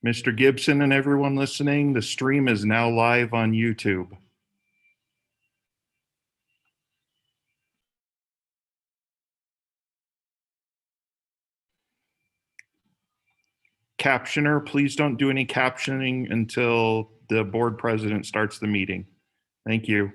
Mr. Gibson and everyone listening, the stream is now live on YouTube. Captioner, please don't do any captioning until the board president starts the meeting. Thank you.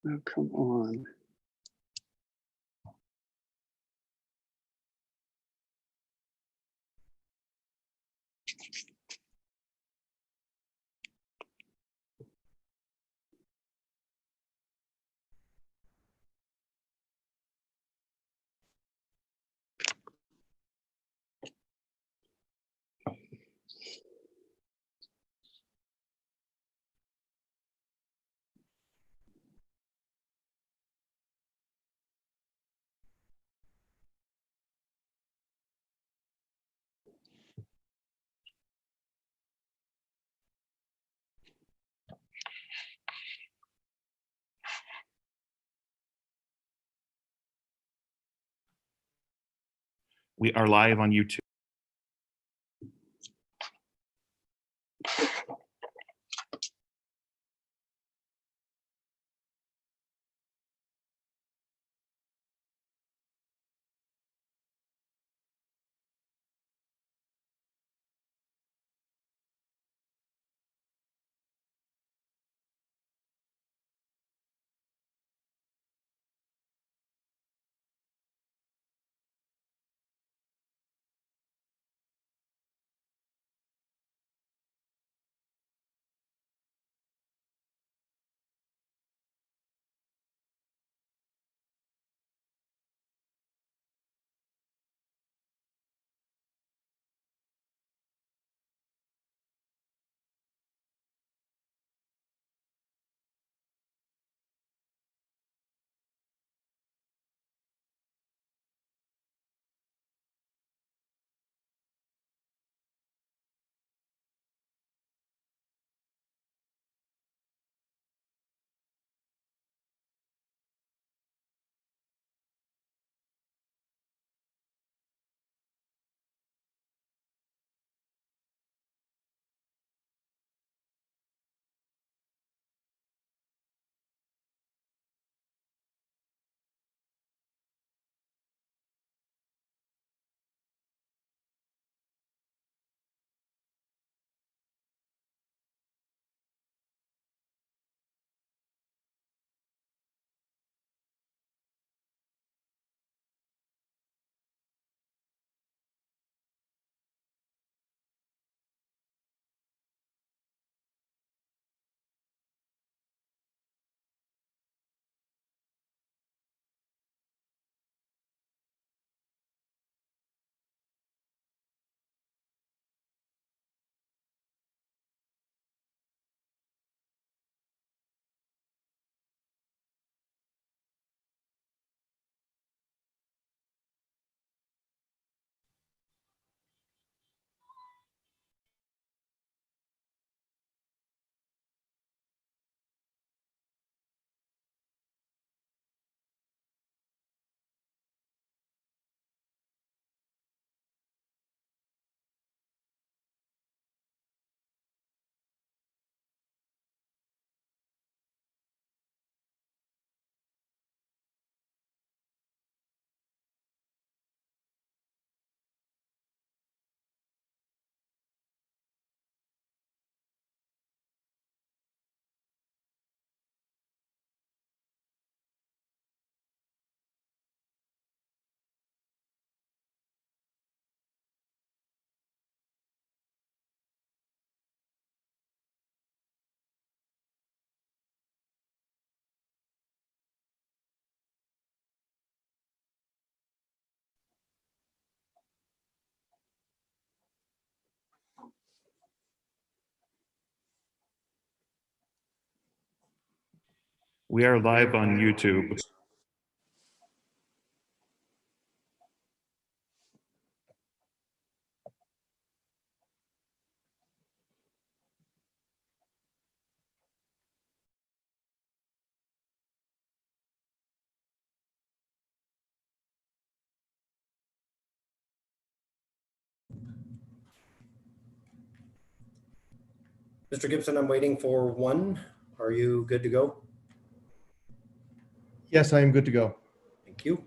Oh, come on. We are live on YouTube. We are live on YouTube. Mr. Gibson, I'm waiting for one. Are you good to go? Yes, I am good to go. Thank you.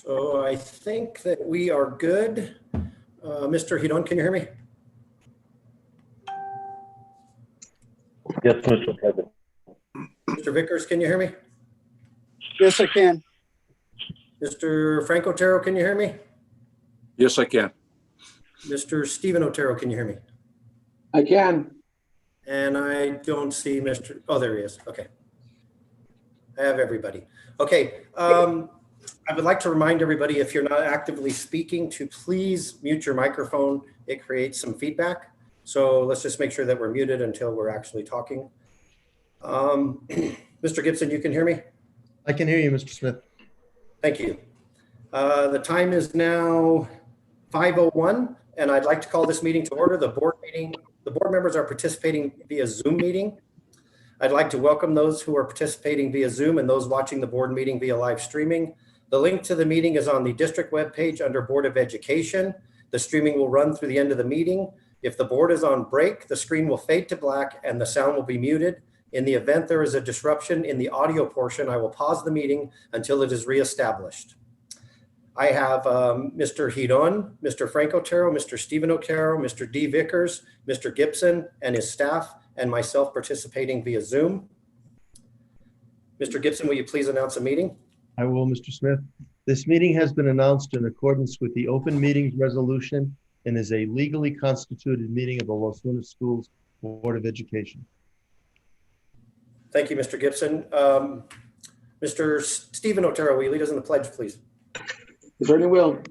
So I think that we are good. Mr. Hidon, can you hear me? Yes, Mr. President. Mr. Vickers, can you hear me? Yes, I can. Mr. Frank Otero, can you hear me? Yes, I can. Mr. Stephen Otero, can you hear me? I can. And I don't see Mr. Oh, there he is. Okay. I have everybody. Okay. I would like to remind everybody, if you're not actively speaking, to please mute your microphone. It creates some feedback. So let's just make sure that we're muted until we're actually talking. Mr. Gibson, you can hear me? I can hear you, Mr. Smith. Thank you. The time is now 5:01, and I'd like to call this meeting to order. The board members are participating via Zoom meeting. I'd like to welcome those who are participating via Zoom and those watching the board meeting via live streaming. The link to the meeting is on the district webpage under Board of Education. The streaming will run through the end of the meeting. If the board is on break, the screen will fade to black and the sound will be muted. In the event there is a disruption in the audio portion, I will pause the meeting until it is reestablished. I have Mr. Hidon, Mr. Frank Otero, Mr. Stephen Otero, Mr. D. Vickers, Mr. Gibson and his staff, and myself participating via Zoom. Mr. Gibson, will you please announce the meeting? I will, Mr. Smith. This meeting has been announced in accordance with the Open Meetings Resolution and is a legally constituted meeting of the Los Lunas Schools Board of Education. Thank you, Mr. Gibson. Mr. Stephen Otero, will you lead us in the pledge, please? Certainly will.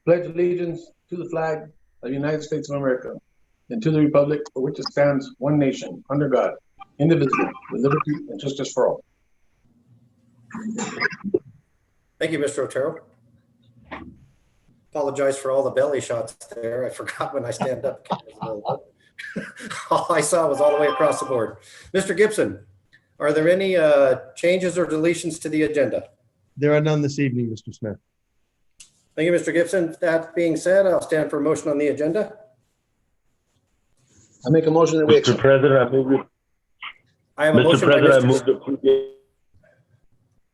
Pledge allegiance to the flag of the United States of America and to the republic for which it stands, one nation, under God, indivisible, with liberty and justice for all. Thank you, Mr. Otero. Apologize for all the belly shots there. I forgot when I stand up. All I saw was all the way across the board. Mr. Gibson, are there any changes or deletions to the agenda? There are none this evening, Mr. Smith. Thank you, Mr. Gibson. That being said, I'll stand for a motion on the agenda. I make a motion that we Mr. accept. President, I move. I have a Mr. motion by President, I Mr. move to approve the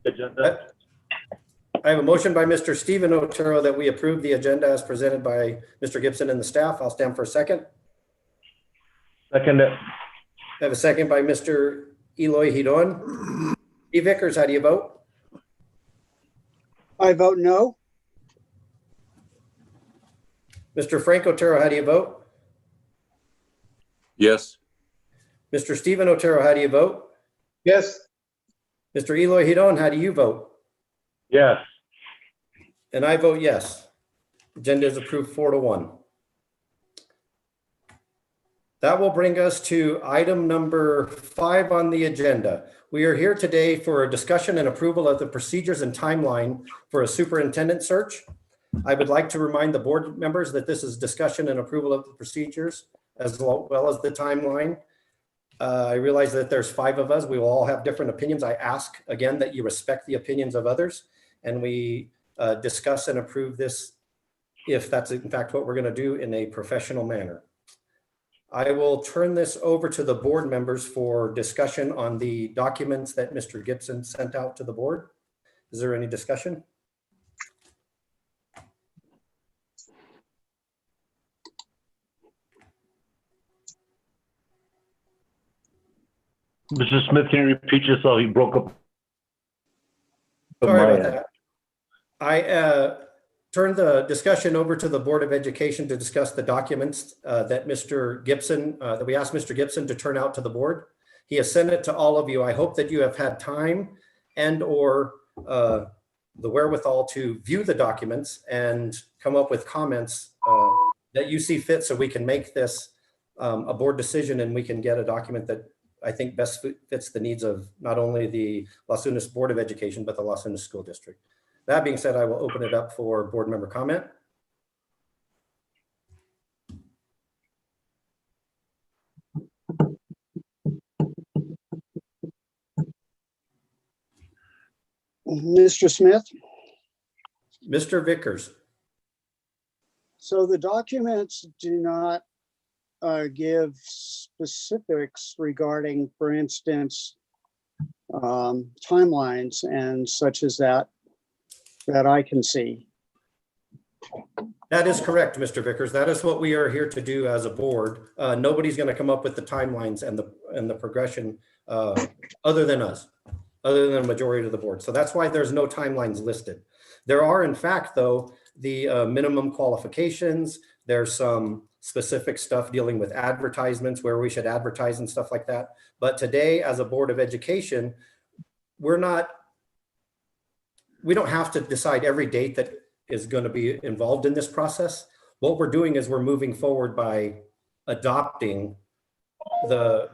agenda. I have a motion by Mr. Stephen Otero that we approve the agenda as presented by Mr. Gibson and the staff. I'll stand for a second. Second. I have a second by Mr. Eloy Hidon. E. Vickers, how do you vote? I vote no. Mr. Frank Otero, how do you vote? Yes. Mr. Stephen Otero, how do you vote? Yes. Mr. Eloy Hidon, how do you vote? Yes. And I vote yes. Agenda is approved 4-1. That will bring us to item number 5 on the agenda. We are here today for a discussion and approval of the procedures and timeline for a superintendent search. I would like to remind the board members that this is discussion and approval of the procedures as well as the timeline. I realize that there's 5 of us. We will all have different opinions. I ask again that you respect the opinions of others and we discuss and approve this if that's in fact what we're going to do in a professional manner. I will turn this over to the board members for discussion on the documents that Mr. Gibson sent out to the board. Is there any discussion? Mr. Smith, can you repeat yourself? You broke up. Sorry about that. I turn the discussion over to the Board of Education to discuss the documents that Mr. Gibson, that we asked Mr. Gibson to turn out to the board. He has sent it to all of you. I hope that you have had time and or the wherewithal to view the documents and come up with comments that you see fit so we can make this a board decision and we can get a document that I think best fits the needs of not only the Las Lunas Board of Education, but the Las Lunas School District. That being said, I will open it up for board member comment. Mr. Smith, Mr. Vickers. so the documents do not give specifics regarding, for instance, timelines and such as that I can see. That is correct, Mr. Vickers. That is what we are here to do as a board. Nobody's going to come up with the timelines and the progression other than us, other than the majority of the board. So that's why there's no timelines listed. There are, in fact, though, the minimum qualifications. There's some specific stuff dealing with advertisements, where we should advertise and stuff like that. But today, as a Board of Education, we don't have to decide every date that is going to be involved in this process. What we're doing is we're moving forward by adopting the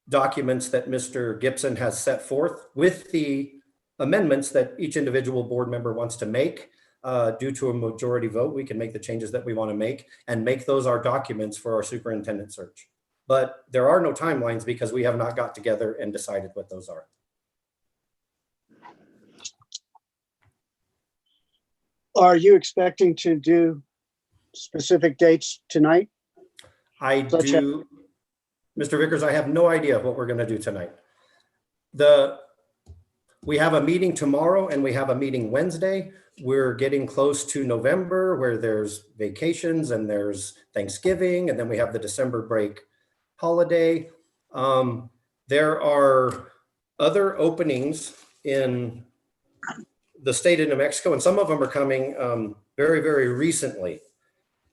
documents that Mr. Gibson has set forth with the amendments that each individual board member wants to make. Due to a majority vote, we can make the changes that we want to make and make those our documents for our superintendent search. But there are no timelines because we have not got together and decided what those are. Are you expecting to do specific dates tonight? I do, Mr. Vickers, I have no idea what we're going to do tonight. We have a meeting tomorrow and we have a meeting Wednesday. We're getting close to November where there's vacations and there's Thanksgiving and then we have the December break holiday. There are other openings in the state of New Mexico and some of them are coming very, very recently.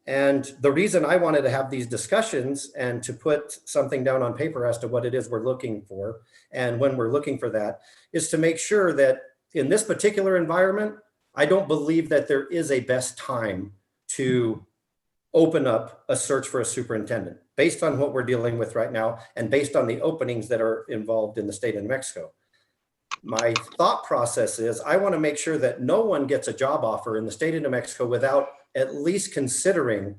And the reason I wanted to have these discussions and to put something down on paper as to what it is we're looking for and when we're looking for that is to make sure that in this particular environment, I don't believe that there is a best time to open up a search for a superintendent based on what we're dealing with right now and based on the openings that are involved in the state of New Mexico. My thought process is I want to make sure that no one gets a job offer in the state of New Mexico without at least considering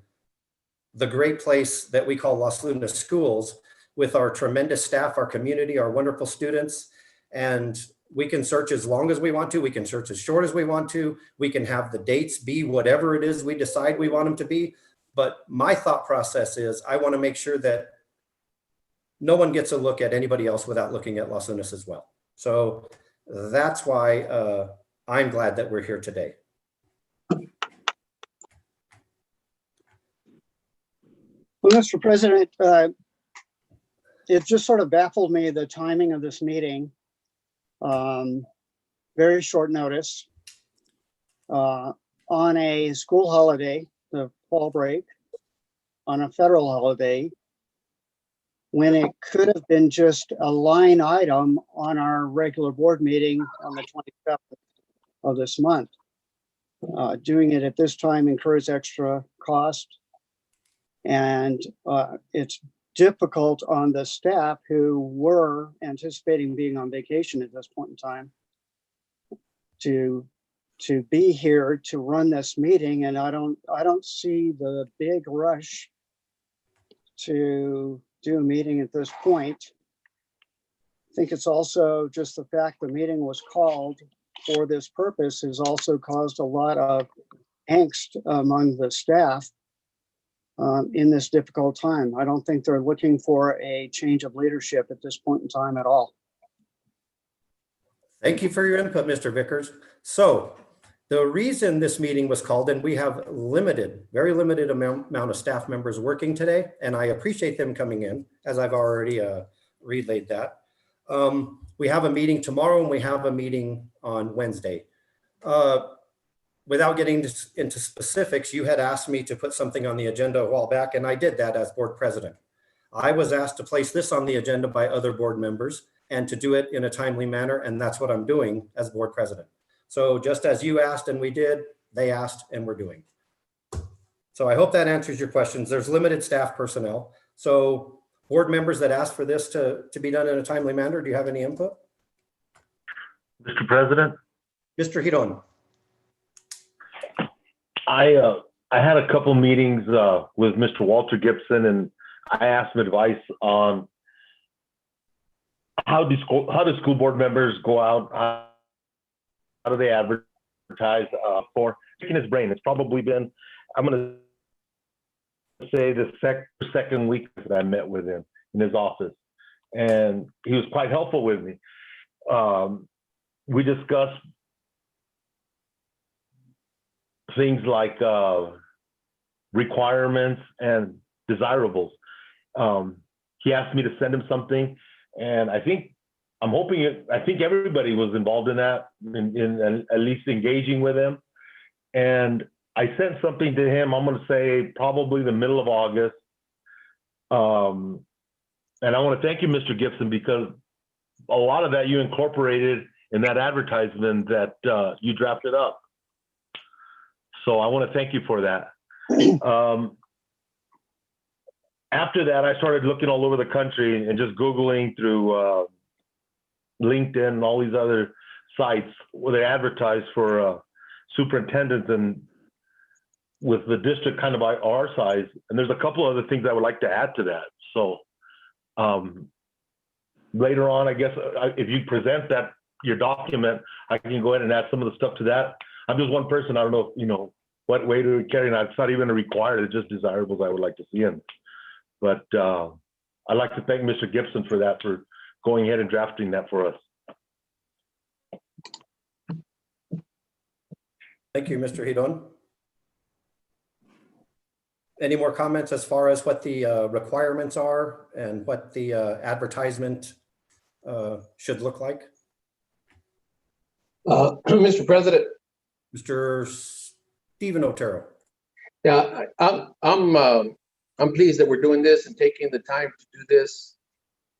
the great place that we call Las Lunas Schools with our tremendous staff, our community, our wonderful students. And we can search as long as we want to. We can search as short as we want to. We can have the dates be whatever it is we decide we want them to be. But my thought process is I want to make sure that no one gets a look at anybody else without looking at Las Lunas as well. So that's why I'm glad that we're here today. Well, Mr. President, it just sort of baffled me, the timing of this meeting. Very short notice on a school holiday, the fall break, on a federal holiday, when it could have been just a line item on our regular board meeting on the 27th of this month. Doing it at this time incurs extra cost. And it's difficult on the staff who were anticipating being on vacation at this point in time to be here to run this meeting. And I don't see the big rush to do a meeting at this point. I think it's also just the fact the meeting was called for this purpose has also caused a lot of angst among the staff in this difficult time. I don't think they're looking for a change of leadership at this point in time at all. Thank you for your input, Mr. Vickers. So the reason this meeting was called, and we have very limited amount of staff members working today, and I appreciate them coming in, as I've already relayed that. We have a meeting tomorrow and we have a meeting on Wednesday. Without getting into specifics, you had asked me to put something on the agenda a while back, and I did that as board president. I was asked to place this on the agenda by other board members and to do it in a timely manner, and that's what I'm doing as board president. So just as you asked and we did, they asked and we're doing. So I hope that answers your questions. There's limited staff personnel. So board members that asked for this to be done in a timely manner, do you have any input? Mr. President, Mr. Hiron. I had a couple meetings with Mr. Walter Gibson, and I asked him advice on how do school board members go out? How do they advertise for? Picking his brain. It's probably been, I'm going to say, the second week that I met with him in his office, and he was quite helpful with me. We discussed things like requirements and desirables. He asked me to send him something, and I think everybody was involved in that, in at least engaging with him. And I sent something to him, I'm going to say probably the middle of August. And I want to thank you, Mr. Gibson, because a lot of that you incorporated in that advertisement that you drafted up. So I want to thank you for that. After that, I started looking all over the country and just Googling through LinkedIn and all these other sites where they advertise for superintendents, and with the district kind of by our size. And there's a couple other things I would like to add to that. So later on, I guess if you present that, your document, I can go ahead and add some of the stuff to that. I'm just one person. I don't know, what way to carry it. It's not even required. It's just desirables I would like to see in. But I'd like to thank Mr. Gibson for that, for going ahead and drafting that for us. Thank you, Mr. Hidon. Any more comments as far as what the requirements are and what the advertisement should look like? Mr. President. Mr. Stephen Otero. Yeah, I'm pleased that we're doing this and taking the time to do this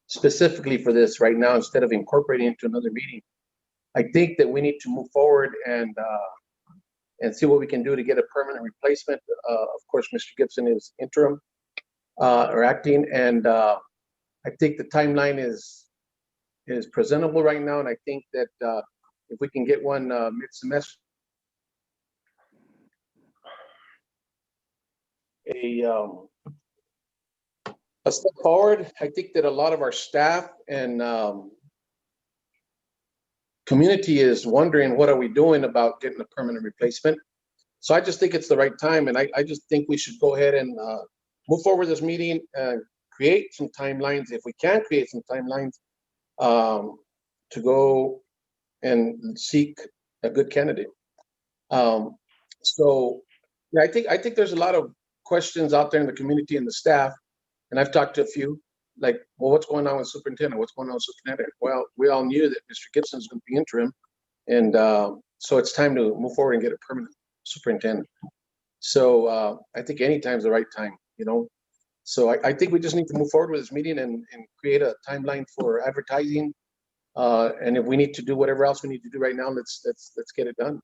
specifically for this right now instead of incorporating into another meeting. I think that we need to move forward and see what we can do to get a permanent replacement. Of course, Mr. Gibson is interim or acting, and I think the timeline is presentable right now. And I think that if we can get one mid-semester, a step forward. I think that a lot of our staff and community is wondering, what are we doing about getting a permanent replacement? So I just think it's the right time, and I just think we should go ahead and move forward this meeting and create some timelines, if we can create some timelines, to go and seek a good candidate. So yeah, I think there's a lot of questions out there in the community and the staff, and I've talked to a few, like, well, what's going on with superintendent? What's going on with superintendent? Well, we all knew that Mr. Gibson is going to be interim, and so it's time to move forward and get a permanent superintendent. So I think any time's the right time, So I think we just need to move forward with this meeting and create a timeline for advertising. And if we need to do whatever else we need to do right now, let's get it done.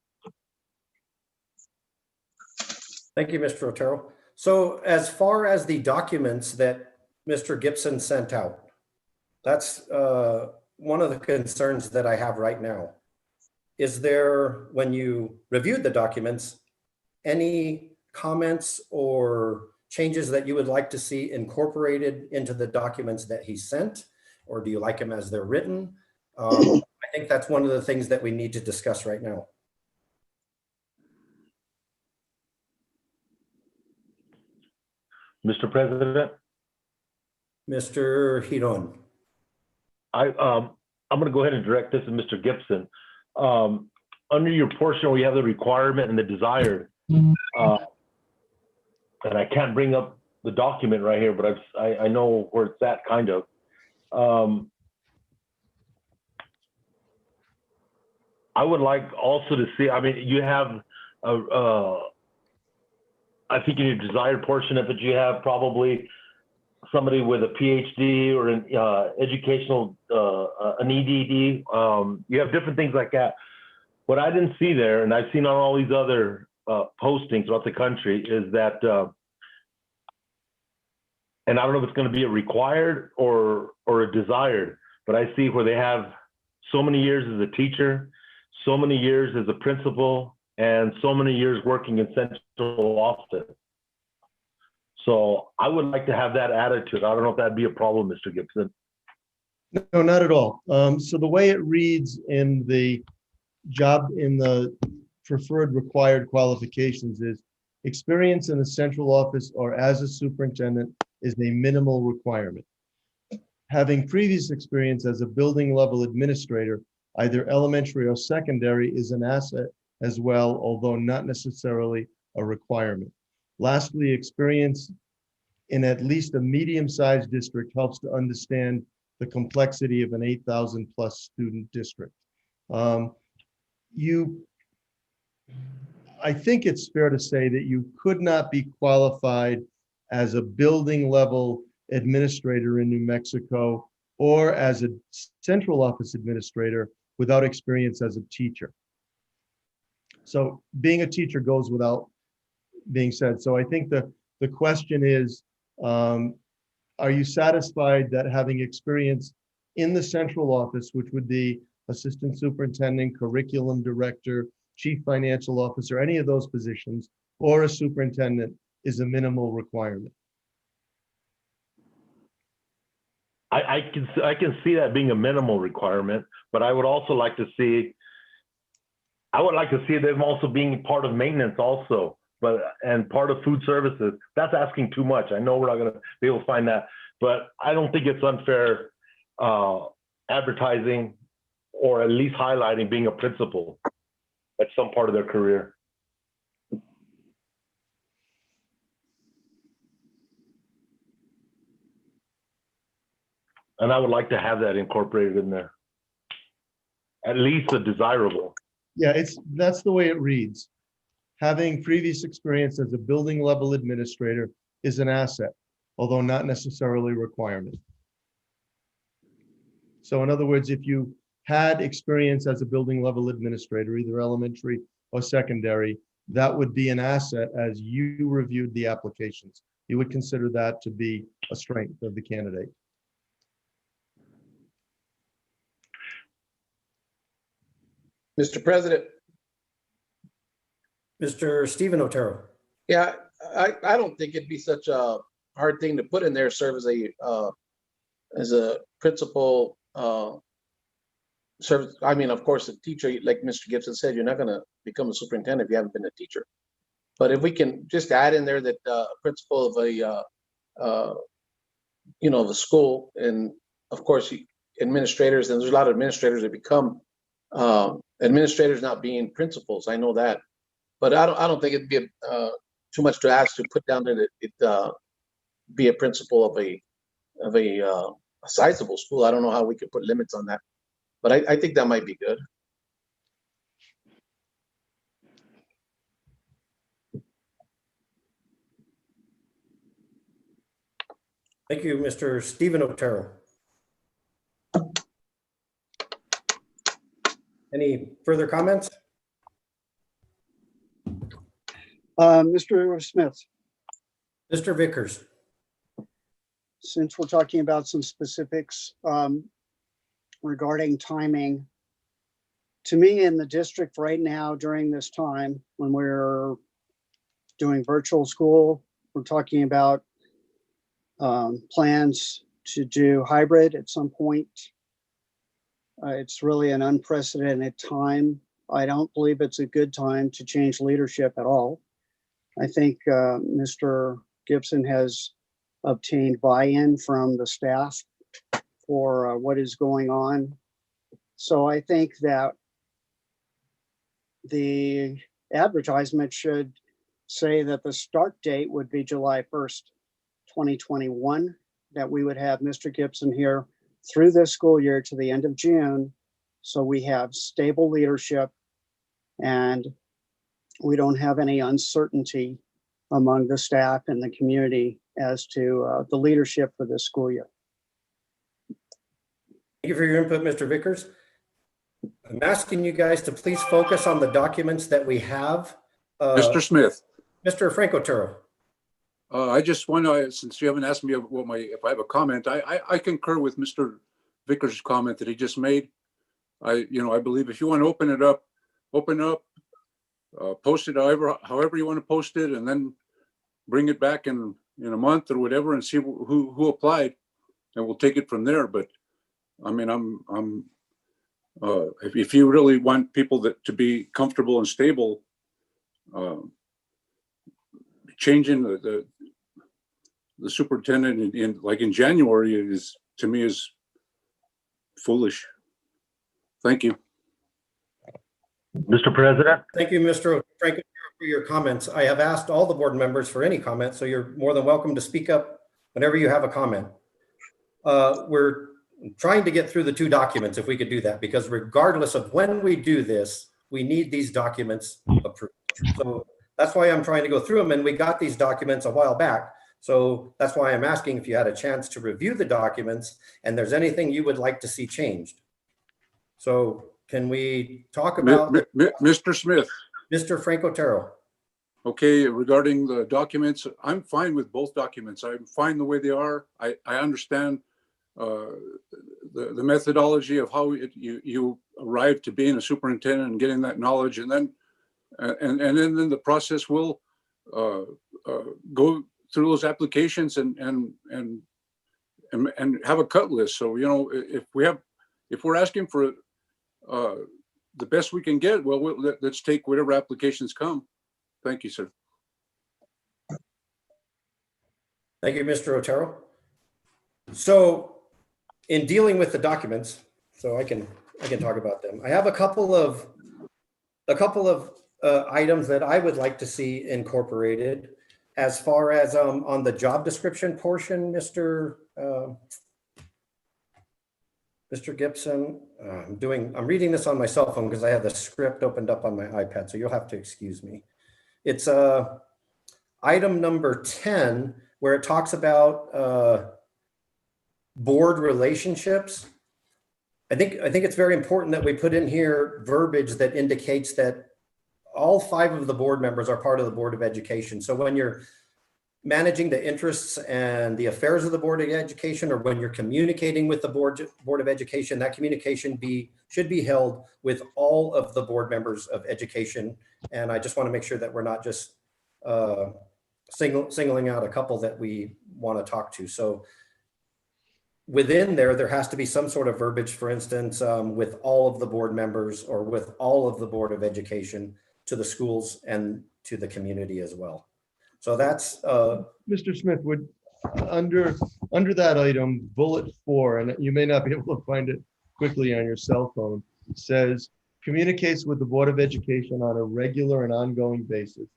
Thank you, Mr. Otero. So as far as the documents that Mr. Gibson sent out, that's one of the concerns that I have right now. Is there, when you reviewed the documents, any comments or changes that you would like to see incorporated into the documents that he sent? Or do you like them as they're written? I think that's one of the things that we need to discuss right now. Mr. President, Mr. Hiron. I'm going to go ahead and direct this to Mr. Gibson. Under your portion where you have the requirement and the desired, and I can't bring up the document right here, but I know where it's at kind of. I would like also to see, I mean, you have, I think in your desired portion of it, you have probably somebody with a PhD or an educational, an EDD. You have different things like that. What I didn't see there, and I've seen on all these other postings throughout the country, is that, and I don't know if it's going to be a required or a desired, but I see where they have so many years as a teacher, so many years as a principal, and so many years working in central office. So I would like to have that added to it. I don't know if that'd be a problem, Mr. Gibson. No, not at all. So the way it reads in the job, in the preferred required qualifications, is experience in the central office or as a superintendent is a minimal requirement. Having previous experience as a building level administrator, either elementary or secondary, is an asset as well, although not necessarily a requirement. Lastly, experience in at least a medium-sized district helps to understand the complexity of an 8,000 plus student district. I think it's fair to say that you could not be qualified as a building level administrator in New Mexico or as a central office administrator without experience as a teacher. So being a teacher goes without being said. So I think the question is, are you satisfied that having experience in the central office, which would be assistant superintendent, curriculum director, chief financial officer, any of those positions, or a superintendent, is a minimal requirement? I can see that being a minimal requirement, but I would also like to see, them also being part of maintenance also, and part of food services. That's asking too much. I know we're not going to be able to find that, but I don't think it's unfair advertising or at least highlighting being a principal at some part of their career. And I would like to have that incorporated in there. At least a desirable. Yeah, that's the way it reads. Having previous experience as a building level administrator is an asset, although not necessarily a requirement. So in other words, if you had experience as a building level administrator, either elementary or secondary, that would be an asset as you reviewed the applications. You would consider that to be a strength of the candidate. Mr. President, Mr. Stephen Otero. yeah, I don't think it'd be such a hard thing to put in there, serve as a principal, serve, I mean, of course, a teacher, like Mr. Gibson said, you're not gonna become a superintendent if you haven't been a teacher. But if we can just add in there that principal of a, of a school, and of course, administrators, and there's a lot of administrators that become administrators not being principals. I know that, but I don't think it'd be too much to ask to put down that it be a principal of a sizable school. I don't know how we could put limits on that, but I think that might be good. Thank you, Mr. Stephen Otero. Any further comments? Mr. Smith, Mr. Vickers. since we're talking about some specifics regarding timing, to me in the district right now during this time when we're doing virtual school, we're talking about plans to do hybrid at some point. It's really an unprecedented time. I don't believe it's a good time to change leadership at all. I think Mr. Gibson has obtained buy-in from the staff for what is going on. So I think that the advertisement should say that the start date would be July 1st, 2021, that we would have Mr. Gibson here through this school year to the end of June. So we have stable leadership and we don't have any uncertainty among the staff and the community as to the leadership for this school year. Thank you for your input, Mr. Vickers. I'm asking you guys to please focus on the documents that we have. Mr. Smith, Mr. Frank Otero. I just want to, since you haven't asked me if I have a comment, I concur with Mr. Vickers' comment that he just made. I believe if you want to open up, post it however you want to post it, and then bring it back in a month or whatever and see who applied, and we'll take it from there. But I mean, if you really want people to be comfortable and stable, changing the superintendent in January is, to me, is foolish. Thank you. Mr. President? Thank you, Mr. Frank, for your comments. I have asked all the board members for any comments, so you're more than welcome to speak up whenever you have a comment. We're trying to get through the two documents if we could do that, because regardless of when we do this, we need these documents approved. So that's why I'm trying to go through them, and we got these documents a while back. So that's why I'm asking if you had a chance to review the documents and there's anything you would like to see changed. So can we talk about Mr. Smith? Mr. Frank Otero? Okay, regarding the documents, I'm fine with both documents. I'm fine the way they are. I understand the methodology of how you arrive to being a superintendent and getting that knowledge, and then the process will go through those applications and have a cut list. So if we're asking for the best we can get, well, let's take whatever applications come. Thank you, sir. Thank you, Mr. Otero. So in dealing with the documents, so I can talk about them. I have a couple of items that I would like to see incorporated as far as on the job description portion, Mr. Gibson. I'm reading this on my cell phone because I have the script opened up on my iPad, so you'll have to excuse me. It's item number 10, where it talks about board relationships. I think it's very important that we put in here verbiage that indicates that all 5 of the board members are part of the Board of Education. So when you're managing the interests and the affairs of the Board of Education, or when you're communicating with the Board of Education, that communication should be held with all of the board members of education. And I just want to make sure that we're not just singling out a couple that we want to talk to. So within there has to be some sort of verbiage, for instance, with all of the board members or with all of the Board of Education, to the schools and to the community as well. So that's Mr. Smith, would under that item, bullet 4, and you may not be able to find it quickly on your cell phone, it says communicates with the Board of Education on a regular and ongoing basis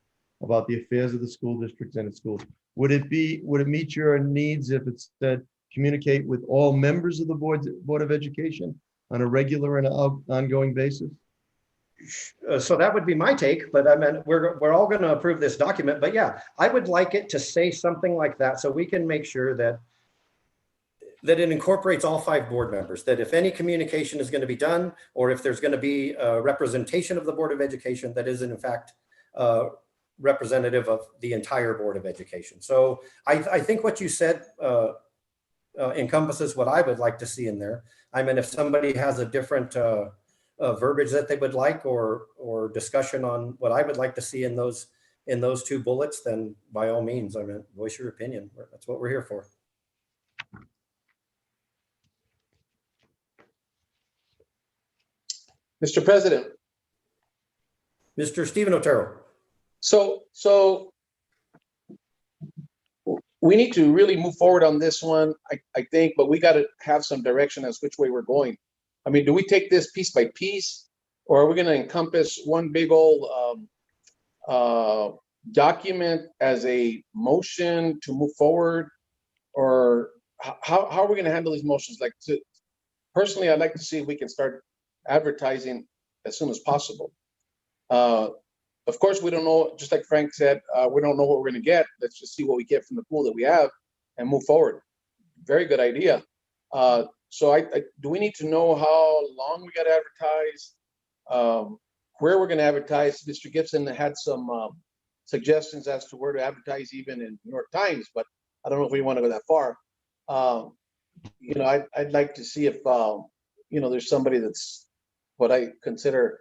about the affairs of the school districts and its schools. Would it meet your needs if it said communicate with all members of the Board of Education on a regular and ongoing basis? So that would be my take, but I mean, we're all going to approve this document, but yeah, I would like it to say something like that so we can make sure that it incorporates all 5 board members, that if any communication is going to be done, or if there's going to be a representation of the Board of Education that is in fact representative of the entire Board of Education. So I think what you said encompasses what I would like to see in there. I mean, if somebody has a different verbiage that they would like, or discussion on what I would like to see in those two bullets, then by all means, I mean, voice your opinion. That's what we're here for. Mr. President, Mr. Stephen Otero. so we need to really move forward on this one, I think, but we got to have some direction as which way we're going. I mean, do we take this piece by piece, or are we going to encompass one big old document as a motion to move forward? Or how are we going to handle these motions? Like, personally, I'd like to see if we can start advertising as soon as possible. Of course, we don't know, just like Frank said, we don't know what we're going to get. Let's just see what we get from the pool that we have and move forward. Very good idea. So do we need to know how long we got to advertise, where we're going to advertise? Mr. Gibson had some suggestions as to where to advertise, even in New York Times, but I don't know if we want to go that far. You know, I'd like to see if, you know, there's somebody that's what I consider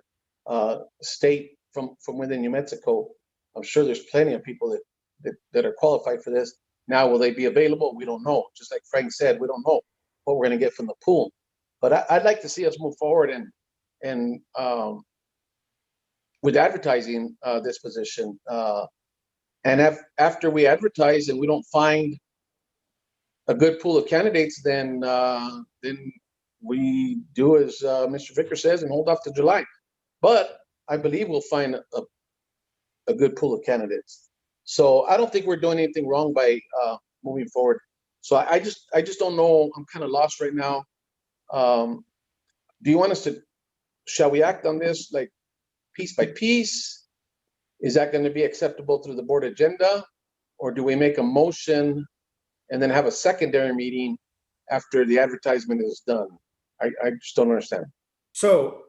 state from within New Mexico. I'm sure there's plenty of people that are qualified for this. Now, will they be available? We don't know. Just like Frank said, we don't know what we're going to get from the pool. But I'd like to see us move forward and with advertising this position. And after we advertise and we don't find a good pool of candidates, then we do as Mr. Vicker says and hold off to July. But I believe we'll find a good pool of candidates. So I don't think we're doing anything wrong by moving forward. So I just don't know. I'm kind of lost right now. Do you want us to, shall we act on this like piece by piece? Is that going to be acceptable through the board agenda? Or do we make a motion and then have a secondary meeting after the advertisement is done? I just don't understand. So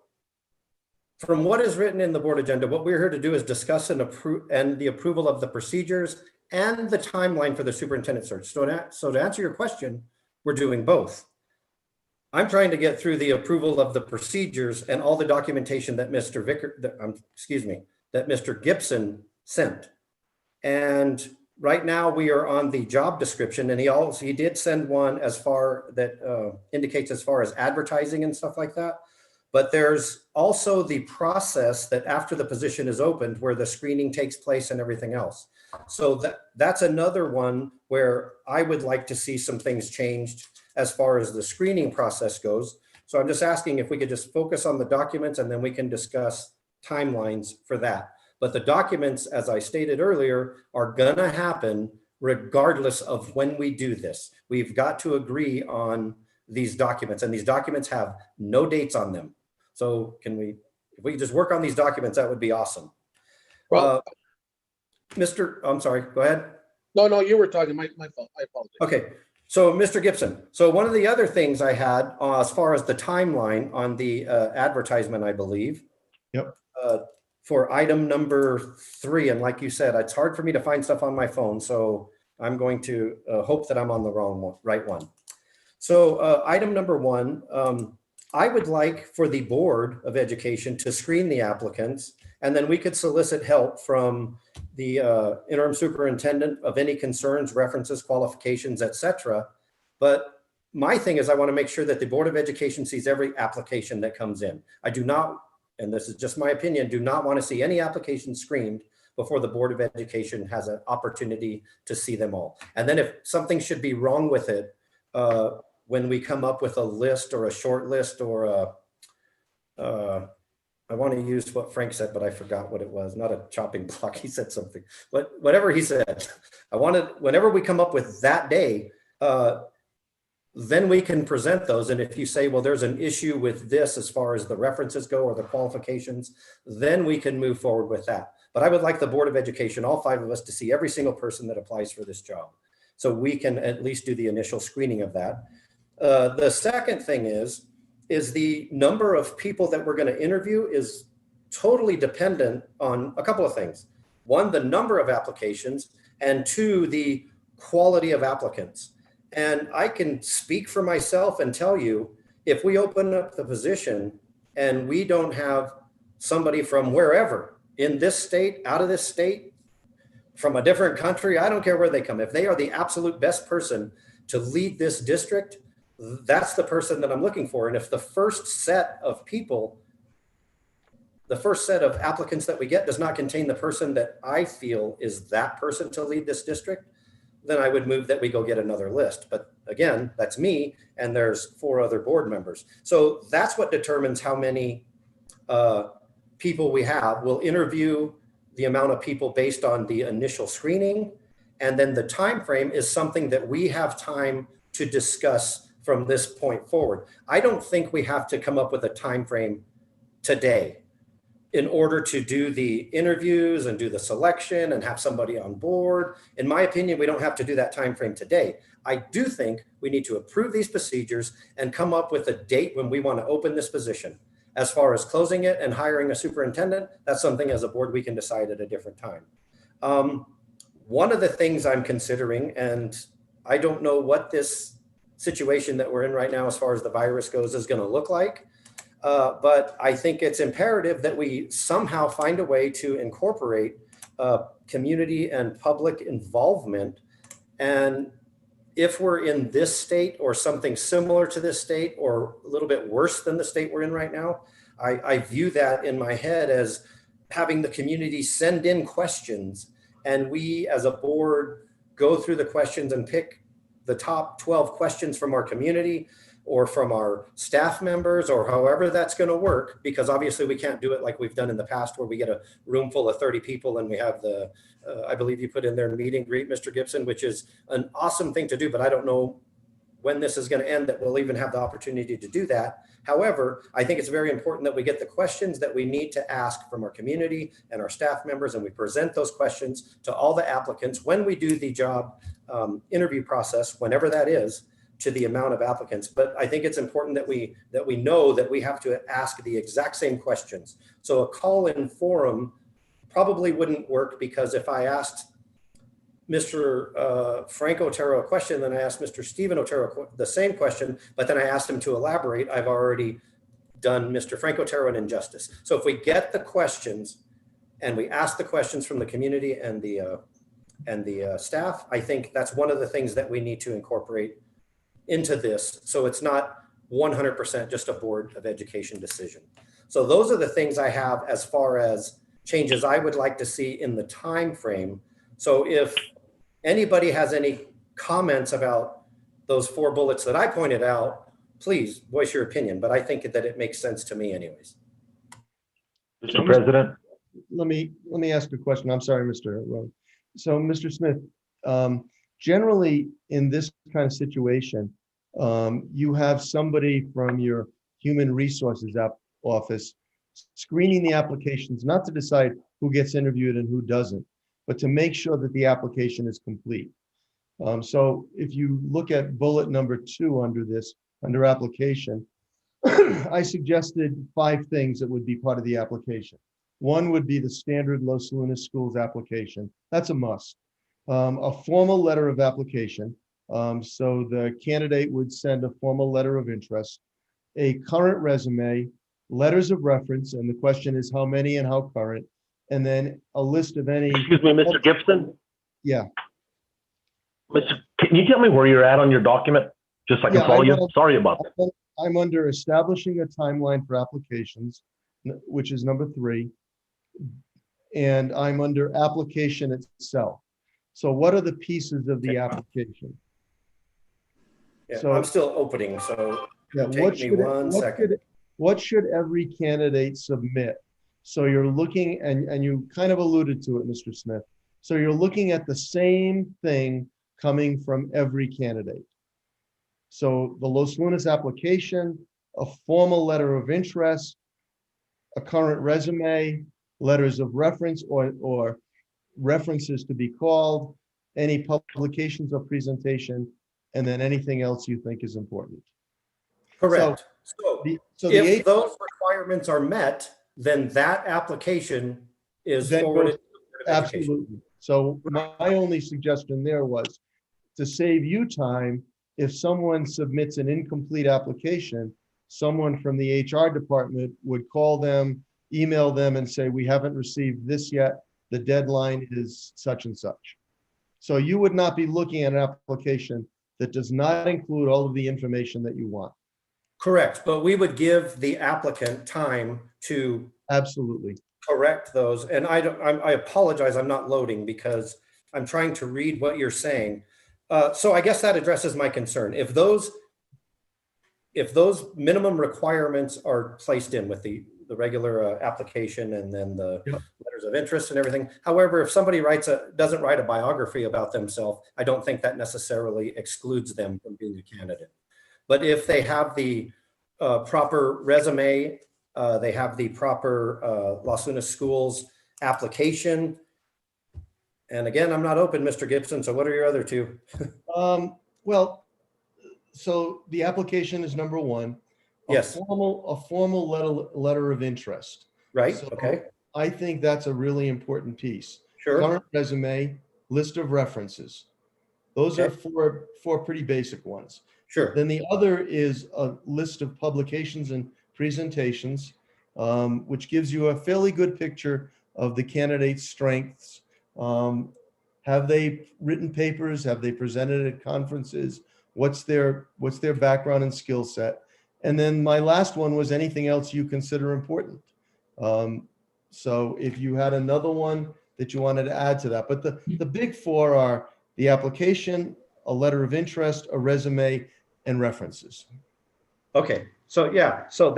from what is written in the board agenda, what we're here to do is discuss and approve and the approval of the procedures and the timeline for the superintendent search. So to answer your question, we're doing both. I'm trying to get through the approval of the procedures and all the documentation that Mr. that Mr. Gibson sent. And right now we are on the job description, and he did send one as far that indicates as far as advertising and stuff like that. But there's also the process that after the position is opened, where the screening takes place and everything else. So that's another one where I would like to see some things changed as far as the screening process goes. So I'm just asking if we could just focus on the documents, and then we can discuss timelines for that. But the documents, as I stated earlier, are gonna happen regardless of when we do this. We've got to agree on these documents, and these documents have no dates on them. So if we could just work on these documents, that would be awesome. Well, I'm sorry, go ahead. No, you were talking, my fault, I apologize. Okay, so Mr. Gibson, so one of the other things I had as far as the timeline on the advertisement, I believe. Yep. For item number 3, and like you said, it's hard for me to find stuff on my phone, so I'm going to hope that I'm on the right one. So item number 1, I would like for the Board of Education to screen the applicants, and then we could solicit help from the interim superintendent of any concerns, references, qualifications, etc. But my thing is I want to make sure that the Board of Education sees every application that comes in. I do not, and this is just my opinion, do not want to see any application screened before the Board of Education has an opportunity to see them all. And then if something should be wrong with it, when we come up with a list or a short list or I want to use what Frank said, but I forgot what it was. Not a chopping block. He said something, but whatever he said, whenever we come up with that day, then we can present those. And if you say, well, there's an issue with this as far as the references go or the qualifications, then we can move forward with that. But I would like the Board of Education, all 5 of us, to see every single person that applies for this job, so we can at least do the initial screening of that. The second thing is the number of people that we're going to interview is totally dependent on a couple of things. one, the number of applications, and two, the quality of applicants. And I can speak for myself and tell you, if we open up the position and we don't have somebody from wherever, in this state, out of this state, from a different country, I don't care where they come, if they are the absolute best person to lead this district, that's the person that I'm looking for. And if the first set of people, the first set of applicants that we get does not contain the person that I feel is that person to lead this district, then I would move that we go get another list. But again, that's me, and there's 4 other board members. So that's what determines how many people we have. We'll interview the amount of people based on the initial screening, and then the time frame is something that we have time to discuss from this point forward. I don't think we have to come up with a time frame today in order to do the interviews and do the selection and have somebody on board. In my opinion, we don't have to do that time frame today. I do think we need to approve these procedures and come up with a date when we want to open this position. As far as closing it and hiring a superintendent, that's something as a board we can decide at a different time. One of the things I'm considering, and I don't know what this situation that we're in right now as far as the virus goes is going to look like, but I think it's imperative that we somehow find a way to incorporate community and public involvement. And if we're in this state or something similar to this state or a little bit worse than the state we're in right now, I view that in my head as having the community send in questions, and we as a board go through the questions and pick the top 12 questions from our community or from our staff members, or however that's going to work, because obviously we can't do it like we've done in the past where we get a room full of 30 people and we have the, I believe you put in there meet and greet, Mr. Gibson, which is an awesome thing to do, but I don't know when this is going to end that we'll even have the opportunity to do that. However, I think it's very important that we get the questions that we need to ask from our community and our staff members, and we present those questions to all the applicants when we do the job interview process, whenever that is, to the amount of applicants. But I think it's important that we know that we have to ask the exact same questions. So a call-in forum probably wouldn't work, because if I asked Mr. Frank Otero a question, then I asked Mr. Stephen Otero the same question, but then I asked him to elaborate, I've already done Mr. Frank Otero an injustice. So if we get the questions and we ask the questions from the community and the staff, I think that's one of the things that we need to incorporate into this, so it's not 100% just a Board of Education decision. So those are the things I have as far as changes I would like to see in the time frame. So if anybody has any comments about those 4 bullets that I pointed out, please voice your opinion, but I think that it makes sense to me anyways. Mr. President. Let me ask a question. I'm sorry, Mr. Rowe. So, Mr. Smith, generally in this kind of situation, you have somebody from your human resources office screening the applications, not to decide who gets interviewed and who doesn't, but to make sure that the application is complete. So if you look at bullet number 2 under application, I suggested 5 things that would be part of the application. One would be the standard Los Lunas Schools application. That's a must. A formal letter of application. So the candidate would send a formal letter of interest, a current resume, letters of reference, and the question is how many and how current, and then a list of any. Excuse me, Mr. Gibson? Yeah. Can you tell me where you're at on your document? Just so I can Yeah, follow you. Sorry about that. I'm under establishing a timeline for applications, which is number 3. And I'm under application itself. So what are the pieces of the application? Yeah, So- I'm still opening, so Yeah, take me one second. what should every candidate submit? So you're looking, and you kind of alluded to it, Mr. Smith. So you're looking at the same thing coming from every candidate. So the Los Lunas application, a formal letter of interest, a current resume, letters of reference or references to be called, any publications or presentation, and then anything else you think is important. Correct. So if eight- those requirements are met, then that application is Then forwarded goes- to the Board of Education. Absolutely. So my only suggestion there was to save you time, if someone submits an incomplete application, someone from the HR department would call them, email them and say, we haven't received this yet. The deadline is such and such. So you would not be looking at an application that does not include all of the information that you want. Correct, but we would give the applicant time to Absolutely. correct those. And I apologize, I'm not loading because I'm trying to read what you're saying. So I guess that addresses my concern. If those minimum requirements are placed in with the regular application and then the Yep. letters of interest and everything. However, if somebody doesn't write a biography about themselves, I don't think that necessarily excludes them from being a candidate. But if they have the proper resume, they have the proper Las Lunas Schools application. And again, I'm not open, Mr. Gibson. So what are your other two? Well, so the application is number one. Yes. A formal letter of interest. Right? So Okay, I think that's a really important piece. sure. Current resume, list of references. Those are Okay. four pretty basic ones. Sure. Then the other is a list of publications and presentations, which gives you a fairly good picture of the candidate's strengths. Have they written papers? Have they presented at conferences? What's their background and skill set? And then my last one was anything else you consider important. So if you had another one that you wanted to add to that, but the big four are the application, a letter of interest, a resume, and references. Okay, so yeah, so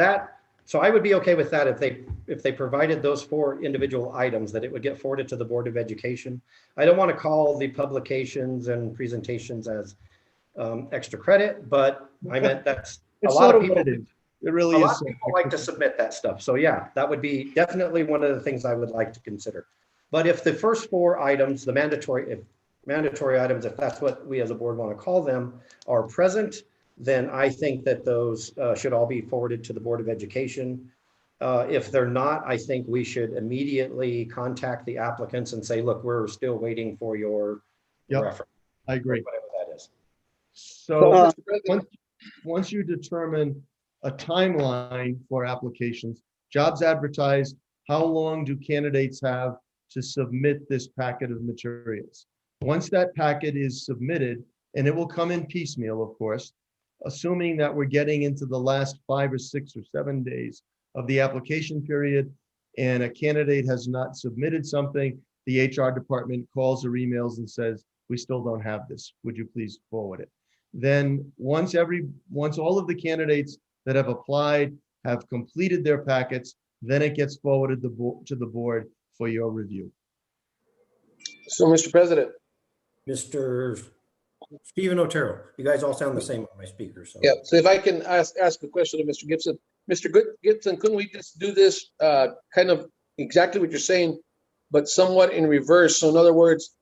I would be okay with that if they provided those four individual items, that it would get forwarded to the Board of Education. I don't want to call the publications and presentations as extra credit, but I meant that's a It's lot sort of of people. what it is. It really A is. lot of people like to submit that stuff. So yeah, that would be definitely one of the things I would like to consider. But if the first four items, the mandatory items, if that's what we as a board want to call them, are present, then I think that those should all be forwarded to the Board of Education. If they're not, I think we should immediately contact the applicants and say, look, we're still waiting for your Yep. reference, I agree. whatever that is. So Mr. President, once you determine a timeline for applications, jobs advertised, how long do candidates have to submit this packet of materials? Once that packet is submitted, and it will come in piecemeal, of course, assuming that we're getting into the last 5 or 6 or 7 days of the application period, and a candidate has not submitted something, the HR department calls or emails and says, we still don't have this. Would you please forward it? Then once all of the candidates that have applied have completed their packets, then it gets forwarded to the board for your review. so Mr. President, Mr. Stephen Otero, you guys all sound the same on my speaker, so. yeah, so if I can ask a question to Mr. Gibson. Mr. Gibson, couldn't we just do this kind of exactly what you're saying, but somewhat in reverse? So in other words,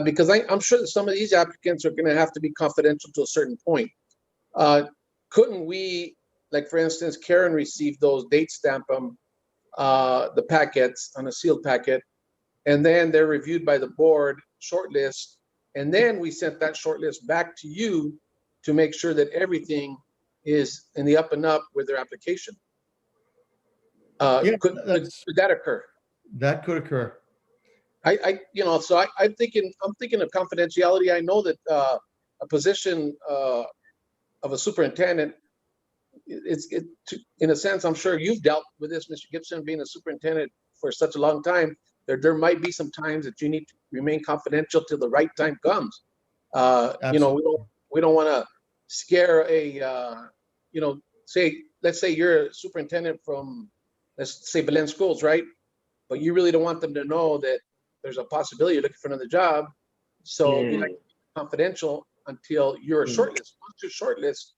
because I'm sure that some of these applicants are going to have to be confidential to a certain point. Couldn't we, like for instance, Karen received those, date stamp them, the packets on a sealed packet, and then they're reviewed by the board, shortlist, and then we sent that shortlist back to you to make sure that everything is in the up and up with their application. Yeah, Could that occur? That could occur. So I'm thinking of confidentiality. I know that a position of a superintendent, in a sense, I'm sure you've dealt with this, Mr. Gibson, being a superintendent for such a long time. There might be some times that you need to remain confidential till the right time comes. We don't want to scare let's say you're a superintendent from, let's say, Belen Schools, right? But you really don't want them to know that there's a possibility you're looking for another job. So you like to keep it confidential until you're a shortlist. Once you're shortlist,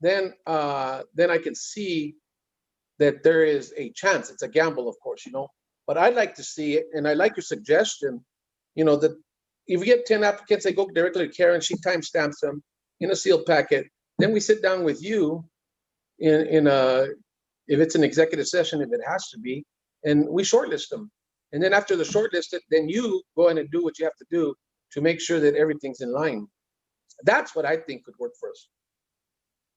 then I can see that there is a chance. It's a gamble, of course, but I'd like to see it, and I like your suggestion, that if we get 10 applicants, they go directly to Karen, she timestamps them in a sealed packet. Then we sit down with you if it's an executive session, if it has to be, and we shortlist them. And then after the shortlisted, then you go in and do what you have to do to make sure that everything's in line. That's what I think could work for us.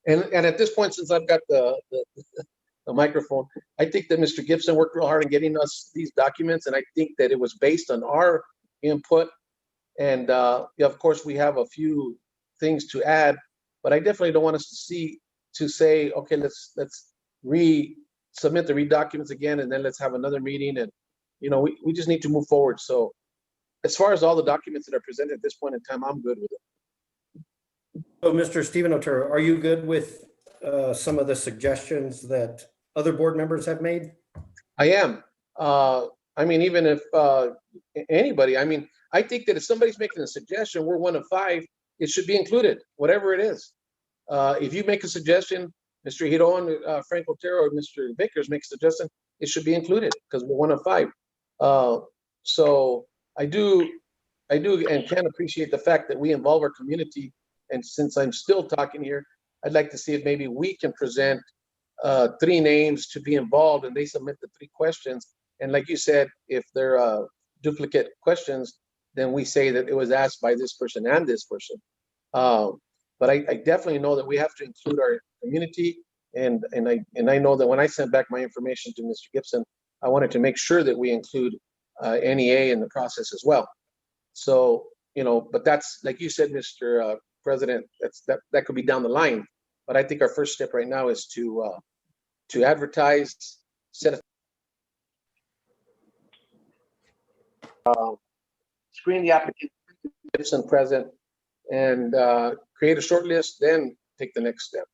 And at this point, since I've got the microphone, I think that Mr. Gibson worked real hard in getting us these documents, and I think that it was based on our input. And yeah, of course, we have a few things to add, but I definitely don't want us to say, okay, let's resubmit the documents again, and then let's have another meeting. And we just need to move forward. So as far as all the documents that are presented at this point in time, I'm good with it. So, Mr. Stephen Otero, are you good with some of the suggestions that other board members have made? I am. I mean, even if anybody, I mean, I think that if somebody's making a suggestion, we're one of 5, it should be included, whatever it is. If you make a suggestion, Mr. Giron, Frank Otero, or Mr. Vickers makes a suggestion, it should be included because we're one of 5. So I do and can appreciate the fact that we involve our community. And since I'm still talking here, I'd like to see if maybe we can present 3 names to be involved, and they submit the 3 questions. And like you said, if they're duplicate questions, then we say that it was asked by this person and this person. But I definitely know that we have to include our community. And I know that when I sent back my information to Mr. Gibson, I wanted to make sure that we include NEA in the process as well. So, but that's, like you said, Mr. President, that could be down the line. But I think our first step right now is to advertise, screen the applicant, Gibson present, and create a short list, then take the next step.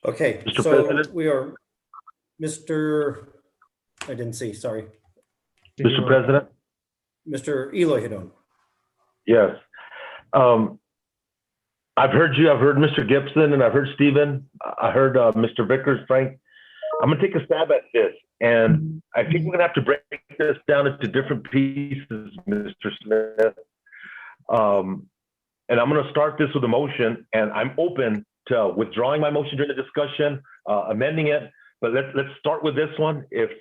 Okay, Mr. so President? we are, I didn't see, sorry. Mr. President? Mr. Eloy Hedon. Yes. I've heard you, I've heard Mr. Gibson, and I've heard Stephen. I heard Mr. Vickers, Frank. I'm gonna take a stab at this. And I think we're gonna have to break this down into different pieces, Mr. Smith. And I'm gonna start this with a motion, and I'm open to withdrawing my motion during the discussion, amending it. But let's start with this one. If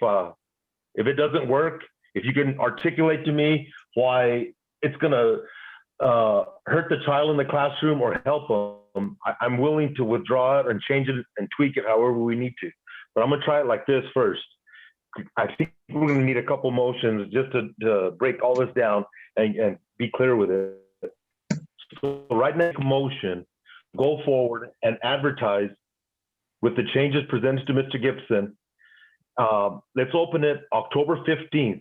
it doesn't work, if you can articulate to me why it's gonna hurt the child in the classroom or help them, I'm willing to withdraw it and change it and tweak it however we need to. But I'm gonna try it like this first. I think we're gonna need a couple motions just to break all this down and be clear with it. So right now, motion, go forward and advertise with the changes presented to Mr. Gibson. Let's open it October 15th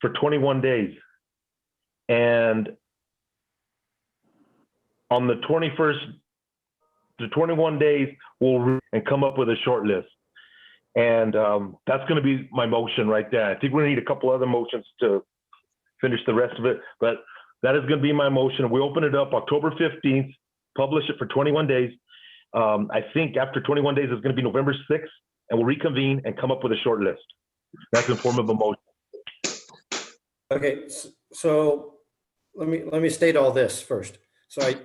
for 21 days. And on the 21st, the 21 days, we'll and come up with a short list. And that's going to be my motion right there. I think we're going to need a couple other motions to finish the rest of it, but that is going to be my motion. We open it up October 15th, publish it for 21 days. I think after 21 days, it's going to be November 6th, and we'll reconvene and come up with a short list. That's in form of a motion. Okay, so let me state all this first. So I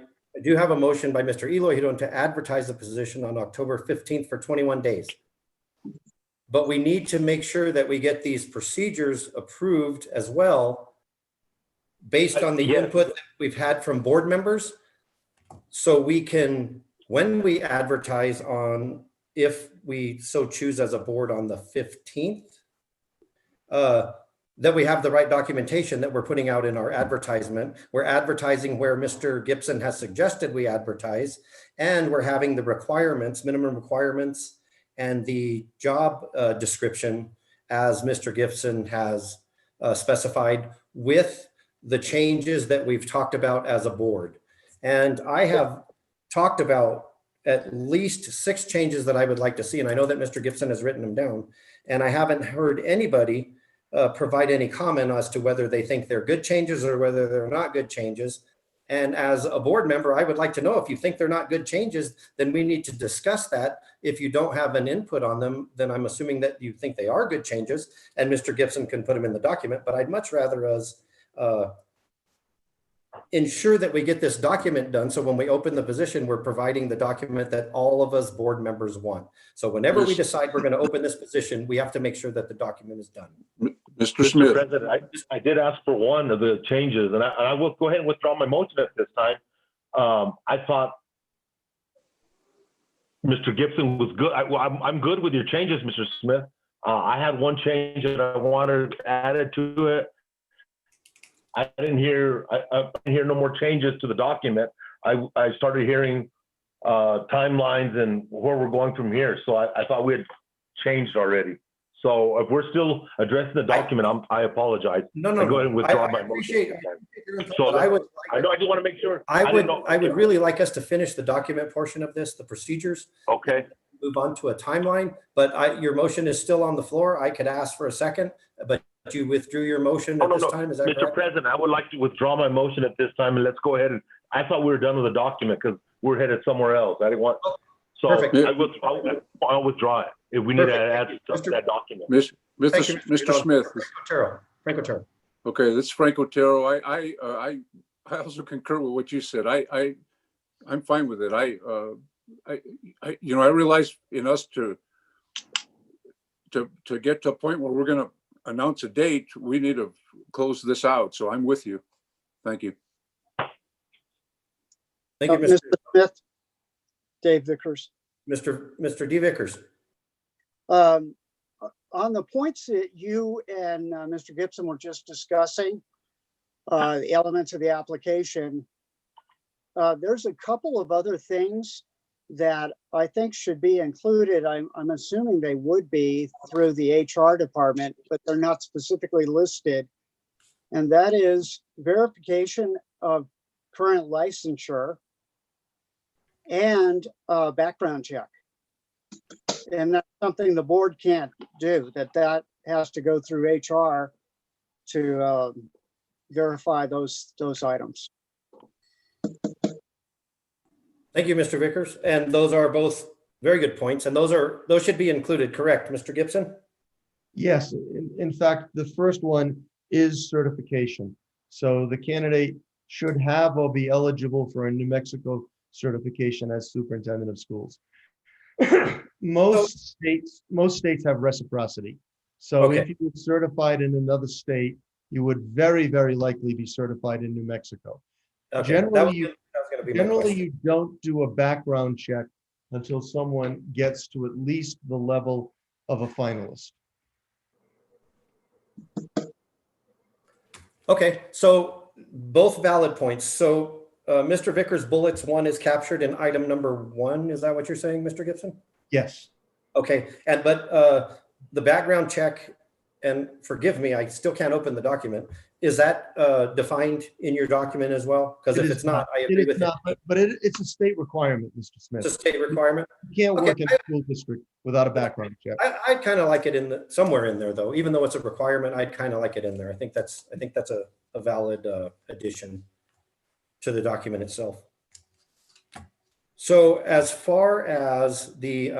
do have a motion by Mr. Eloy Hedon to advertise the position on October 15th for 21 days. But we need to make sure that we get these procedures approved as well, based on the input that we've had from board members. So we can, when we advertise on, if we so choose as a board on the 15th, that we have the right documentation that we're putting out in our advertisement. We're advertising where Mr. Gibson has suggested we advertise, and we're having the requirements, minimum requirements, and the job description as Mr. Gibson has specified, with the changes that we've talked about as a board. And I have talked about at least 6 changes that I would like to see. And I know that Mr. Gibson has written them down, and I haven't heard anybody provide any comment as to whether they think they're good changes or whether they're not good changes. And as a board member, I would like to know, if you think they're not good changes, then we need to discuss that. If you don't have an input on them, then I'm assuming that you think they are good changes, and Mr. Gibson can put them in the document. But I'd much rather us ensure that we get this document done. So when we open the position, we're providing the document that all of us board members want. So whenever we Yes. decide we're going to open this position, we have to make sure that the document is done. Mr. Mr. Smith, President, I did ask for one of the changes, and I will go ahead and withdraw my motion at this time. I thought Mr. Gibson was good. I'm good with your changes, Mr. Smith. I had one change that I wanted added to it. I didn't hear no more changes to the document. I started hearing timelines and where we're going from here. So I thought we had changed already. So if we're still addressing the document, I apologize. No, I go ahead and withdraw my motion. So I would, I know, I just want to make sure. I didn't know- would really like us to finish the document portion of this, the procedures, Okay. move on to a timeline, but your motion is still on the floor. I could ask for a second, but you withdrew your motion Oh, at no, this no. time, is that Mr. correct? President, I would like to withdraw my motion at this time, and let's go ahead and, I thought we were done with the document because we're headed somewhere else. I didn't want, so Perfect. I'll withdraw it if we need to Perfect. add Thank stuff to you. that document. Thank you, Mr. Smith. Frank Otero. Okay, this is Frank Otero. I also concur with what you said. I'm fine with it. I realize in us to get to a point where we're going to announce a date, we need to close this out. So I'm with you. Thank you. Thank you, Mr. Smith, Dave Vickers. Mr. D. Vickers. On the points that you and Mr. Gibson were just discussing, the elements of the application, there's a couple of other things that I think should be included. I'm assuming they would be through the HR department, but they're not specifically listed. And that is verification of current licensure and background check. And that's something the board can't do, that has to go through HR to verify those items. Thank you, Mr. Vickers. And those are both very good points. And those should be included, correct, Mr. Gibson? Yes, in fact, the first one is certification. So the candidate should have or be eligible for a New Mexico certification as superintendent of schools. Most states have reciprocity. So if you were certified in another state, you would very, very likely be certified in New Mexico. Okay, Generally, that was gonna be my Generally, question. you don't do a background check until someone gets to at least the level of a finalist. Okay, so both valid points. So Mr. Vickers' bullets 1 is captured in item number 1. Is that what you're saying, Mr. Gibson? Yes, Okay, but the background check, and forgive me, I still can't open the document. Is that defined in your document as well? Because if It is it's not, I it agree is with it. not, but it's a state requirement, Mr. It's Smith. a state requirement. You can't Okay, work in a school district without a background check. I kind of like it somewhere in there though, even though it's a requirement, I'd kind of like it in there. I think that's a valid addition to the document itself. So as far as the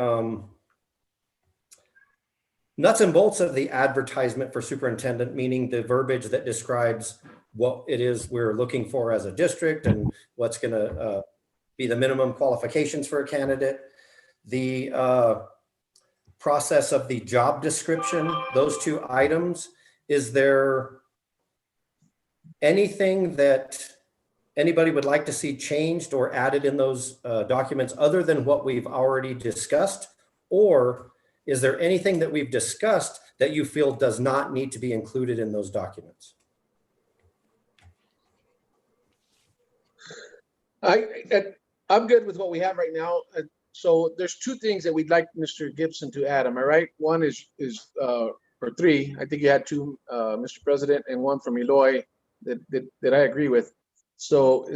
nuts and bolts of the advertisement for superintendent, meaning the verbiage that describes what it is we're looking for as a district and what's going to be the minimum qualifications for a candidate, the process of the job description, those 2 items, is there anything that anybody would like to see changed or added in those documents other than what we've already discussed? Or is there anything that we've discussed that you feel does not need to be included in those documents? I'm good with what we have right now. So there's 2 things that we'd like Mr. Gibson to add. Am I right? One is or 3. I think you had 2, Mr. President, and 1 from Eloy that I agree with. So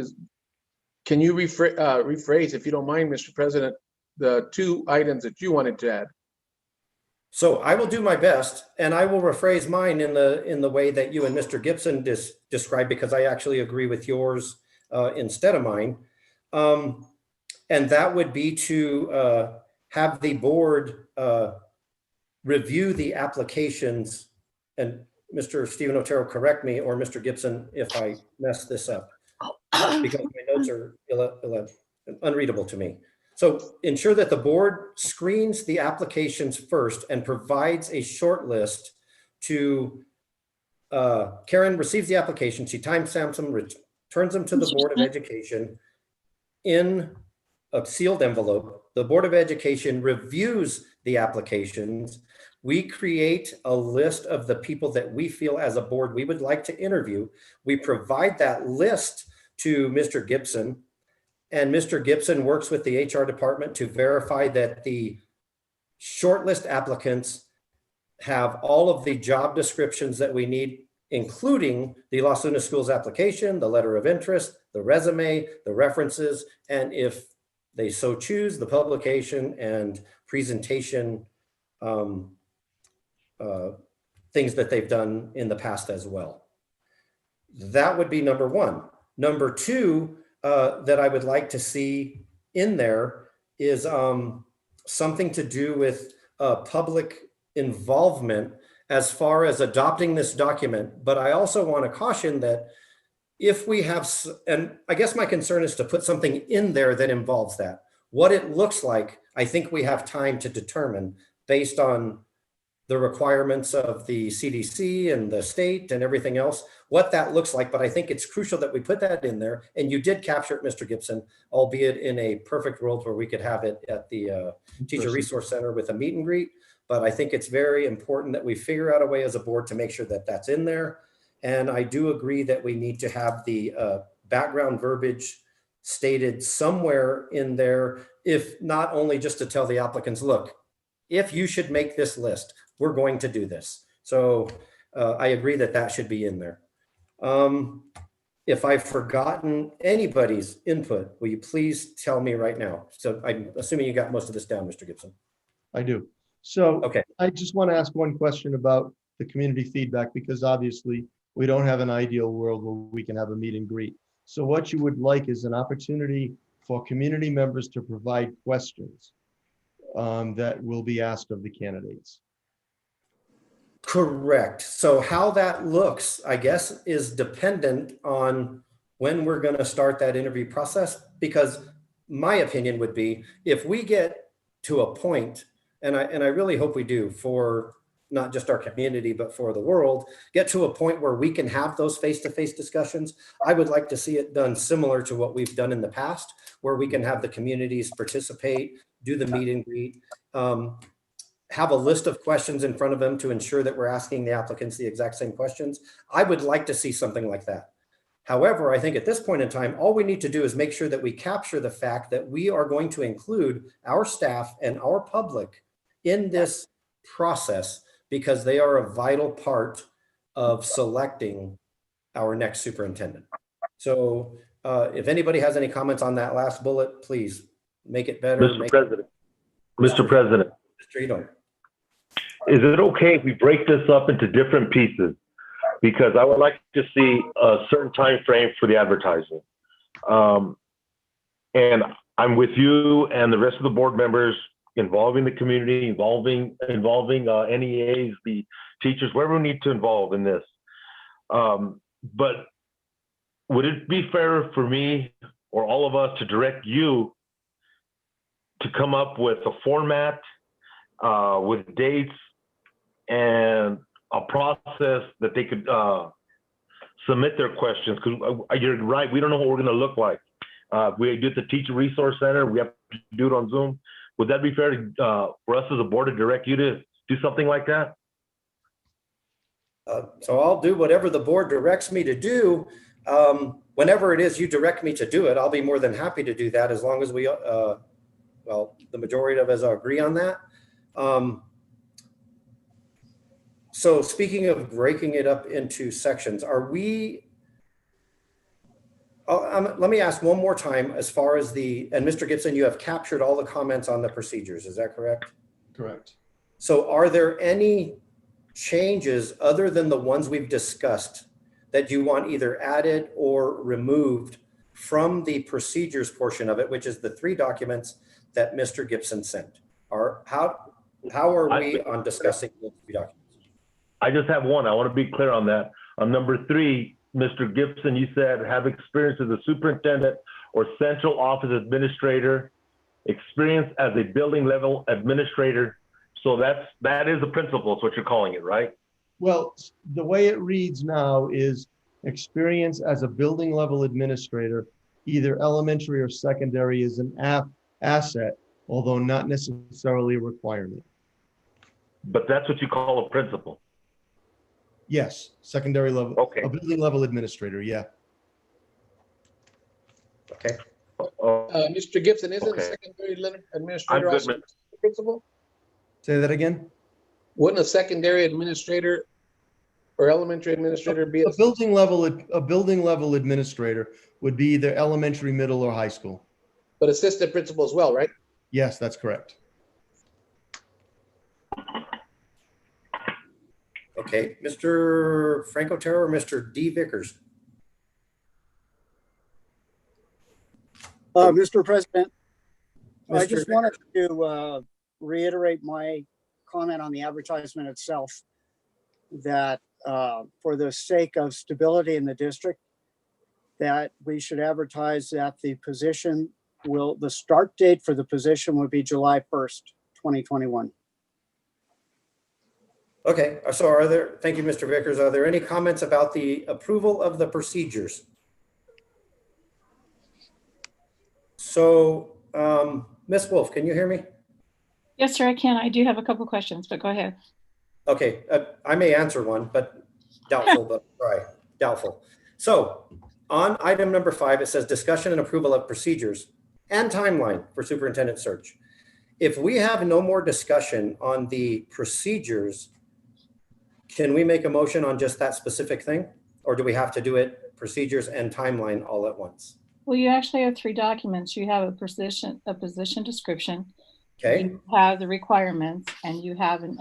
can you rephrase, if you don't mind, Mr. President, the 2 items that you wanted to add? So I will do my best, and I will rephrase mine in the way that you and Mr. Gibson described, because I actually agree with yours instead of mine. And that would be to have the board review the applications, and Mr. Stephen Otero, correct me, or Mr. Gibson if I mess this up. because my notes are unreadable to me. So ensure that the board screens the applications first and provides a short list to Karen receives the application, she timestamps them, returns them to the Board of Education in a sealed envelope. The Board of Education reviews the applications. We create a list of the people that we feel as a board we would like to interview. We provide that list to Mr. Gibson, and Mr. Gibson works with the HR department to verify that the shortlist applicants have all of the job descriptions that we need, including the Los Lunas Schools application, the letter of interest, the resume, the references, and if they so choose, the publication and presentation things that they've done in the past as well. That would be number one. Number two, that I would like to see in there is something to do with public involvement as far as adopting this document. But I also want to caution that if we have, and I guess my concern is to put something in there that involves that. What it looks like, I think we have time to determine based on the requirements of the CDC and the state and everything else, what that looks like. But I think it's crucial that we put that in there. And you did capture it, Mr. Gibson, albeit in a perfect world where we could have it at the Teacher Resource Center with a meet and greet. But I think it's very important that we figure out a way as a board to make sure that that's in there. And I do agree that we need to have the background verbiage stated somewhere in there, if not only just to tell the applicants, look, if you should make this list, we're going to do this. So I agree that that should be in there. If I've forgotten anybody's input, will you please tell me right now? So I'm assuming you got most of this down, Mr. Gibson. I do. So Okay. I just want to ask one question about the community feedback, because obviously we don't have an ideal world where we can have a meet and greet. So what you would like is an opportunity for community members to provide questions that will be asked of the candidates. Correct. So how that looks, I guess, is dependent on when we're going to start that interview process, because my opinion would be if we get to a point, and I really hope we do for not just our community, but for the world, get to a point where we can have those face-to-face discussions. I would like to see it done similar to what we've done in the past, where we can have the communities participate, do the meet and greet, have a list of questions in front of them to ensure that we're asking the applicants the exact same questions. I would like to see something like that. However, I think at this point in time, all we need to do is make sure that we capture the fact that we are going to include our staff and our public in this process, because they are a vital part of selecting our next superintendent. So if anybody has any comments on that last bullet, please make it better. Mr. President, Mr. Edom. is it okay if we break this up into different pieces? Because I would like to see a certain time frame for the advertising. And I'm with you and the rest of the board members, involving the community, involving NEAs, the teachers, wherever we need to involve in this. But would it be fair for me or all of us to direct you to come up with a format with dates and a process that they could submit their questions? Because you're right, we don't know what we're going to look like. We do it at the Teacher Resource Center. We have to do it on Zoom. Would that be fair for us as a board to direct you to do something like that? So I'll do whatever the board directs me to do. Whenever it is you direct me to do it, I'll be more than happy to do that, as long as we, well, the majority of us agree on that. So speaking of breaking it up into sections, are we, let me ask one more time as far as and Mr. Gibson, you have captured all the comments on the procedures, is that correct? Correct. So are there any changes other than the ones we've discussed that you want either added or removed from the procedures portion of it, which is the 3 documents that Mr. Gibson sent? Or how are we on discussing those 3 documents? I just have one. I want to be clear on that. On number 3, Mr. Gibson, you said have experience as a superintendent or central office administrator, experience as a building level administrator. So that is a principal, is what you're calling it, right? Well, the way it reads now is experience as a building level administrator, either elementary or secondary, is an asset, although not necessarily a requirement. But that's what you call a principal. Yes, secondary level, Okay. a building level administrator, yeah. Okay. Mr. Gibson, isn't Okay. secondary I'm administrator good, also man. principal? Say that again? Wouldn't a secondary administrator or elementary administrator be A building level administrator would be either elementary, middle, or high school. but assistant principal as well, right? Yes, that's correct. Okay, Mr. Frank Otero or Mr. D. Vickers? Mr. President, I Mr. just wanted to reiterate my comment on the advertisement itself, that for the sake of stability in the district, that we should advertise that the start date for the position would be July 1st, 2021. Okay, so thank you, Mr. Vickers. Are there any comments about the approval of the procedures? So, Ms. Wolf, can you hear me? Yes, sir, I can. I do have a couple questions, but go ahead. Okay, I may answer one, but doubtful, but try, doubtful. So on item number 5, it says discussion and approval of procedures and timeline for superintendent search. If we have no more discussion on the procedures, can we make a motion on just that specific thing? Or do we have to do it procedures and timeline all at once? Well, you actually have 3 documents. You have a position description. Okay, You have the requirements, and you have the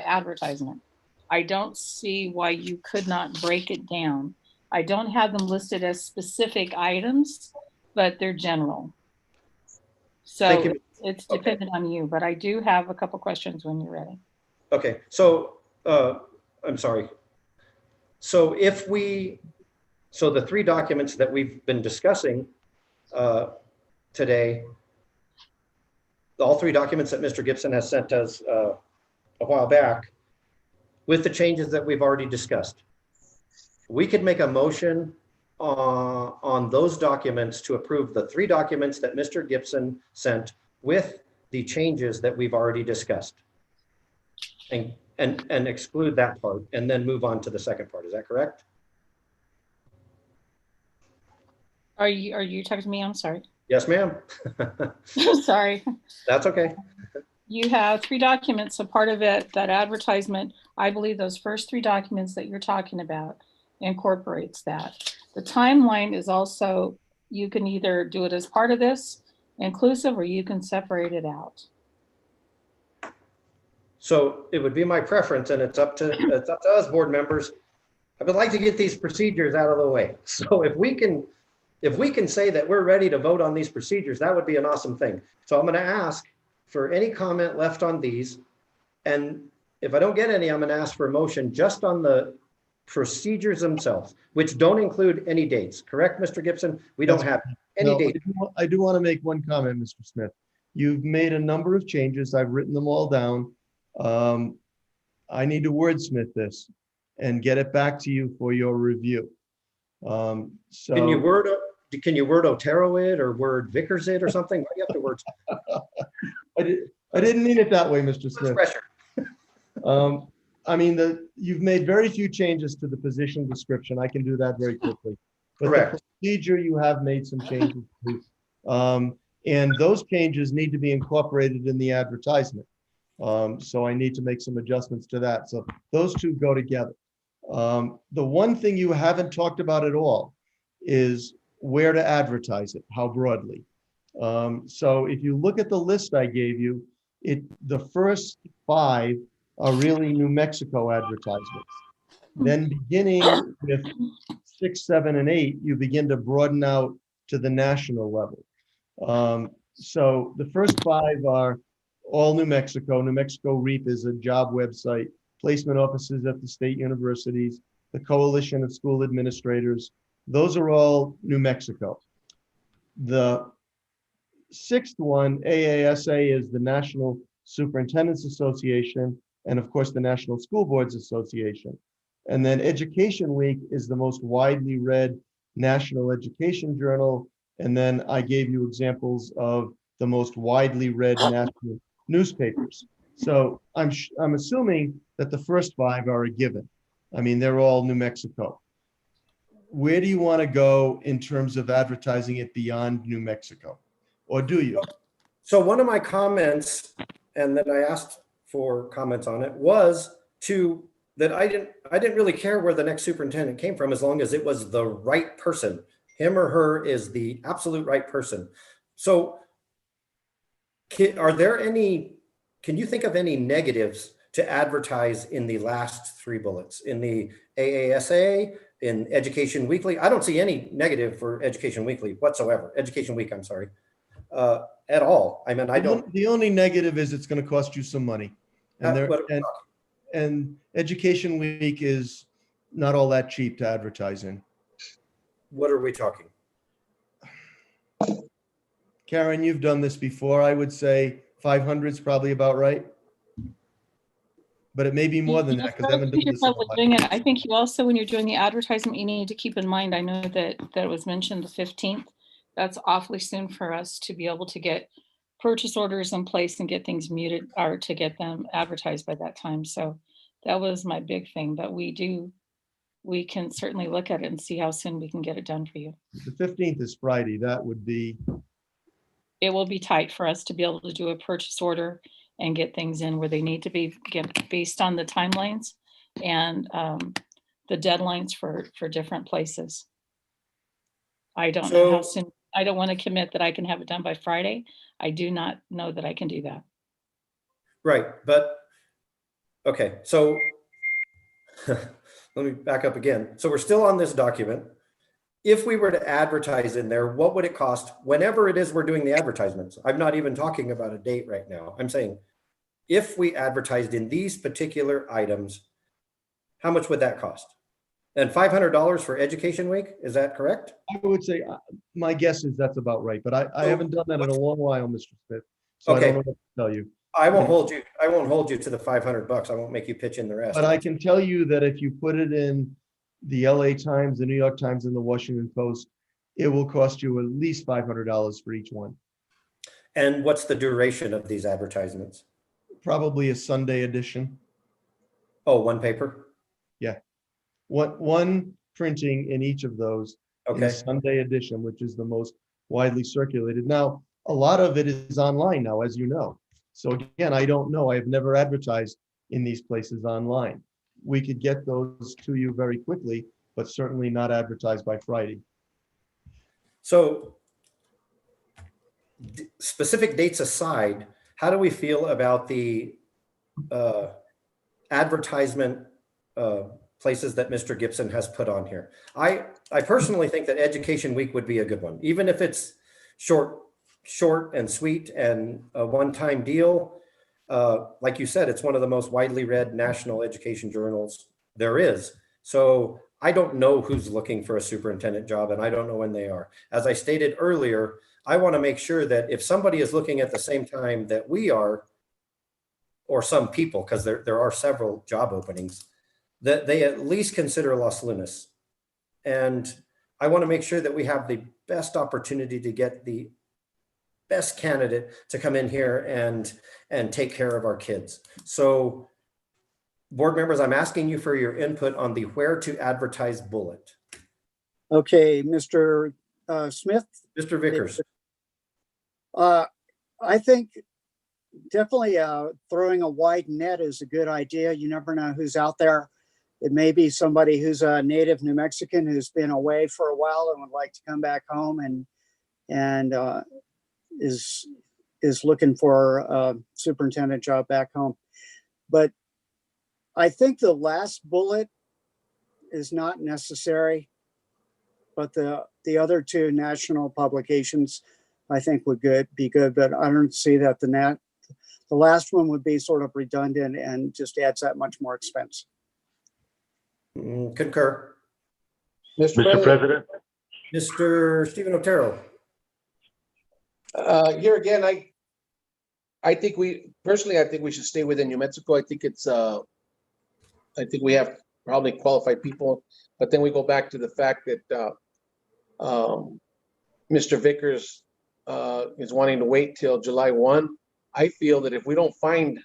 advertisement. I don't see why you could not break it down. I don't have them listed as specific items, but they're general. Thank So you. it's dependent on you, but I do have a couple questions when you're ready. okay. So I'm sorry. So the 3 documents that we've been discussing today, all 3 documents that Mr. Gibson has sent us a while back, with the changes that we've already discussed, we could make a motion on those documents to approve the 3 documents that Mr. Gibson sent with the changes that we've already discussed, and exclude that part, and then move on to the second part. Is that correct? Are you talking to me? I'm sorry. Yes, ma'am. Sorry. That's okay. You have 3 documents. So part of it, that advertisement, I believe those first 3 documents that you're talking about incorporates that. The timeline is also, you can either do it as part of this inclusive, or you can separate it out. So it would be my preference, and it's up to us board members. I would like to get these procedures out of the way. So if we can say that we're ready to vote on these procedures, that would be an awesome thing. So I'm going to ask for any comment left on these. And if I don't get any, I'm going to ask for a motion just on the procedures themselves, which don't include any dates. Correct, Mr. Gibson? We don't have any No, dates. I do want to make one comment, Mr. Smith. You've made a number of changes. I've written them all down. I need to wordsmith this and get it back to you for your review. So Can you word Otero it or word Vickers it or something? Why do you have to word? I didn't mean it that way, Mr. Smith. Pressure. I mean, you've made very few changes to the position description. I can do that very quickly. But Correct. the procedure, you have made some changes to. And those changes need to be incorporated in the advertisement. So I need to make some adjustments to that. So those 2 go together. The one thing you haven't talked about at all is where to advertise it, how broadly. So if you look at the list I gave you, the first 5 are really New Mexico advertisements. Then beginning with 6, 7, and 8, you begin to broaden out to the national level. So the first 5 are all New Mexico. New Mexico REAP is a job website, placement offices at the state universities, the Coalition of School Administrators. Those are all New Mexico. The sixth one, AASA, is the National Superintendents Association, and of course, the National School Boards Association. And then Education Week is the most widely read national education journal. And then I gave you examples of the most widely read national newspapers. So I'm assuming that the first five are a given. I mean, they're all New Mexico. Where do you want to go in terms of advertising it beyond New Mexico? Or do you? So one of my comments, and that I asked for comments on it, was that I didn't really care where the next superintendent came from, as long as it was the right person. Him or her is the absolute right person. So can you think of any negatives to advertise in the last three bullets, in the AASA, in Education Weekly? I don't see any negative for Education Weekly whatsoever. Education Week, I'm sorry, at all. I mean, I don't. The only negative is it's going to cost you some money. And What- and Education Week is not all that cheap to advertise in. What are we talking? Karen, you've done this before. I would say 500 is probably about right. But it may be more than that because I haven't done You're this. in a probably while. doing it. I think you also, when you're doing the advertisement, you need to keep in mind, I know that it was mentioned the 15th. That's awfully soon for us to be able to get purchase orders in place and get things muted, or to get them advertised by that time. So that was my big thing, but we can certainly look at it and see how soon we can get it done for you. The 15th is Friday. That would be, It will be tight for us to be able to do a purchase order and get things in where they need to be, based on the timelines and the deadlines for different places. I don't know how soon. I don't want to commit that I can have it done by Friday. I do not know that I can do that. Right, but, okay, so let me back up again. So we're still on this document. If we were to advertise in there, what would it cost whenever it is we're doing the advertisements? I'm not even talking about a date right now. I'm saying, if we advertised in these particular items, how much would that cost? And $500 for Education Week, is that correct? I would say, my guess is that's about right, but I haven't done that in a long while, Mr. Smith. So I Okay. don't know what to tell you. I won't hold you to the $500. I won't make you pitch in the rest. But I can tell you that if you put it in the LA Times, the New York Times, and the Washington Post, it will cost you at least $500 for each one. And what's the duration of these advertisements? Probably a Sunday edition. Oh, one paper? One printing in each of those Okay, is Sunday edition, which is the most widely circulated. Now, a lot of it is online now, as you know. So again, I don't know. I have never advertised in these places online. We could get those to you very quickly, but certainly not advertised by Friday. so specific dates aside, how do we feel about the advertisement places that Mr. Gibson has put on here? I personally think that Education Week would be a good one, even if it's short and sweet and a one-time deal. Like you said, it's one of the most widely read national education journals there is. So I don't know who's looking for a superintendent job, and I don't know when they are. As I stated earlier, I want to make sure that if somebody is looking at the same time that we are, or some people, because there are several job openings, that they at least consider Los Lunas. And I want to make sure that we have the best opportunity to get the best candidate to come in here and take care of our kids. So board members, I'm asking you for your input on the where to advertise bullet. Okay, Mr. Smith, Mr. Vickers. I think definitely throwing a wide net is a good idea. You never know who's out there. It may be somebody who's a native New Mexican who's been away for a while and would like to come back home and is looking for a superintendent job back home. But I think the last bullet is not necessary, but the other two national publications I think would be good, but I don't see that the last one would be sort of redundant and just adds that much more expense. Concur. Mr. President, Mr. Stephen Otero. Here again, I think I think we should stay within New Mexico. I think we have probably qualified people, but then we go back to the fact that Mr. Vickers is wanting to wait till July 1. I feel that if we don't find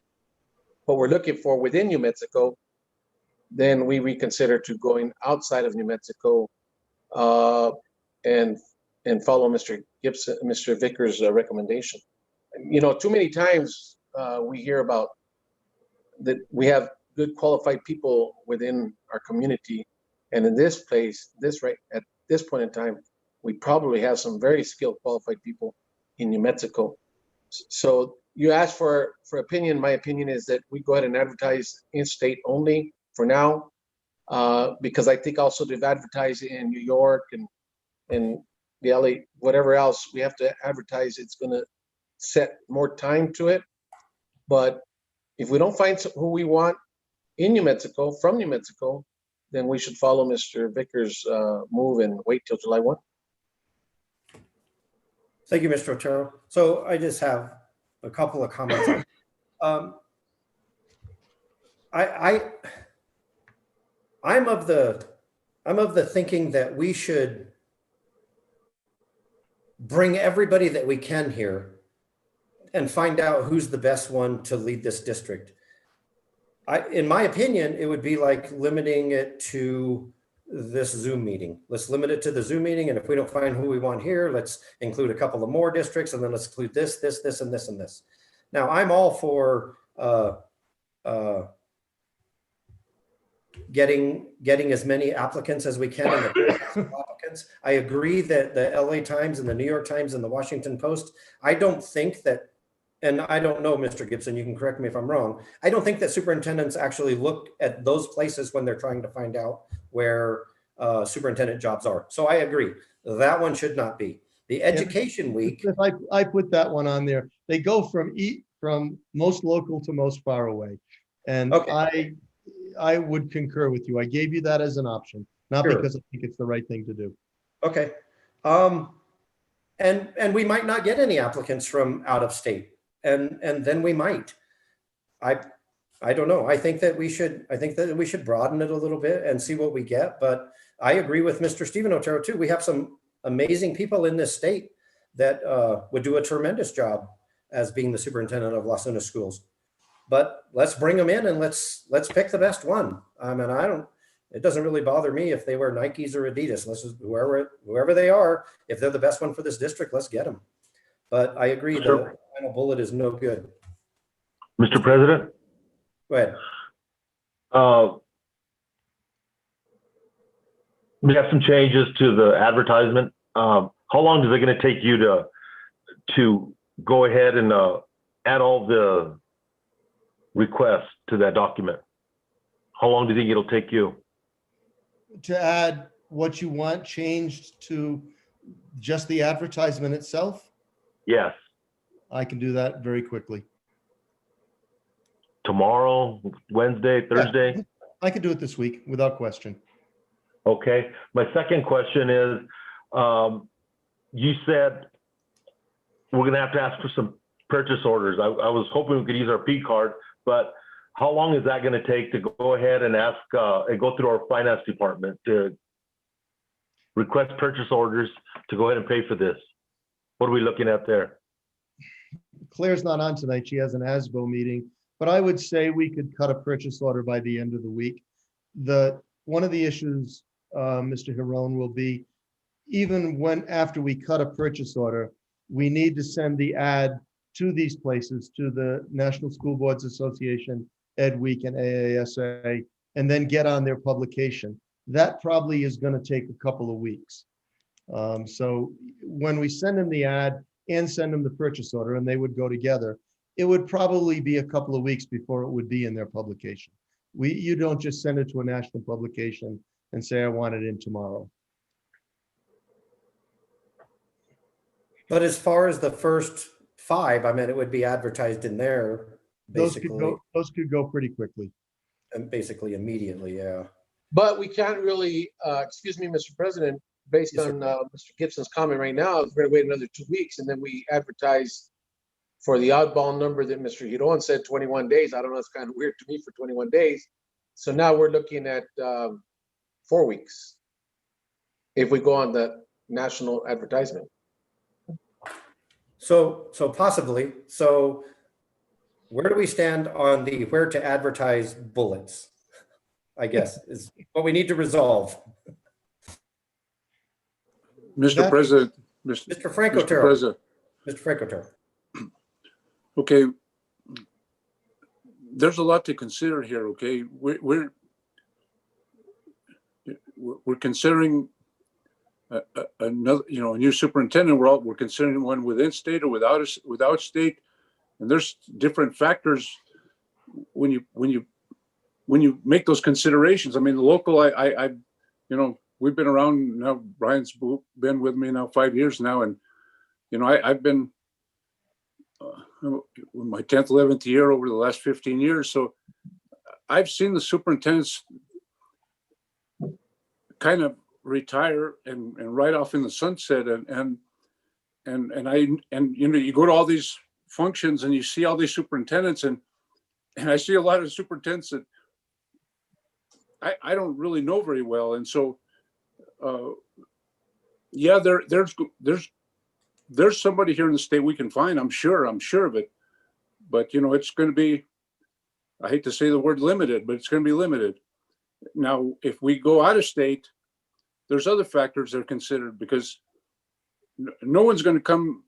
what we're looking for within New Mexico, then we reconsider to going outside of New Mexico and follow Mr. Vickers' recommendation. You know, too many times we hear about that we have good qualified people within our community, and in this place, at this point in time, we probably have some very skilled qualified people in New Mexico. So you asked for opinion. My opinion is that we go ahead and advertise in state only for now, because I think also to advertise in New York and the LA, whatever else we have to advertise, it's going to set more time to it. But if we don't find who we want in New Mexico, from New Mexico, then we should follow Mr. Vickers' move and wait till July 1. Thank you, Mr. Otero. So I just have a couple of comments. I'm of the thinking that we should bring everybody that we can here and find out who's the best one to lead this district. In my opinion, it would be like limiting it to this Zoom meeting. Let's limit it to the Zoom meeting. And if we don't find who we want here, let's include a couple of more districts, and then let's include this, and this, and this. Now, I'm all for getting as many applicants as we can. Applicants. I agree that the LA Times and the New York Times and the Washington Post, I don't think that, and I don't know, Mr. Gibson, you can correct me if I'm wrong, I don't think that superintendents actually look at those places when they're trying to find out where superintendent jobs are. So I agree, that one should not be. The Education Week. If I put that one on there, they go from most local to most far away. And okay. I would concur with you. I gave you that as an option, not sure, because I think it's the right thing to do. Okay. And we might not get any applicants from out of state. And then we might. I don't know. I think that we should broaden it a little bit and see what we get. But I agree with Mr. Stephen Otero too. We have some amazing people in this state that would do a tremendous job as being the superintendent of Las Unas schools. But let's bring them in and let's pick the best one. I mean, it doesn't really bother me if they wear Nikes or Adidas. Let's just, whoever they are, if they're the best one for this district, let's get them. But I agree, the final bullet is no good. Mr. President? Go ahead. We have some changes to the advertisement. How long is it going to take you to go ahead and add all the requests to that document? How long do you think it'll take you? To add what you want changed to just the advertisement itself? Yes. I can do that very quickly. Tomorrow, Wednesday, Thursday? Yeah, I could do it this week without question. Okay. My second question is, you said we're going to have to ask for some purchase orders. I was hoping we could use our P card, but how long is that going to take to go ahead and ask and go through our finance department to request purchase orders to go ahead and pay for this? What are we looking at there? Claire's not on tonight. She has an ASBO meeting, but I would say we could cut a purchase order by the end of the week. One of the issues, Mr. Hiron, will be even after we cut a purchase order, we need to send the ad to these places, to the National School Boards Association, Ed Week, and AASA, and then get on their publication. That probably is going to take a couple of weeks. So when we send them the ad and send them the purchase order, and they would go together, it would probably be a couple of weeks before it would be in their publication. You don't just send it to a national publication and say, I want it in tomorrow. But as far as the first 5, I mean, it would be advertised in there basically. Those could go pretty quickly. And basically immediately, yeah. But we can't really, excuse me, Mr. President, based Yes, sir. on Mr. Gibson's comment right now, we're gonna wait another 2 weeks and then we advertise for the oddball number that Mr. Giron said, 21 days. I don't know, it's kind of weird to me for 21 days. So now we're looking at 4 weeks if we go on the national advertisement. So possibly, so where do we stand on the where to advertise bullets? I guess is what we need to resolve. Mr. That- President, Mr. Franco Mr. Otero, President, Mr. Franco Otero. okay. There's a lot to consider here, okay? We're considering another, you know, a new superintendent. We're considering one within state or without state. And there's different factors when you make those considerations. I mean, the local, I you know, we've been around now. Brian's been with me now 5 years now, and you know, I've been in my 10th, 11th year over the last 15 years. So I've seen the superintendents kind of retire and ride off in the sunset, and you know, you go to all these functions and you see all these superintendents, and I see a lot of superintendents that I don't really know very well. And so yeah, there's somebody here in the state we can find, I'm sure of it. But you know, it's going to be, I hate to say the word limited, but it's going to be limited. Now, if we go out of state, there's other factors that are considered, because no one's going to come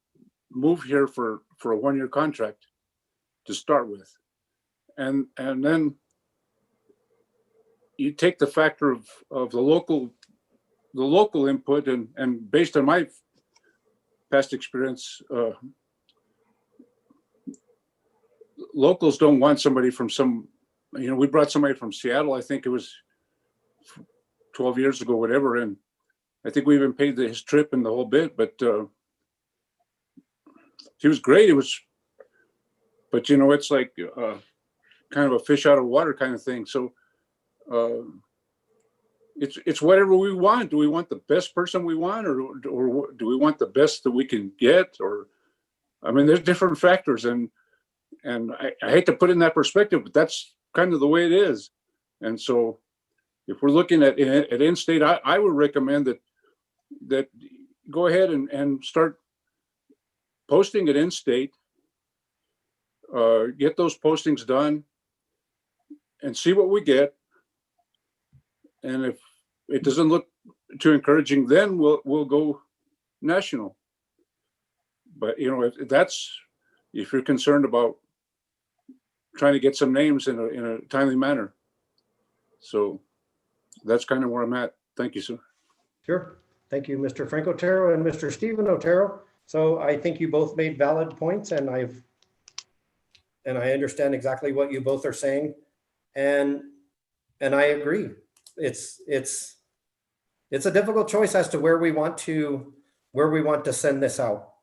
move here for a 1-year contract to start with. And then you take the factor of the local input, and based on my past experience, locals don't want somebody from some, you know, we brought somebody from Seattle, I think it was 12 years ago, whatever. And I think we even paid his trip and the whole bit, but he was great. But you know, it's like kind of a fish out of water kind of thing. So it's whatever we want. Do we want the best person we want, or do we want the best that we can get? Or, I mean, there's different factors, and I hate to put it in that perspective, but that's kind of the way it is. And so if we're looking at in-state, I would recommend that go ahead and start posting it in-state, get those postings done and see what we get. And if it doesn't look too encouraging, then we'll go national. But you know, if you're concerned about trying to get some names in a timely manner. So that's kind of where I'm at. Thank you, sir. Sure. Thank you, Mr. Franco Otero and Mr. Stephen Otero. So I think you both made valid points, and I understand exactly what you both are saying. And I agree. It's a difficult choice as to where we want to send this out.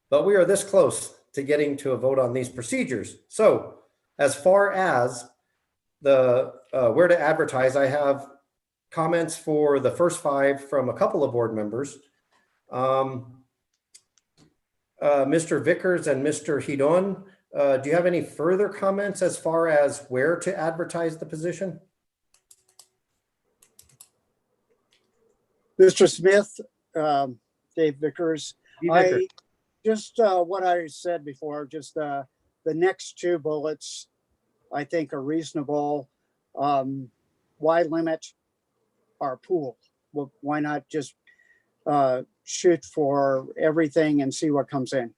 But we are this close to getting to a vote on these procedures. So as far as the where to advertise, I have comments for the first 5 from a couple of board members. Mr. Vickers and Mr. Hidon, do you have any further comments as far as where to advertise the position? Mr. Smith, Dave Vickers, Steve Vickers. just what I said before, just the next 2 bullets I think are reasonable. Why limit our pool? Well, why not just shoot for everything and see what comes in?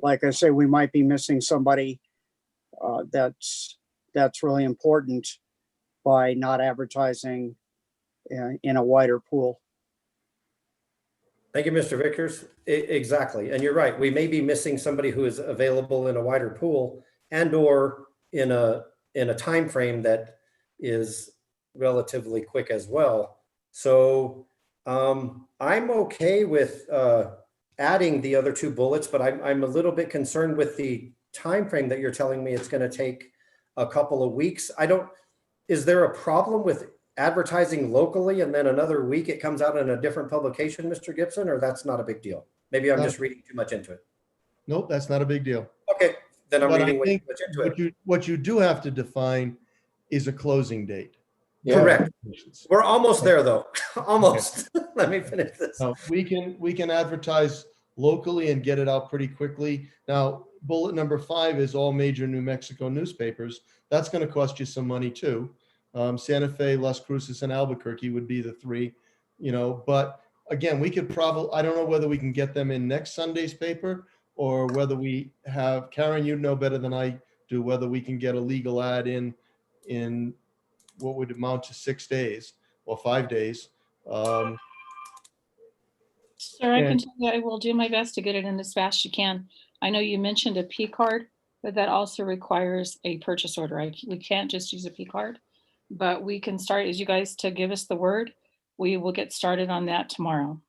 Like I say, we might be missing somebody that's really important by not advertising in a wider pool. Thank you, Mr. Vickers. Exactly. And you're right. We may be missing somebody who is available in a wider pool and or in a time frame that is relatively quick as well. So I'm okay with adding the other 2 bullets, but I'm a little bit concerned with the time frame that you're telling me it's going to take a couple of weeks. is there a problem with advertising locally and then another week it comes out in a different publication, Mr. Gibson, or that's not a big deal? Maybe I'm No. just reading too much into it. Nope, that's not a big deal. Okay, then I'm But I reading way too think much into it. what you do have to define is a closing date. Yeah. Correct. We're almost there though. Almost. Let me finish this. No, we can advertise locally and get it out pretty quickly. Now, bullet number 5 is all major New Mexico newspapers. That's going to cost you some money too. Santa Fe, Las Cruces, and Albuquerque would be the 3, but again, we could probably, I don't know whether we can get them in next Sunday's paper or whether we have, Karen, you know better than I do, whether we can get a legal ad in what would amount to 6 days or 5 days. Sir, I can And- tell you, I will do my best to get it in as fast as you can. I know you mentioned a P card, but that also requires a purchase order. We can't just use a P card, but we can start, as you guys to give us the word, we will get started on that tomorrow.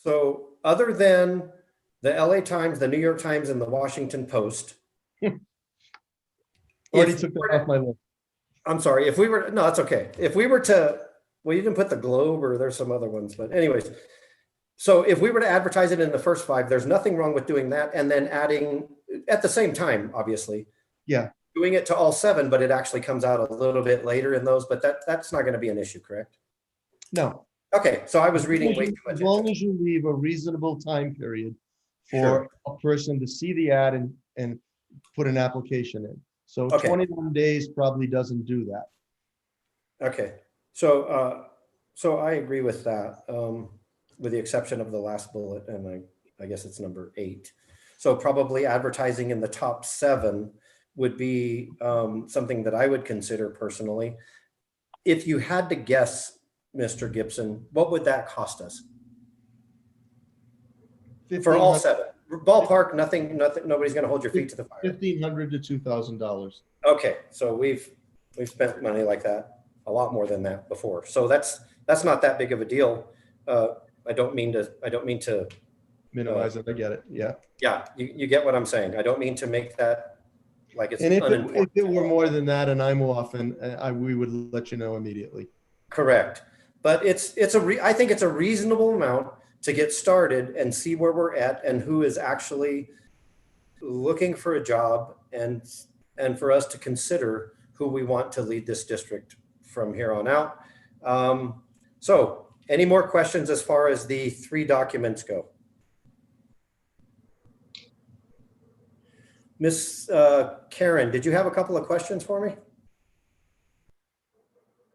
So other than the LA Times, the New York Times, and the Washington Post. Already if took we were that to- off my list. I'm sorry, if we were, no, it's okay. If we were to, well, you didn't put the Globe or there's some other ones, but anyways. So if we were to advertise it in the first 5, there's nothing wrong with doing that and then adding at the same time, obviously. Yeah. Doing it to all 7, but it actually comes out a little bit later in those, but that's not going to be an issue, correct? No. Okay, so I was reading way too much. As into long it. as you leave a reasonable time period Sure. for a person to see the ad and put an application in. So Okay. 21 days probably doesn't do that. Okay, so I agree with that, with the exception of the last bullet, and I guess it's number 8. So probably advertising in the top 7 would be something that I would consider personally. If you had to guess, Mr. Gibson, what would that cost us? For all 7, ballpark, nothing, nobody's gonna hold your feet to the fire. $1,500 to $2,000. Okay, so we've spent money like that, a lot more than that before. So that's not that big of a deal. I don't mean to, Minimize it, I get it, yeah. yeah, you get what I'm saying. I don't mean to make that like it's And if unimportant. it were more than that and I'm off, and we would let you know immediately. Correct. But I think it's a reasonable amount to get started and see where we're at and who is actually looking for a job and for us to consider who we want to lead this district from here on out. So any more questions as far as the 3 documents go? Miss Karen, did you have a couple of questions for me?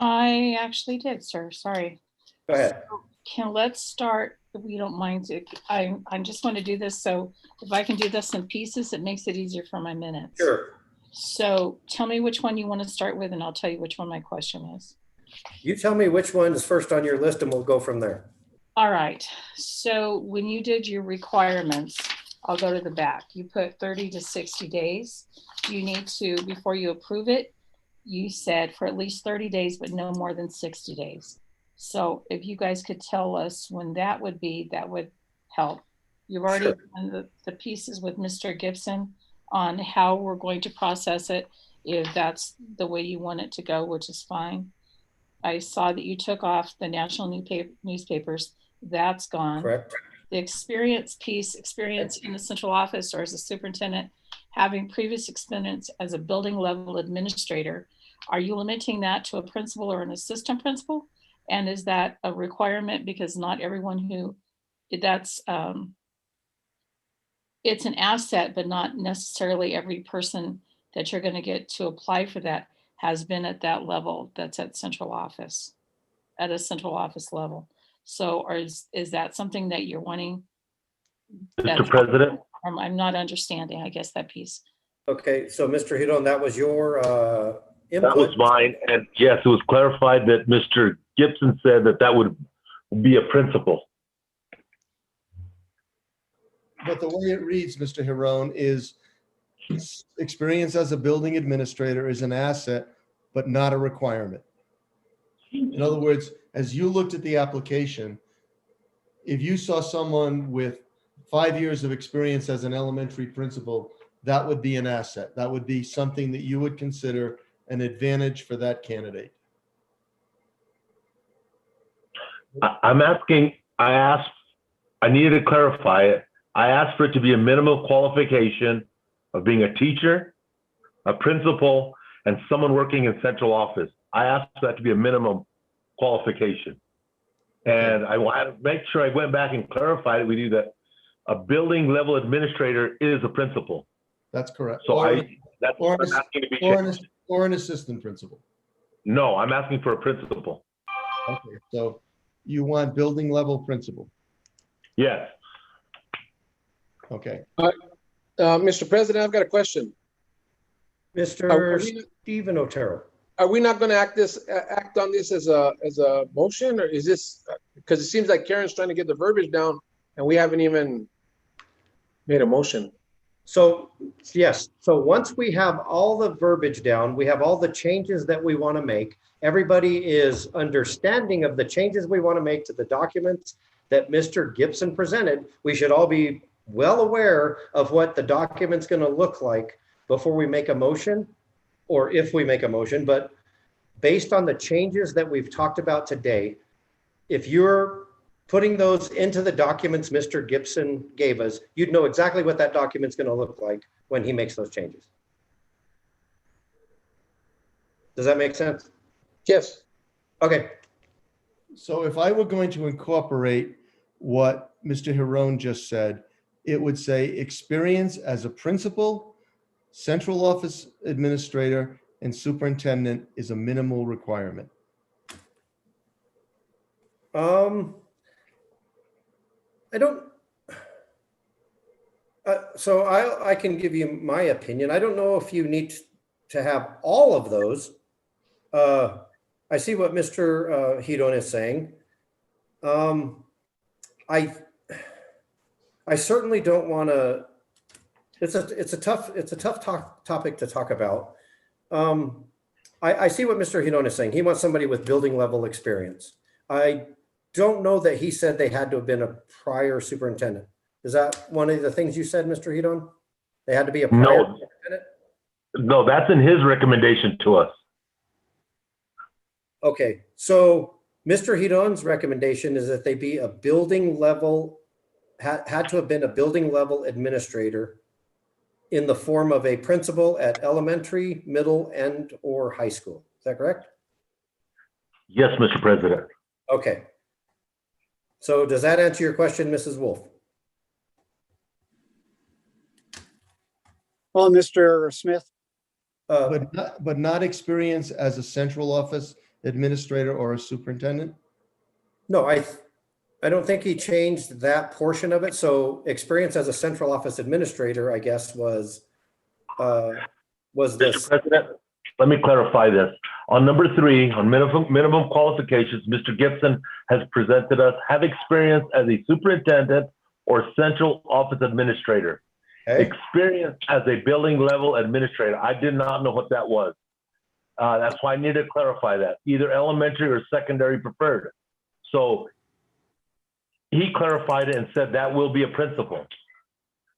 I actually did, sir, sorry. Go ahead. Let's start, if you don't mind, I just want to do this, so if I can do this in pieces, it makes it easier for my minutes. Sure. So tell me which one you want to start with and I'll tell you which one my question is. You tell me which one is first on your list and we'll go from there. All right, so when you did your requirements, I'll go to the back. You put 30 to 60 days. You need to, before you approve it, you said for at least 30 days, but no more than 60 days. So if you guys could tell us when that would be, that would help. You've already Sure. done the pieces with Mr. Gibson on how we're going to process it, if that's the way you want it to go, which is fine. I saw that you took off the national newspapers. That's gone. Correct? The experience piece, experience in the central office or as a superintendent, having previous experience as a building level administrator. Are you limiting that to a principal or an assistant principal? And is that a requirement? Because not everyone who, it's an asset, but not necessarily every person that you're going to get to apply for that has been at that level. That's at central office, at a central office level. So is that something that you're wanting? Mr. President, I'm not understanding, I guess, that piece. Okay, so Mr. Hidon, that was your that was input. mine. And yes, it was clarified that Mr. Gibson said that would be a principal. But the way it reads, Mr. Hiron, is experience as a building administrator is an asset, but not a requirement. In other words, as you looked at the application, if you saw someone with 5 years of experience as an elementary principal, that would be an asset. That would be something that you would consider an advantage for that candidate? I'm asking, I needed to clarify it. I asked for it to be a minimum qualification of being a teacher, a principal, and someone working in central office. I asked for that to be a minimum qualification. And I wanted to make sure I went back and clarified it with you that a building level administrator is a principal. That's correct. So that's or what I'm asking to be or an, changed. or an assistant principal. No, I'm asking for a principal. Okay, so you want building level principal. Yes. Okay. Mr. President, I've got a question. Mr. Stephen Otero. Are we not going to act on this as a motion, or is this, because it seems like Karen's trying to get the verbiage down and we haven't even made a motion. So, yes, so once we have all the verbiage down, we have all the changes that we want to make, everybody is understanding of the changes we want to make to the documents that Mr. Gibson presented, we should all be well aware of what the document's going to look like before we make a motion, or if we make a motion. But based on the changes that we've talked about today, if you're putting those into the documents Mr. Gibson gave us, you'd know exactly what that document's going to look like when he makes those changes. Does that make sense? Yes. Okay. So if I were going to incorporate what Mr. Hiron just said, it would say experience as a principal, central office administrator, and superintendent is a minimal requirement. I don't, so I can give you my opinion. I don't know if you need to have all of those. I see what Mr. Hedon is saying. I certainly don't want to, it's a tough topic to talk about. I see what Mr. Hedon is saying. He wants somebody with building level experience. I don't know that he said they had to have been a prior superintendent. Is that one of the things you said, Mr. Hedon? They had to be a prior superintendent? No, that's in his recommendation to us. Okay, so Mr. Hedon's recommendation is that they be a building level, had to have been a building level administrator in the form of a principal at elementary, middle, and or high school. Is that correct? Yes, Mr. President. Okay. So does that answer your question, Mrs. Wolf? Well, Mr. Smith, But not experience as a central office administrator or a superintendent? No, I don't think he changed that portion of it. So experience as a central office administrator, I guess, was Mr. this. President, let me clarify this. On number 3, on minimum qualifications, Mr. Gibson has presented us have experience as a superintendent or central office administrator. Okay. Experience as a building level administrator. I did not know what that was. That's why I need to clarify that. Either elementary or secondary preferred. So he clarified it and said that will be a principal.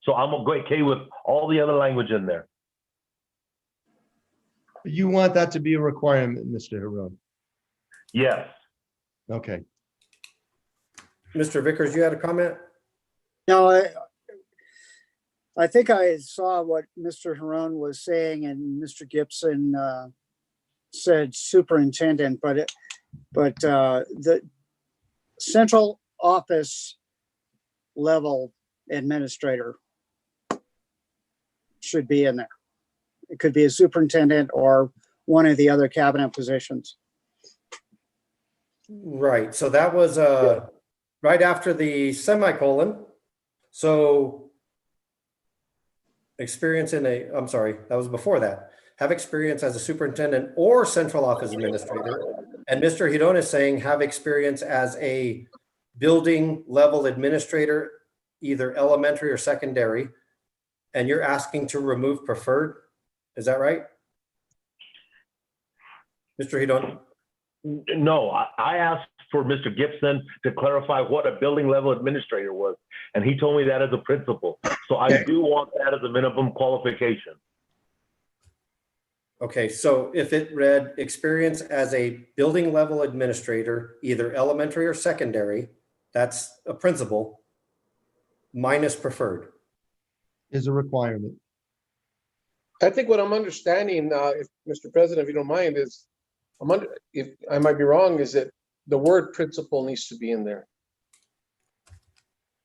So I'm okay with all the other language in there. You want that to be a requirement, Mr. Hiron? Yes. Okay. Mr. Vickers, you had a comment? no, I think I saw what Mr. Hiron was saying, and Mr. Gibson said superintendent, but the central office level administrator should be in there. It could be a superintendent or one of the other cabinet positions. Right. So that was right after the semicolon. So experience in a, I'm sorry, that was before that. Have experience as a superintendent or central office administrator. And Mr. Hedon is saying have experience as a building level administrator, either elementary or secondary. And you're asking to remove preferred. Is that right? Mr. Hedon? No, I asked for Mr. Gibson to clarify what a building level administrator was, and he told me that as a principal. So I do want that as a minimum qualification. Okay, so if it read experience as a building level administrator, either elementary or secondary, that's a principal, minus preferred. Is a requirement. I think what I'm understanding, if Mr. President, if you don't mind, is if I might be wrong, is that the word principal needs to be in there.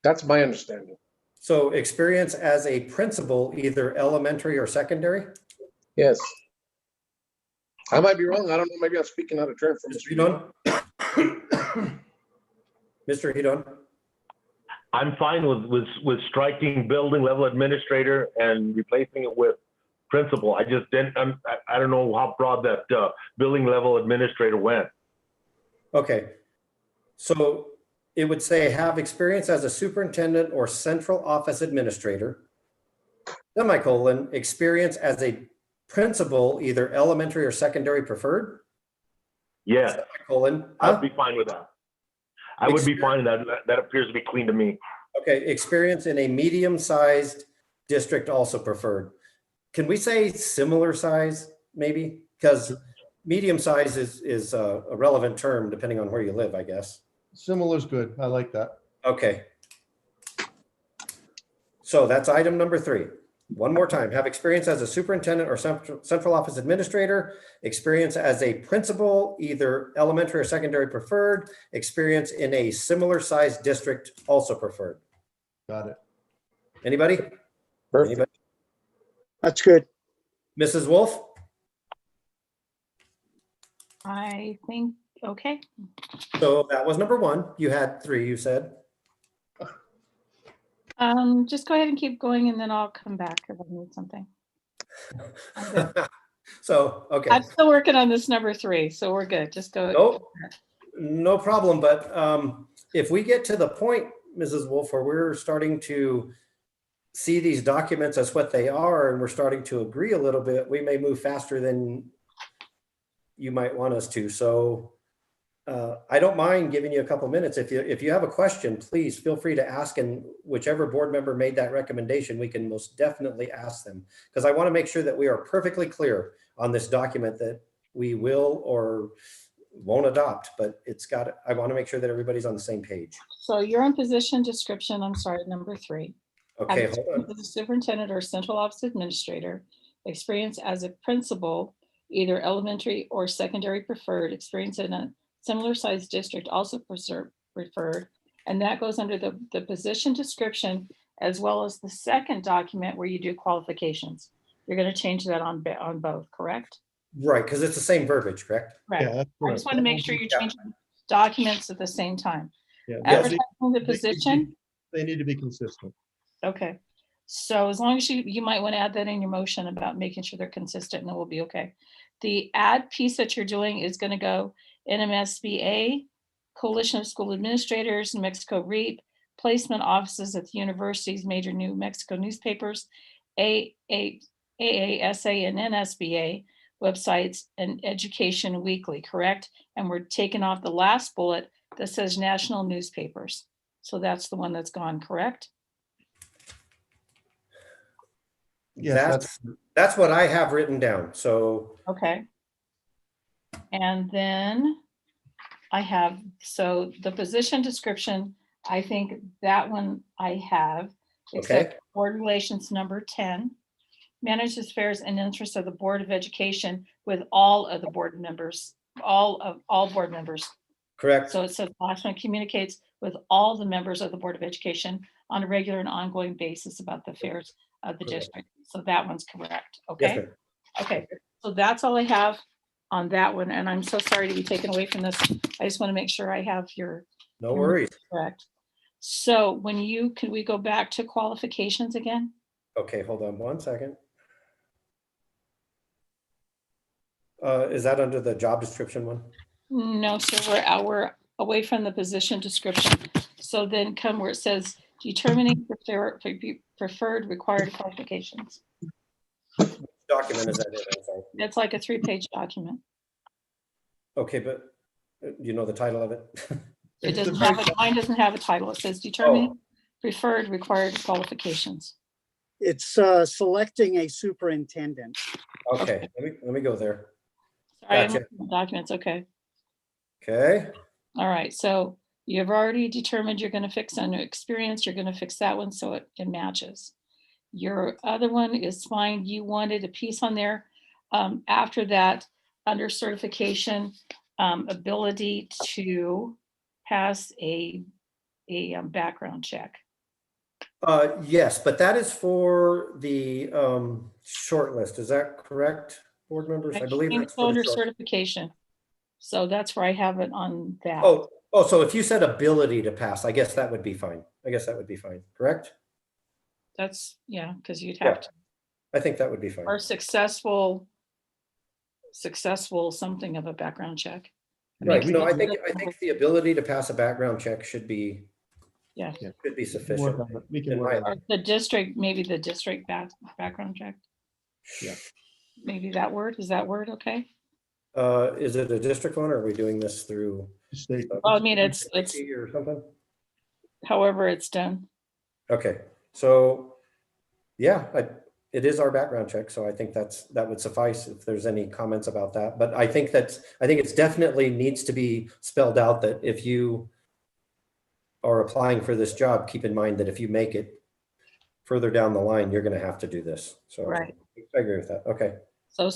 That's my understanding. So experience as a principal, either elementary or secondary? Yes. I might be wrong. I don't know. Maybe I'm speaking out of turn for Mr. Mr. Hidon? Mr. Hidon? I'm fine with striking building level administrator and replacing it with principal. I just didn't, I don't know how broad that building level administrator went. Okay. So it would say have experience as a superintendent or central office administrator, semicolon, experience as a principal, either elementary or secondary preferred, Yes, semicolon. I'd be fine with that. I would be fine with that. That appears to be clean to me. Okay, experience in a medium-sized district also preferred. Can we say similar size, maybe? Because medium size is a relevant term depending on where you live, I guess. Similar is good. I like that. Okay. So that's item number 3. One more time, have experience as a superintendent or central office administrator, experience as a principal, either elementary or secondary preferred, experience in a similar sized district also preferred. Got it. Anybody? Perfect. Anybody? That's good. Mrs. Wolf? I think, okay. So that was number 1. You had 3, you said. Just go ahead and keep going and then I'll come back if I need something. So, okay. I'm still working on this number 3, so we're good. Just go. No problem. But if we get to the point, Mrs. Wolf, where we're starting to see these documents as what they are, and we're starting to agree a little bit, we may move faster than you might want us to. So I don't mind giving you a couple minutes. If you have a question, please feel free to ask, and whichever board member made that recommendation, we can most definitely ask them, because I want to make sure that we are perfectly clear on this document that we will or won't adopt, but I want to make sure that everybody's on the same page. So you're in position description, I'm sorry, number 3. Okay, hold on. The superintendent or central office administrator, experience as a principal, either elementary or secondary preferred, experience in a similar sized district also preferred. And that goes under the position description, as well as the second document where you do qualifications. You're going to change that on both, correct? Right, because it's the same verbiage, correct? Right. Yeah, that's I correct. just want to make sure you're changing documents at the same time. Yeah, Advertising the position. they need to be consistent. Okay, so as long as you might want to add that in your motion about making sure they're consistent, and then we'll be okay. The add piece that you're doing is going to go NMSBA, Coalition of School Administrators, New Mexico REAP, placement offices at the universities, major New Mexico newspapers, AASA and NSBA websites, and Education Weekly, correct? And we're taking off the last bullet that says national newspapers. So that's the one that's gone, correct? Yes, That's what I have written down. So Okay. And then I have, so the position description, I think that one I have, except board relations number 10, manage the affairs and interests of the Board of Education with all of the board members, all board members. correct. So it says last one communicates with all the members of the Board of Education on a regular and ongoing basis about the affairs of the Correct. district. So that one's correct, Yes, okay? ma'am. Okay, so that's all I have on that one, and I'm so sorry to be taken away from this. I just want to make sure I have your No worries. correct. So can we go back to qualifications again? Okay, hold on one second. Is that under the job description one? No, sir, we're away from the position description. So then come where it says determining preferred required qualifications. Document is that in? I'm sorry. It's like a 3-page document. Okay, but you know the title of it? It doesn't have, mine doesn't have a title. It says determining preferred required qualifications. It's selecting a superintendent. Okay, let me go there. Sorry, I'm Gotcha. looking at documents, okay. Okay, All right, so you've already determined you're gonna fix under experience, you're gonna fix that one so it matches. Your other one is fine, you wanted a piece on there. After that, under certification, ability to pass a background check. yes, but that is for the short list. Is that correct, board members? I believe It's that's for the under short. certification. So that's where I have it on that. Oh, so if you said ability to pass, I guess that would be fine. I guess that would be fine, correct? That's, yeah, because you'd Yeah. have to, I think that would be fine. or successful something of a background check. Right, mean, no, I think the ability to pass a background check should be Yeah, sufficient. We can In work my on or the district, maybe the district background check. Yeah. Maybe that word, is that word okay? Is it a district one, or are we doing this through? the state. Well, I mean, it's Or something? however it's done. Okay, so, yeah, it is our background check, so I think that would suffice if there's any comments about that. But I think it's definitely needs to be spelled out that if you are applying for this job, keep in mind that if you make it further down the line, you're gonna have to do this. So Right. I agree with that. Okay. So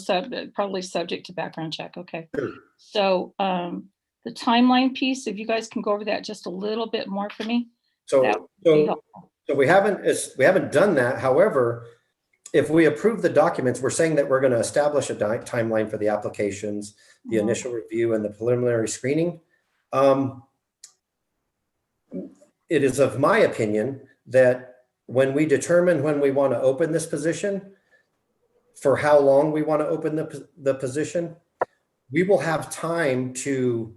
probably subject to background check, okay. Sure. So the timeline piece, if you guys can go over that just a little bit more for me. So, That would be so, helpful. so we haven't done that. However, if we approve the documents, we're saying that we're going to establish a timeline for the applications, the Mhm. initial review, and the preliminary screening. It is of my opinion that when we determine when we want to open this position, for how long we want to open the position, we will have time to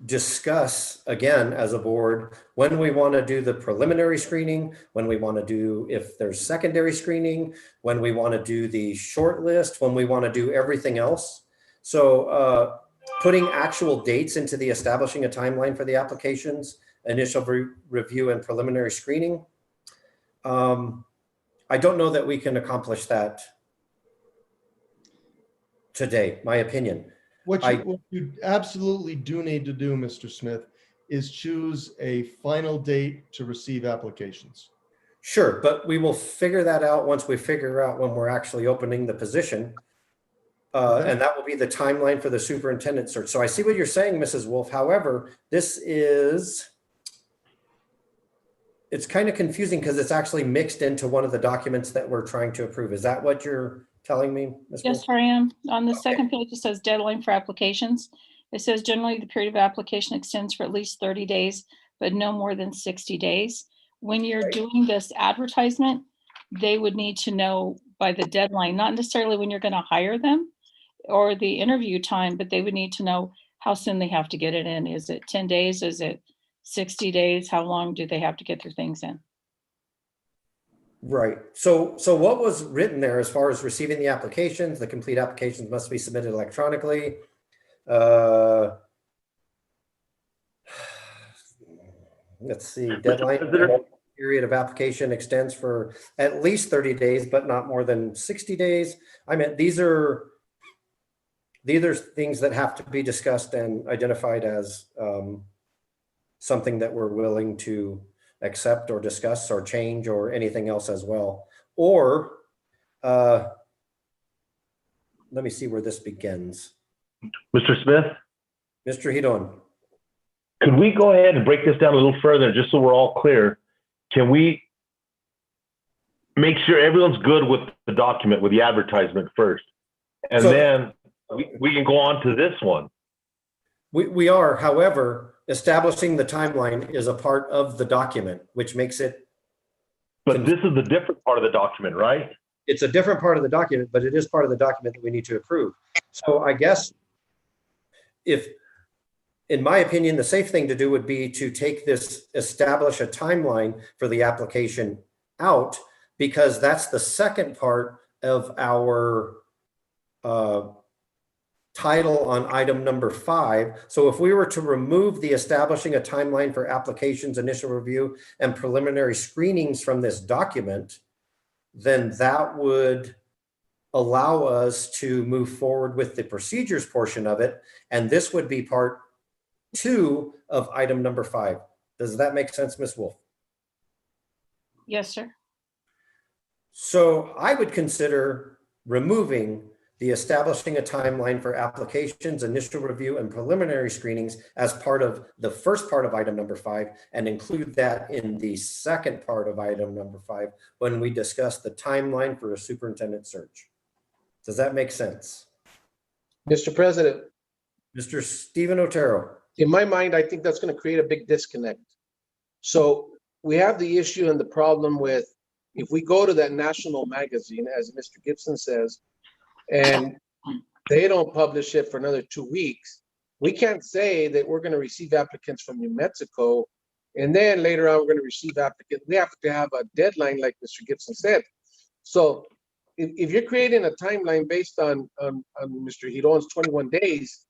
discuss again as a board when we want to do the preliminary screening, when we want to do if there's secondary screening, when we want to do the short list, when we want to do everything else. So putting actual dates into the establishing a timeline for the applications, initial review and preliminary screening. I don't know that we can accomplish that today, my opinion. What you absolutely do need to do, Mr. Smith, is choose a final date to receive applications. Sure, but we will figure that out once we figure out when we're actually opening the position. Okay. And that will be the timeline for the superintendent search. So I see what you're saying, Mrs. Wolf. However, it's kind of confusing because it's actually mixed into one of the documents that we're trying to approve. Is that what you're telling me, Ms. Wolf? Yes, I am. On the second page, it says deadline for applications. It says generally the period of application extends for at least 30 days, but no more than 60 days. When you're doing this advertisement, they would need to know by the deadline, not necessarily when you're going to hire them or the interview time, but they would need to know how soon they have to get it in. Is it 10 days? Is it 60 days? How long do they have to get their things in? Right. So what was written there as far as receiving the applications, the complete applications must be submitted electronically. Let's see, deadline period of application extends for at least 30 days, but not more than 60 days. I mean, these are things that have to be discussed and identified as something that we're willing to accept or discuss or change or anything else as well. Or let me see where this begins. Mr. Smith, Mr. Hedon. could we go ahead and break this down a little further just so we're all clear? Can we make sure everyone's good with the document, with the advertisement first? And then we can go on to this one. We are, however, establishing the timeline is a part of the document, which makes it. But this is the different part of the document, right? It's a different part of the document, but it is part of the document that we need to approve. So I guess in my opinion, the safe thing to do would be to take this, establish a timeline for the application out, because that's the second part of our title on item number 5. So if we were to remove the establishing a timeline for applications, initial review, and preliminary screenings from this document, then that would allow us to move forward with the procedures portion of it. And this would be part 2 of item number 5. Does that make sense, Ms. Wolf? Yes, sir. So I would consider removing the establishing a timeline for applications, initial review, and preliminary screenings as part of the first part of item number 5, and include that in the second part of item number 5 when we discuss the timeline for a superintendent search. Does that make sense? Mr. President, Mr. Stephen Otero. in my mind, I think that's going to create a big disconnect. So we have the issue and the problem with, if we go to that national magazine, as Mr. Gibson says, and they don't publish it for another 2 weeks, we can't say that we're going to receive applicants from New Mexico, and then later on, we're going to receive applicants. We have to have a deadline, like Mr. Gibson said. So if you're creating a timeline based on Mr. Giron's 21 days,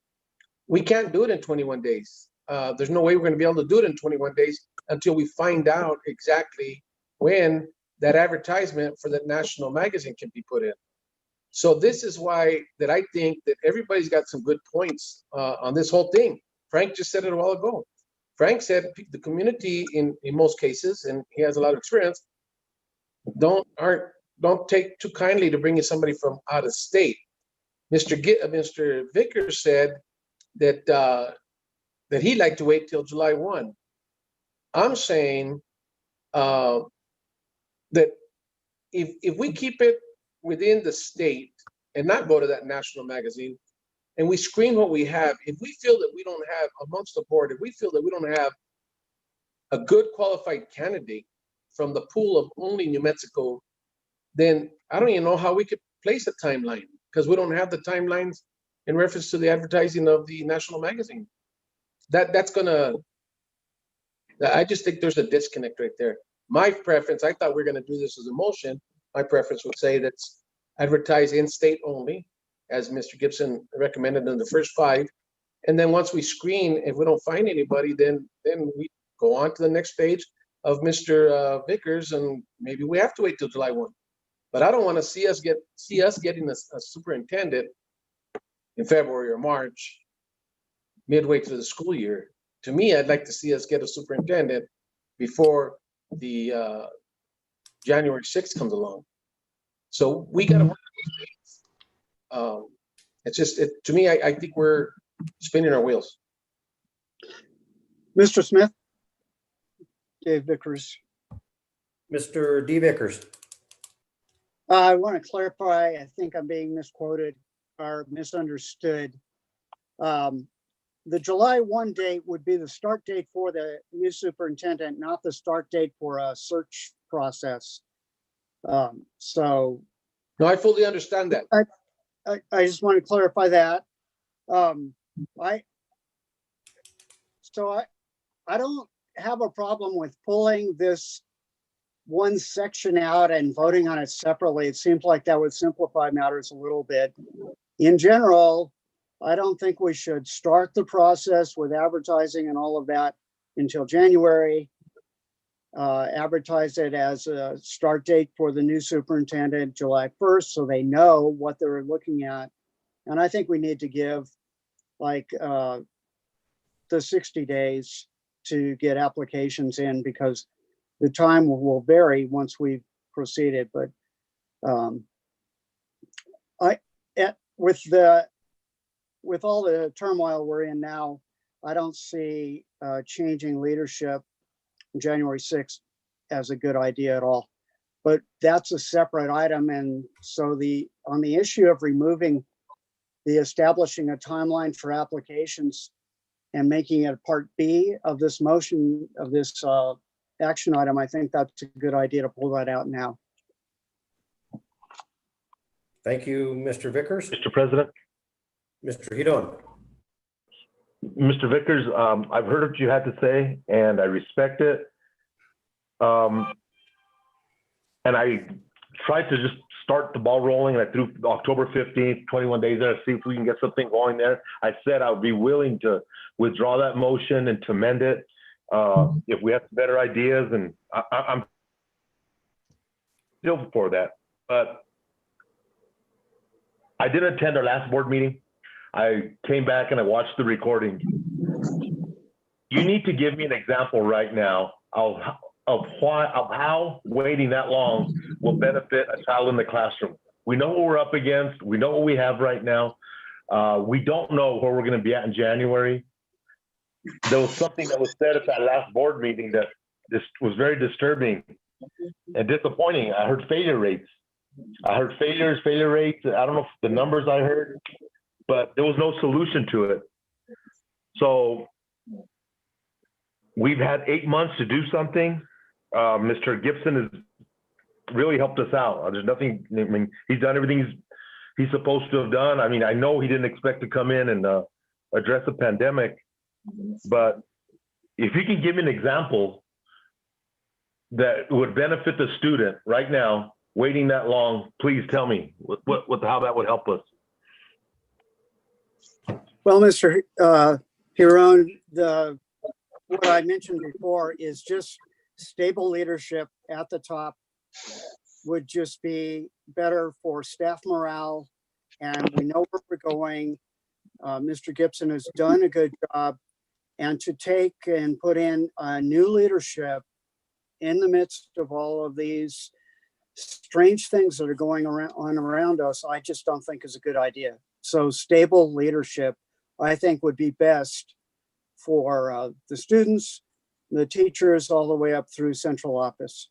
we can't do it in 21 days. There's no way we're going to be able to do it in 21 days until we find out exactly when that advertisement for that national magazine can be put in. So this is why that I think that everybody's got some good points on this whole thing. Frank just said it a while ago. Frank said the community in most cases, and he has a lot of experience, don't take too kindly to bringing somebody from out of state. Mr. Vickers said that that he'd like to wait till July 1. I'm saying that if we keep it within the state and not go to that national magazine, and we screen what we have, if we feel that we don't have amongst the board, if we feel that we don't have a good qualified candidate from the pool of only New Mexico, then I don't even know how we could place a timeline, because we don't have the timelines in reference to the advertising of the national magazine. That's gonna, I just think there's a disconnect right there. My preference, I thought we were gonna do this as a motion. My preference would say that's advertise in state only, as Mr. Gibson recommended in the first 5. And then once we screen, if we don't find anybody, then we go on to the next page of Mr. Vickers, and maybe we have to wait till July 1. But I don't want to see us getting a superintendent in February or March, midway through the school year. To me, I'd like to see us get a superintendent before the January 6th comes along. So we got to. It's just to me. I think we're spinning our wheels. Mr. Smith? Dave Vickers. Mr. D. Vickers. I want to clarify, I think I'm being misquoted or misunderstood. The July 1 date would be the start date for the new superintendent, not the start date for a search process. So. No, I fully understand that. I just want to clarify that. I don't have a problem with pulling this one section out and voting on it separately. It seems like that would simplify matters a little bit. In general, I don't think we should start the process with advertising and all of that until January. Advertise it as a start date for the new superintendent, July 1st, so they know what they're looking at. And I think we need to give like the 60 days to get applications in, because the time will vary once we've proceeded. But with all the turmoil we're in now, I don't see changing leadership January 6th as a good idea at all. But that's a separate item. And so on the issue of removing the establishing a timeline for applications and making it part B of this motion, of this action item, I think that's a good idea to pull that out now. Thank you, Mr. Vickers. Mr. President. Mr. Giron. Mr. Vickers, I've heard what you had to say, and I respect it. And I tried to just start the ball rolling, and I threw October 15th, 21 days there, see if we can get something going there. I said I would be willing to withdraw that motion and to amend it if we have better ideas, and I'm still for that. But I didn't attend our last board meeting. I came back and I watched the recording. You need to give me an example right now of how waiting that long will benefit a child in the classroom. We know what we're up against. We know what we have right now. We don't know where we're going to be at in January. There was something that was said at that last board meeting that this was very disturbing and disappointing. I heard failure rates. I heard failure rates. I don't know if the numbers I heard, but there was no solution to it. So we've had 8 months to do something. Mr. Gibson has really helped us out. There's nothing, I mean, he's done everything he's supposed to have done. I mean, I know he didn't expect to come in and address a pandemic, but if he can give me an example that would benefit the student right now, waiting that long, please tell me how that would help us. Well, Mr. Huron, what I mentioned before is just stable leadership at the top would just be better for staff morale, and we know where we're going. Mr. Gibson has done a good job, and to take and put in new leadership in the midst of all of these strange things that are going on around us, I just don't think is a good idea. So stable leadership, I think, would be best for the students, the teachers, all the way up through central office.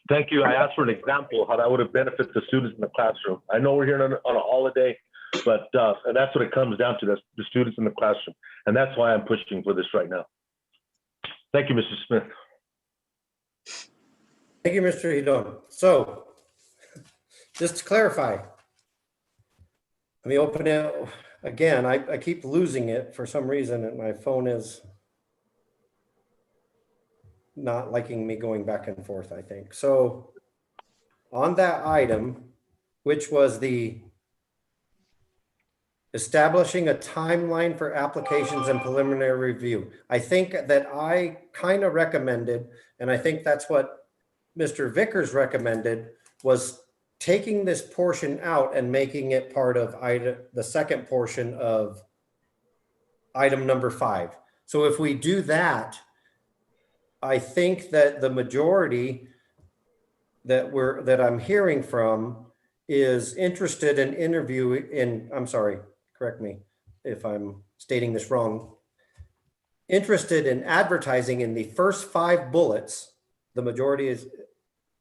Thank you. I asked for an example of how that would have benefited the students in the classroom. I know we're here on a holiday, but and that's what it comes down to, that's the students in the classroom. And that's why I'm pushing for this right now. Thank you, Mr. Smith. Thank you, Mr. Hidon. So just to clarify, let me open it again. I keep losing it for some reason, and my phone is not liking me going back and forth, I think. So on that item, which was the establishing a timeline for applications and preliminary review, I think that I kind of recommended, and I think that's what Mr. Vickers recommended, was taking this portion out and making it part of the second portion of item number 5. So if we do that, I think that the majority that I'm hearing from is interested in I'm sorry, correct me if I'm stating this wrong, interested in advertising in the first 5 bullets. The majority is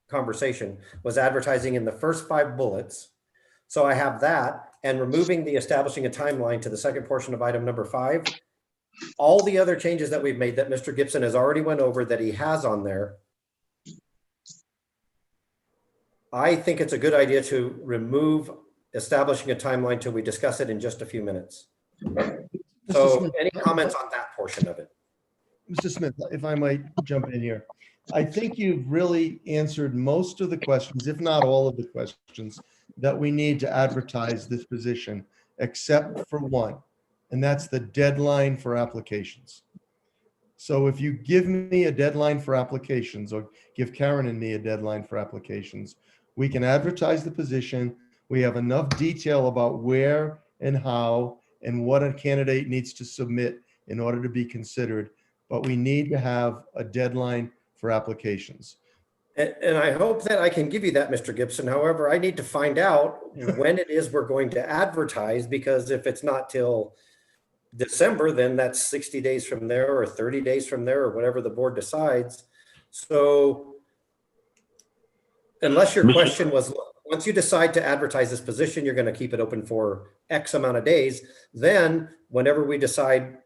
conversation was advertising in the first 5 bullets. So I have that, and removing the establishing a timeline to the second portion of item number 5. All the other changes that we've made that Mr. Gibson has already went over that he has on there, I think it's a good idea to remove establishing a timeline till we discuss it in just a few minutes. So any comments on that portion of it? Mr. Smith, if I might jump in here. I think you've really answered most of the questions, if not all of the questions, that we need to advertise this position, except for one, and that's the deadline for applications. So if you give me a deadline for applications, or give Karen and me a deadline for applications, we can advertise the position. We have enough detail about where and how and what a candidate needs to submit in order to be considered, but we need to have a deadline for applications. And I hope that I can give you that, Mr. Gibson. However, I need to find out when it is we're going to advertise, because if it's not till December, then that's 60 days from there or 30 days from there or whatever the board decides. So unless your question was, once you decide to advertise this position, you're going to keep it open for X amount of days, then whenever we decide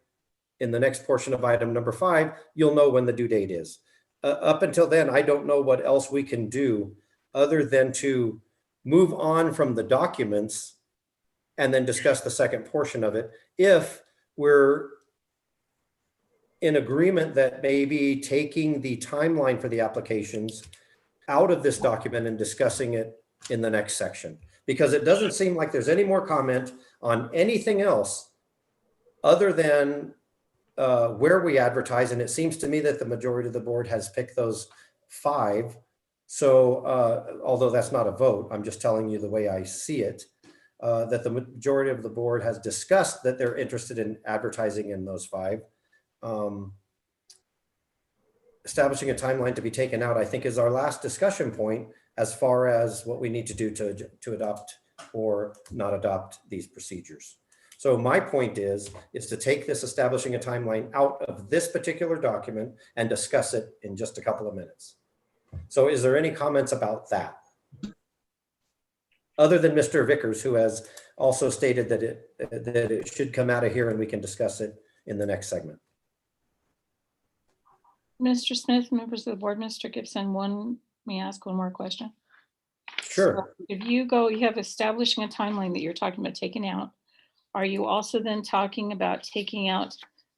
in the next portion of item number 5, you'll know when the due date is. Up until then, I don't know what else we can do other than to move on from the documents and then discuss the second portion of it. If we're in agreement that maybe taking the timeline for the applications out of this document and discussing it in the next section, because it doesn't seem like there's any more comment on anything else other than where we advertise. And it seems to me that the majority of the board has picked those 5 So although that's not a vote, I'm just telling you the way I see it, that the majority of the board has discussed that they're interested in advertising in those 5. Establishing a timeline to be taken out, I think, is our last discussion point as far as what we need to do to adopt or not adopt these procedures. So my point is to take this establishing a timeline out of this particular document and discuss it in just a couple of minutes. So is there any comments about that? Other than Mr. Vickers, who has also stated that it should come out of here and we can discuss it in the next segment. Mr. Smith, members of the board, Mr. Gibson, may I ask one more question? Sure. So if you have establishing a timeline that you're talking about taking out, are you also then talking about taking out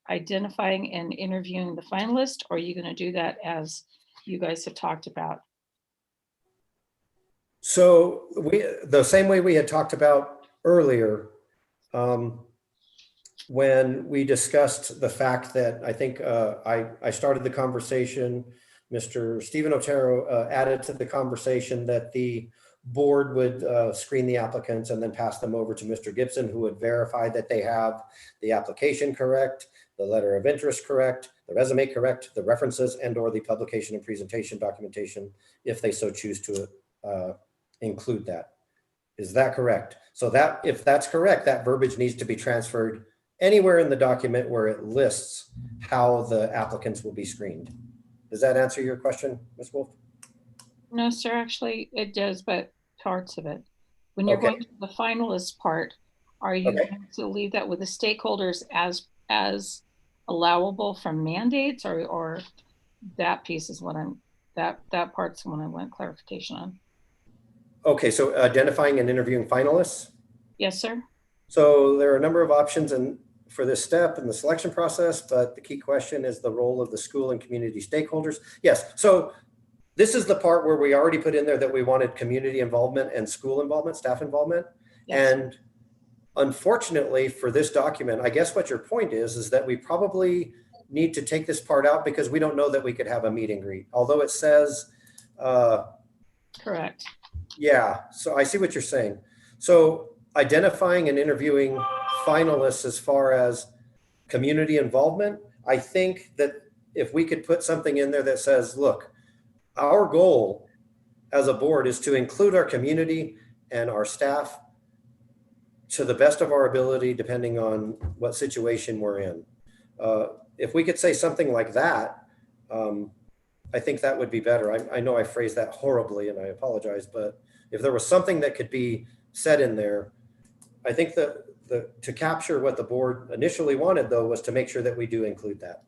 identifying and interviewing the finalist, or are you going to do that as you guys have talked about? So the same way we had talked about earlier, when we discussed the fact that I think I started the conversation, Mr. Stephen Otero added to the conversation that the board would screen the applicants and then pass them over to Mr. Gibson, who would verify that they have the application correct, the letter of interest correct, the resume correct, the references and/or the publication and presentation documentation, if they so choose to include that. Is that correct? So that if that's correct, that verbiage needs to be transferred anywhere in the document where it lists how the applicants will be screened. Does that answer your question, Ms. Wolf? No, sir, actually it does, but parts of it. When you're going to the finalist part, are you going to leave that with the stakeholders as allowable from mandates, or that piece is what that part's the one I want clarification on. Okay, so identifying and interviewing finalists? Yes, sir. So there are a number of options for this step in the selection process, but the key question is the role of the school and community stakeholders. Yes, so this is the part where we already put in there that we wanted community involvement and school involvement, staff involvement. Yes. And unfortunately for this document, I guess what your point is that we probably need to take this part out because we don't know that we could have a meet and greet, although it says. Correct. Yeah, so I see what you're saying. So identifying and interviewing finalists as far as community involvement, I think that if we could put something in there that says, look, our goal as a board is to include our community and our staff to the best of our ability, depending on what situation we're in. If we could say something like that, I think that would be better. I know I phrased that horribly and I apologize, but if there was something that could be said in there, I think that to capture what the board initially wanted, though, was to make sure that we do include that.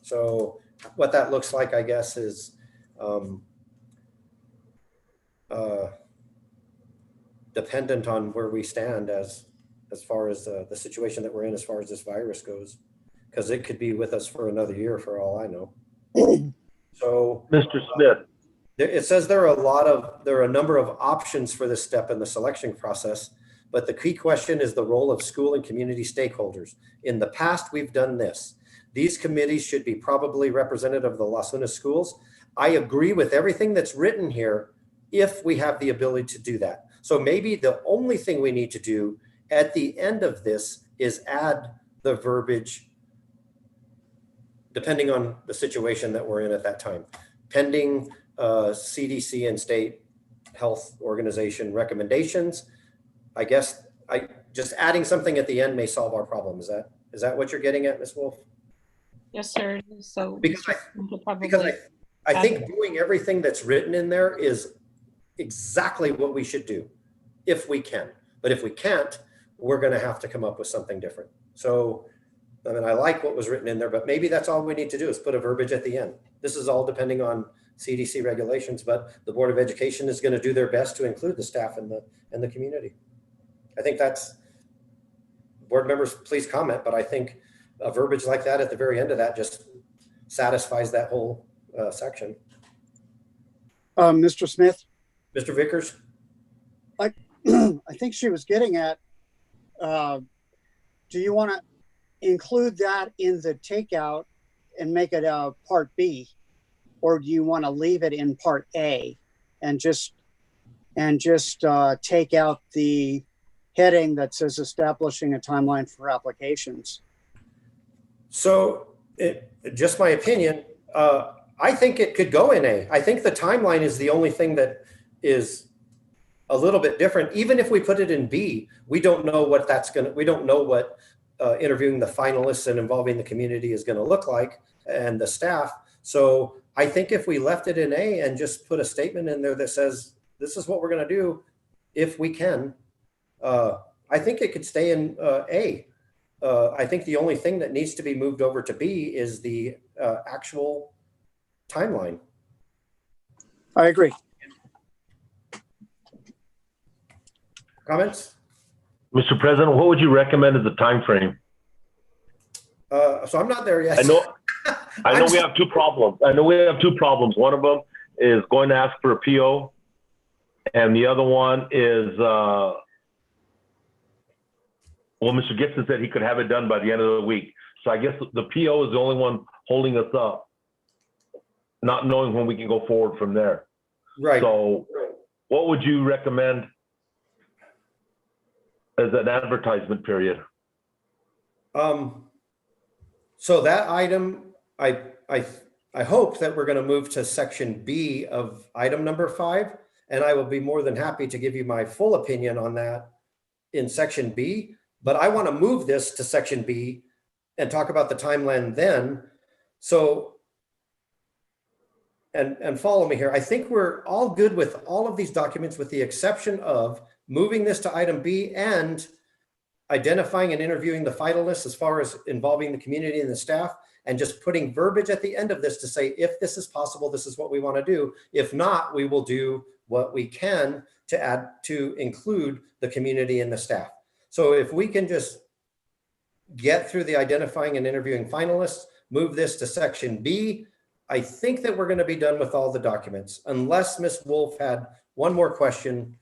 So what that looks like, I guess, is dependent on where we stand as far as the situation that we're in as far as this virus goes, because it could be with us for another year for all I know. So Mr. Smith. It says there are a number of options for this step in the selection process, but the key question is the role of school and community stakeholders. In the past, we've done this. These committees should be probably representative of the Las Lunas schools. I agree with everything that's written here if we have the ability to do that. So maybe the only thing we need to do at the end of this is add the verbiage depending on the situation that we're in at that time, pending CDC and state health organization recommendations. I guess just adding something at the end may solve our problem. Is that what you're getting at, Ms. Wolf? Yes, sir. So because I think doing everything that's written in there is exactly what we should do if we can. But if we can't, we're going to have to come up with something different. So, I mean, I like what was written in there, but maybe that's all we need to do is put a verbiage at the end. This is all depending on CDC regulations, but the Board of Education is going to do their best to include the staff and the community. I think that's, board members, please comment, but I think a verbiage like that at the very end of that just satisfies that whole section. Mr. Smith, Mr. Vickers? I think she was getting at, do you want to include that in the takeout and make it a part B? Or do you want to leave it in part A and just take out the heading that says establishing a timeline for applications. So, just my opinion, I think it could go in A. I think the timeline is the only thing that is a little bit different. Even if we put it in B, we don't know what we don't know what interviewing the finalists and involving the community is going to look like and the staff. So I think if we left it in A and just put a statement in there that says, this is what we're going to do if we can, I think it could stay in A. I think the only thing that needs to be moved over to B is the actual timeline. I agree. Comments? Mr. President, what would you recommend as a time frame? So I'm not there yet. I know we have two problems. One of them is going to ask for a PO, and the other one is, well, Mr. Gibson said he could have it done by the end of the week. So I guess the PO is the only one holding us up, not knowing when we can go forward from there. Right. So what would you recommend as an advertisement period? So that item, I hope that we're going to move to section B of item number 5, and I will be more than happy to give you my full opinion on that in section B. But I want to move this to section B and talk about the timeline then. So, and follow me here. I think we're all good with all of these documents with the exception of moving this to item B and identifying and interviewing the finalists as far as involving the community and the staff, and just putting verbiage at the end of this to say, if this is possible, this is what we want to do. If not, we will do what we can to include the community and the staff. So if we can just get through the identifying and interviewing finalists, move this to section B, I think that we're going to be done with all the documents, unless Ms. Wolf had one more question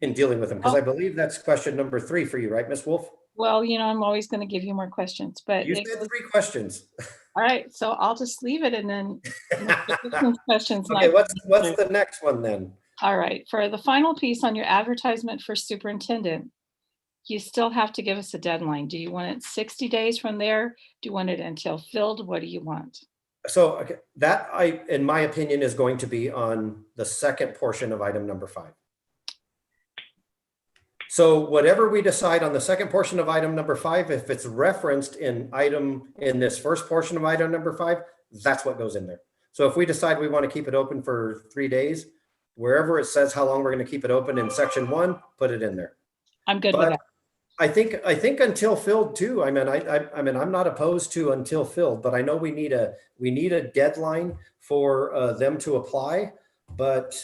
in dealing with them, because I believe that's question number 3 for you, right, Ms. Wolf? Well, I'm always going to give you more questions, but You said 3 questions. all right, so I'll just leave it and then questions. Okay, what's the next one then? All right, for the final piece on your advertisement for superintendent, you still have to give us a deadline. Do you want it 60 days from there? Do you want it until filled? What do you want? So okay, that in my opinion, is going to be on the second portion of item number 5. So whatever we decide on the second portion of item number 5, if it's referenced in this first portion of item number 5, that's what goes in there. So if we decide we want to keep it open for 3 days, wherever it says how long we're going to keep it open in section 1, put it in there. I'm good with that. I think until filled too. I mean, I'm not opposed to until filled, but I know we need a deadline for them to apply. But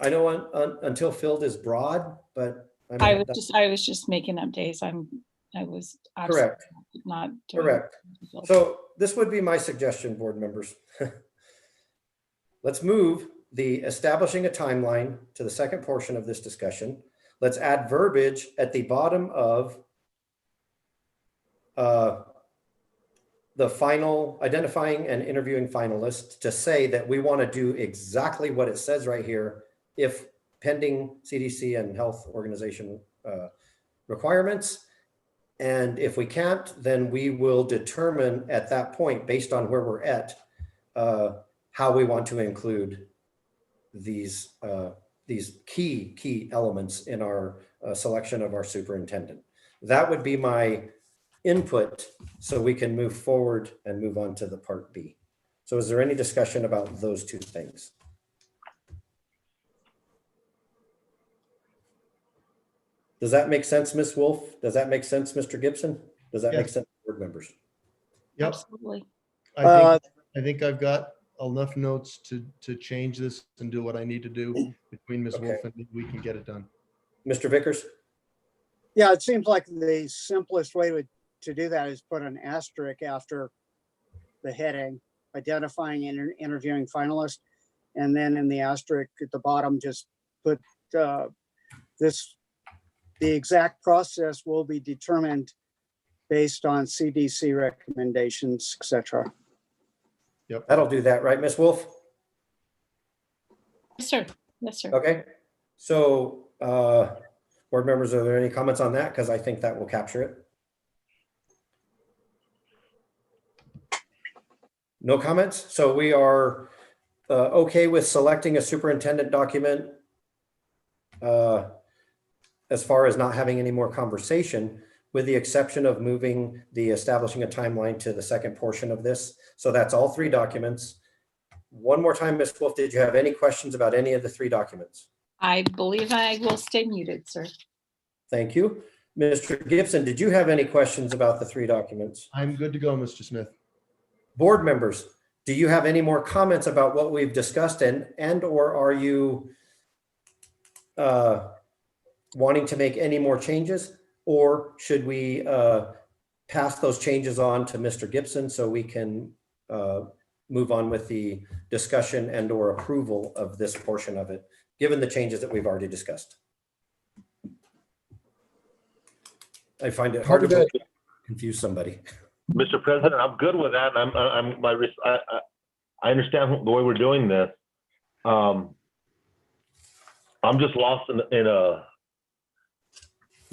I know until filled is broad, but I was just making up days. I was correct. Not correct. So this would be my suggestion, board members. Let's move the establishing a timeline to the second portion of this discussion. Let's add verbiage at the bottom of the final identifying and interviewing finalists to say that we want to do exactly what it says right here, if pending CDC and health organization requirements. And if we can't, then we will determine at that point, based on where we're at, how we want to include these key elements in our selection of our superintendent. That would be my input so we can move forward and move on to the part B. So is there any discussion about those 2 things? Does that make sense, Ms. Wolf? Does that make sense, Mr. Gibson? Does that make sense, board members? Yep. Absolutely. I think I've got enough notes to change this and do what I need to do between Ms. Wolf and me. We can get it done. Mr. Vickers? Yeah, it seems like the simplest way to do that is put an asterisk after the heading, identifying and interviewing finalists. And then in the asterisk at the bottom, just put the exact process will be determined based on CDC recommendations, etc. Yep. That'll do that, right, Ms. Wolf? Yes, sir. Yes, sir. Okay, so, board members, are there any comments on that? Because I think that will capture it. No comments? So we are okay with selecting a superintendent document as far as not having any more conversation, with the exception of moving the establishing a timeline to the second portion of this. So that's all three documents. One more time, Ms. Wolf, did you have any questions about any of the three documents? I believe I will stay muted, sir. Thank you. Mr. Gibson, did you have any questions about the three documents? I'm good to go, Mr. Smith. Board members, do you have any more comments about what we've discussed, and or are you wanting to make any more changes? Or should we pass those changes on to Mr. Gibson so we can move on with the discussion and or approval of this portion of it, given the changes that we've already discussed? I find it hard to confuse somebody. Mr. President, I'm good with that. I understand the way we're doing this. I'm just lost in a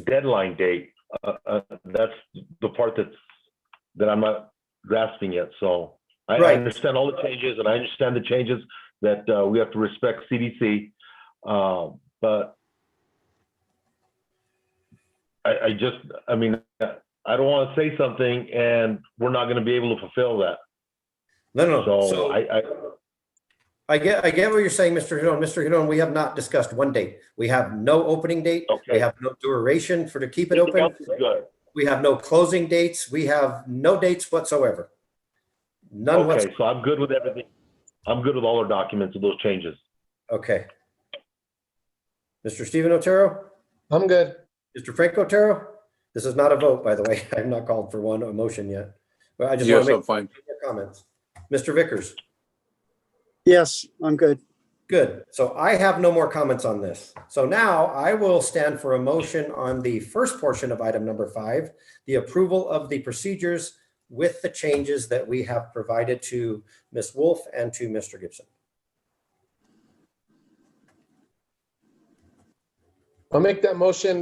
deadline date. That's the part that I'm not grasping yet. So I Right. understand all the changes, and I understand the changes that we have to respect CDC. But I don't want to say something and we're not going to be able to fulfill that. No. So So I get what you're saying, Mr. Hidon. Mr. Hidon, we have not discussed one date. We have no opening date. Okay. We have no duration to keep it Everything open. else is good. We have no closing dates. We have no dates whatsoever. None Okay, whatsoever. so I'm good with everything. I'm good with all our documents and those changes. Okay. Mr. Stephen Otero? I'm good. Mr. Frank Otero? This is not a vote, by the way. I've not called for one motion yet. But I just want Yes, to I'm make fine. comments. Mr. Vickers? Yes, I'm good. Good. So I have no more comments on this. So now I will stand for a motion on the first portion of item number 5, the approval of the procedures with the changes that we have provided to Ms. Wolf and to Mr. Gibson. I'll make that motion.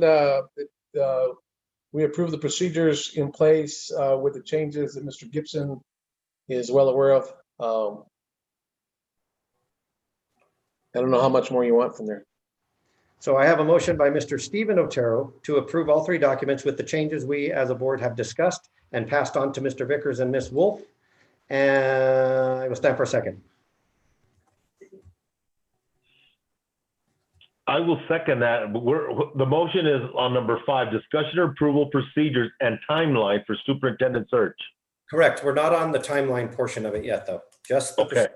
We approve the procedures in place with the changes that Mr. Gibson is well aware of. I don't know how much more you want from there. So I have a motion by Mr. Stephen Otero to approve all three documents with the changes we as a board have discussed and passed on to Mr. Vickers and Ms. Wolf. And I will stand for a second. I will second that. But the motion is on number 5, discussion or approval procedures and timeline for superintendent search. Correct. We're not on the timeline portion of it yet, though. Just the Okay.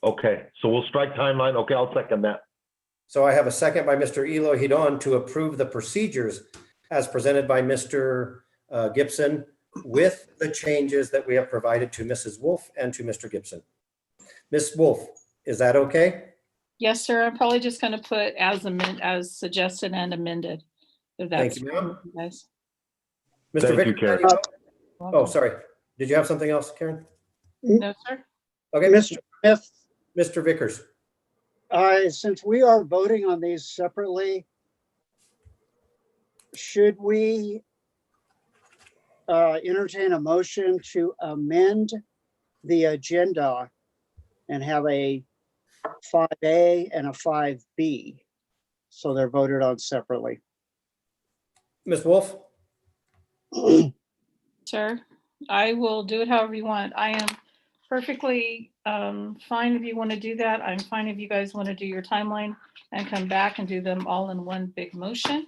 Okay, so we'll strike timeline. Okay, I'll second that. So I have a second by Mr. Elo Hidon to approve the procedures as presented by Mr. Gibson with the changes that we have provided to Mrs. Wolf and to Mr. Gibson. Ms. Wolf, is that okay? Yes, sir. I'm probably just going to put as suggested and amended. If Thank that's you, ma'am. guys. Mr. Thank you, Vickers, Karen. how do you vote? Oh, sorry. Did you have something else, Karen? No, sir. Okay, Mr. Smith, Mr. Vickers. since we are voting on these separately, should we entertain a motion to amend the agenda and have a 5A and a 5B? So they're voted on separately. Ms. Wolf? Sir, I will do it however you want. I am perfectly fine if you want to do that. I'm fine if you guys want to do your timeline and come back and do them all in one big motion.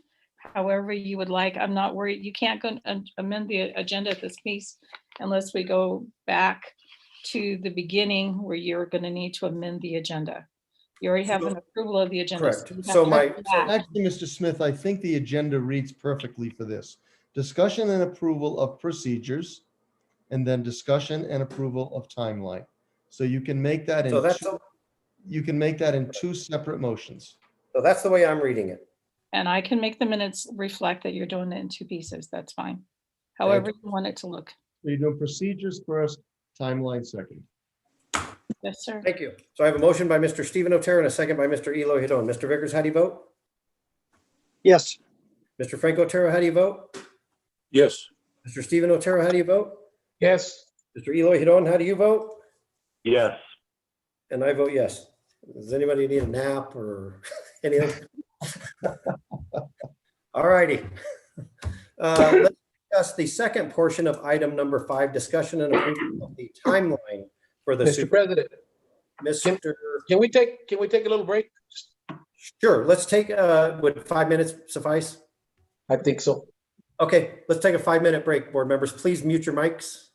However you would like. I'm not worried. You can't go and amend the agenda at this piece unless we go back to the beginning where you're going to need to amend the agenda. You already have an approval of the agenda. Correct. you have So to my- go back. Actually, Mr. Smith, I think the agenda reads perfectly for this. Discussion and approval of procedures, and then discussion and approval of timeline. So you can make that So that's, in two separate motions. so that's the way I'm reading it. And I can make the minutes reflect that you're doing it in two pieces. That's fine. However you want it to look. So you're doing procedures first, timeline second. Yes, sir. Thank you. So I have a motion by Mr. Stephen Otero and a second by Mr. Eloy Hedon. Mr. Vickers, how do you vote? Yes. Mr. Frank Otero, how do you vote? Yes. Mr. Stephen Otero, how do you vote? Yes. Mr. Eloy Hedon, how do you vote? Yes. And I vote yes. Does anybody need a nap or anything? All righty. Let's discuss the second portion of item number 5, discussion and approval of the timeline for the Mr. President, Mr. can we take a little break? Sure, let's take, would 5 minutes suffice? I think so. Okay, let's take a 5-minute break, board members. Please mute your mics.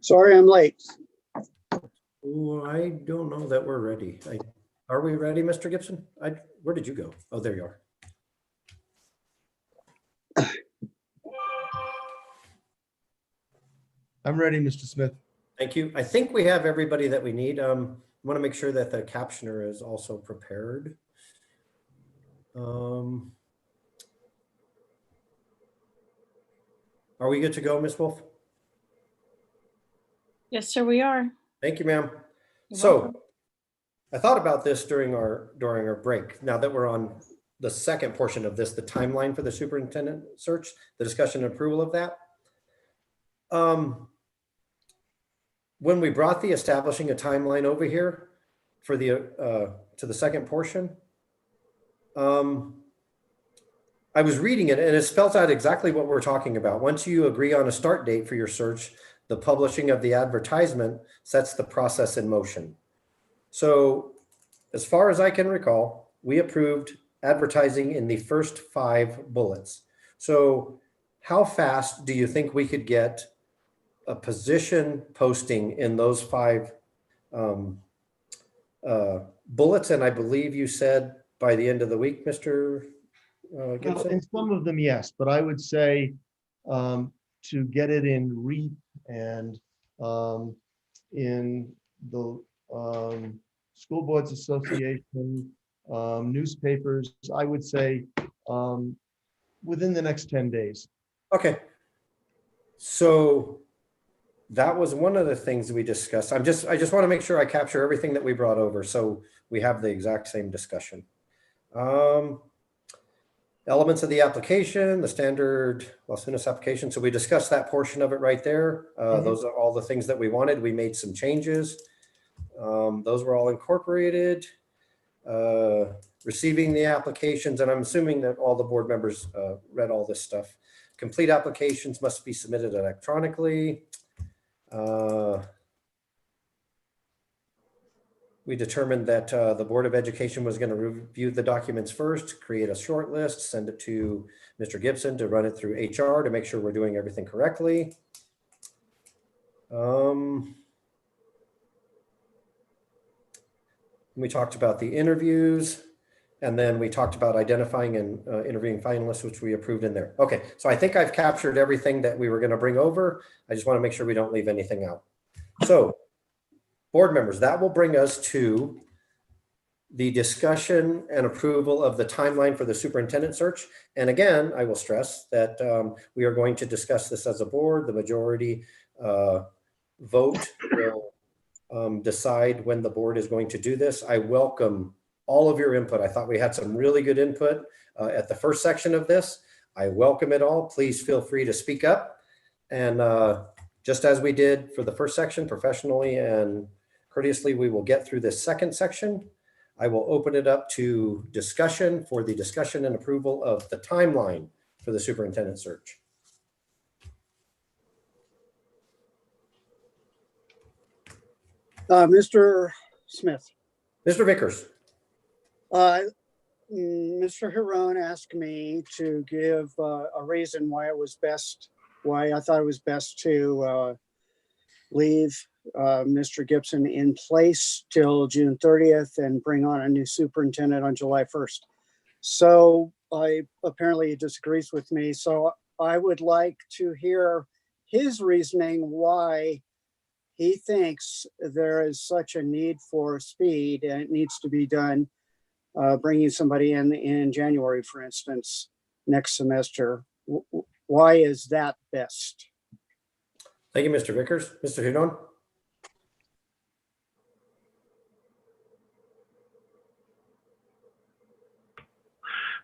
Sorry, I'm late. Oh, I don't know that we're ready. Are we ready, Mr. Gibson? Where did you go? Oh, there you are. I'm ready, Mr. Smith. Thank you. I think we have everybody that we need. Want to make sure that the captioner is also prepared. Are we good to go, Ms. Wolf? Yes, sir, we are. Thank you, ma'am. You're So welcome. I thought about this during our break. Now that we're on the second portion of this, the timeline for the superintendent search, the discussion and approval of that. When we brought the establishing a timeline over here for the to the second portion, I was reading it and it spells out exactly what we're talking about. Once you agree on a start date for your search, the publishing of the advertisement sets the process in motion. So as far as I can recall, we approved advertising in the first 5 bullets. So how fast do you think we could get a position posting in those 5 bullets? And I believe you said by the end of the week, Mr. Well, Gibson? in some of them, yes, but I would say to get it in REAP and in the School Boards Association, newspapers, I would say within the next 10 days. Okay. So that was one of the things we discussed. I just want to make sure I capture everything that we brought over so we have the exact same discussion. Elements of the application, the standard Las Vegas application. So we discussed that portion of it right there. Those are all the things that we wanted. We made some changes. Those were all incorporated. Receiving the applications, and I'm assuming that all the board members read all this stuff. Complete applications must be submitted electronically. We determined that the Board of Education was going to review the documents first, create a short list, send it to Mr. Gibson to run it through HR to make sure we're doing everything correctly. We talked about the interviews, and then we talked about identifying and interviewing finalists, which we approved in there. Okay, so I think I've captured everything that we were going to bring over. I just want to make sure we don't leave anything out. So, board members, that will bring us to the discussion and approval of the timeline for the superintendent search. And again, I will stress that we are going to discuss this as a board. The majority vote will decide when the board is going to do this. I welcome all of your input. I thought we had some really good input at the first section of this. I welcome it all. Please feel free to speak up. And just as we did for the first section, professionally and courteously, we will get through this second section. I will open it up to discussion for the discussion and approval of the timeline for the superintendent search. Mr. Smith, Mr. Vickers. Mr. Huron asked me to give a reason why I thought it was best to leave Mr. Gibson in place till June 30th and bring on a new superintendent on July 1st. So apparently he disagrees with me. So I would like to hear his reasoning why he thinks there is such a need for speed and it needs to be done, bringing somebody in January, for instance, next semester. Why is that best? Thank you, Mr. Vickers. Mr. Huron.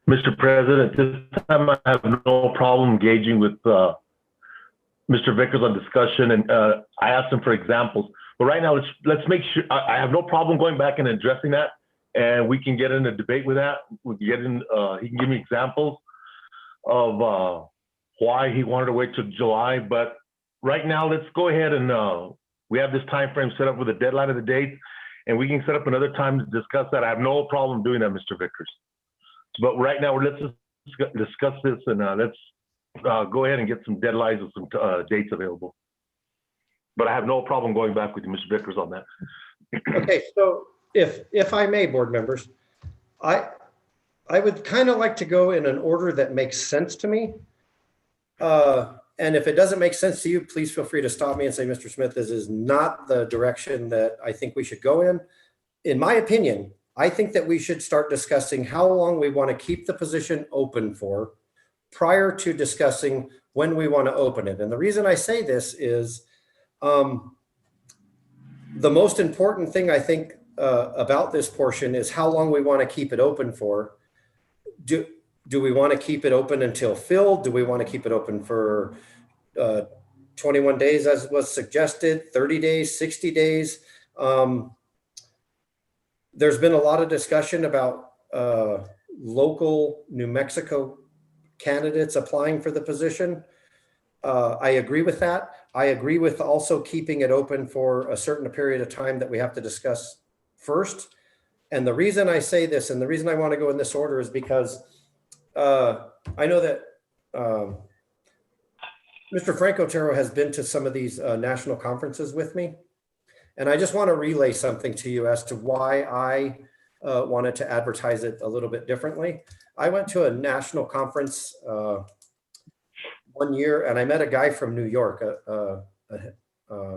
Mr. President, this time I have no problem engaging with Mr. Vickers on discussion, and I asked him for examples. But right now, let's make sure. I have no problem going back and addressing that, and we can get in a debate with that. We can get in. He can give me examples of why he wanted to wait till July. But right now, let's go ahead and we have this time frame set up with a deadline of the date, and we can set up another time to discuss that. I have no problem doing that, Mr. Vickers. But right now, let's just discuss this, and let's go ahead and get some deadlines and some dates available. But I have no problem going back with you, Mr. Vickers, on that. Okay, so if I may, board members, I would kind of like to go in an order that makes sense to me. And if it doesn't make sense to you, please feel free to stop me and say, Mr. Smith, this is not the direction that I think we should go in. In my opinion, I think that we should start discussing how long we want to keep the position open for prior to discussing when we want to open it. And the reason I say this is the most important thing I think about this portion is how long we want to keep it open for. Do we want to keep it open until filled? Do we want to keep it open for 21 days as was suggested, 30 days, 60 days? There's been a lot of discussion about local New Mexico candidates applying for the position. I agree with that. I agree with also keeping it open for a certain period of time that we have to discuss first. And the reason I say this and the reason I want to go in this order is because I know that Mr. Frank Otero has been to some of these national conferences with me. And I just want to relay something to you as to why I wanted to advertise it a little bit differently. I went to a national conference one year and I met a guy from New York, a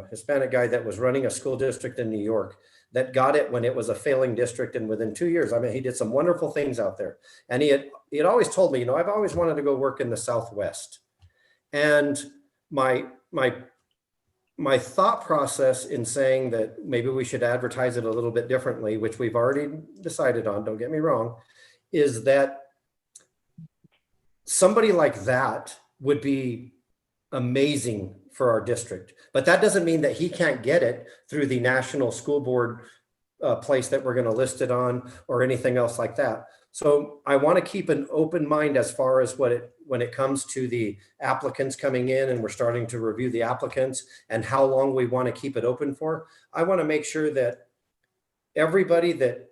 Hispanic guy that was running a school district in New York that got it when it was a failing district. And within 2 years, I mean, he did some wonderful things out there. And he had always told me, you know, I've always wanted to go work in the Southwest. And my thought process in saying that maybe we should advertise it a little bit differently, which we've already decided on, don't get me wrong, is that somebody like that would be amazing for our district. But that doesn't mean that he can't get it through the national school board place that we're going to list it on or anything else like that. So I want to keep an open mind as far as when it comes to the applicants coming in and we're starting to review the applicants and how long we want to keep it open for. I want to make sure that everybody that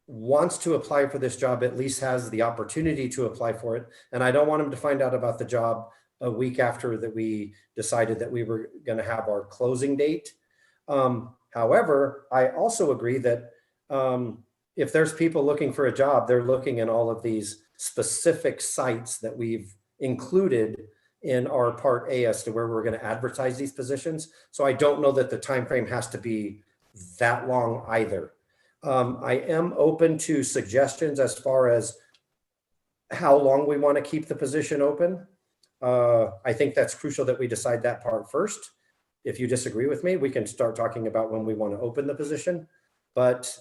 wants to apply for this job at least has the opportunity to apply for it. And I don't want them to find out about the job a week after that we decided that we were going to have our closing date. However, I also agree that if there's people looking for a job, they're looking in all of these specific sites that we've included in our Part A as to where we're going to advertise these positions. So I don't know that the time frame has to be that long either. I am open to suggestions as far as how long we want to keep the position open. I think that's crucial that we decide that part first. If you disagree with me, we can start talking about when we want to open the position. But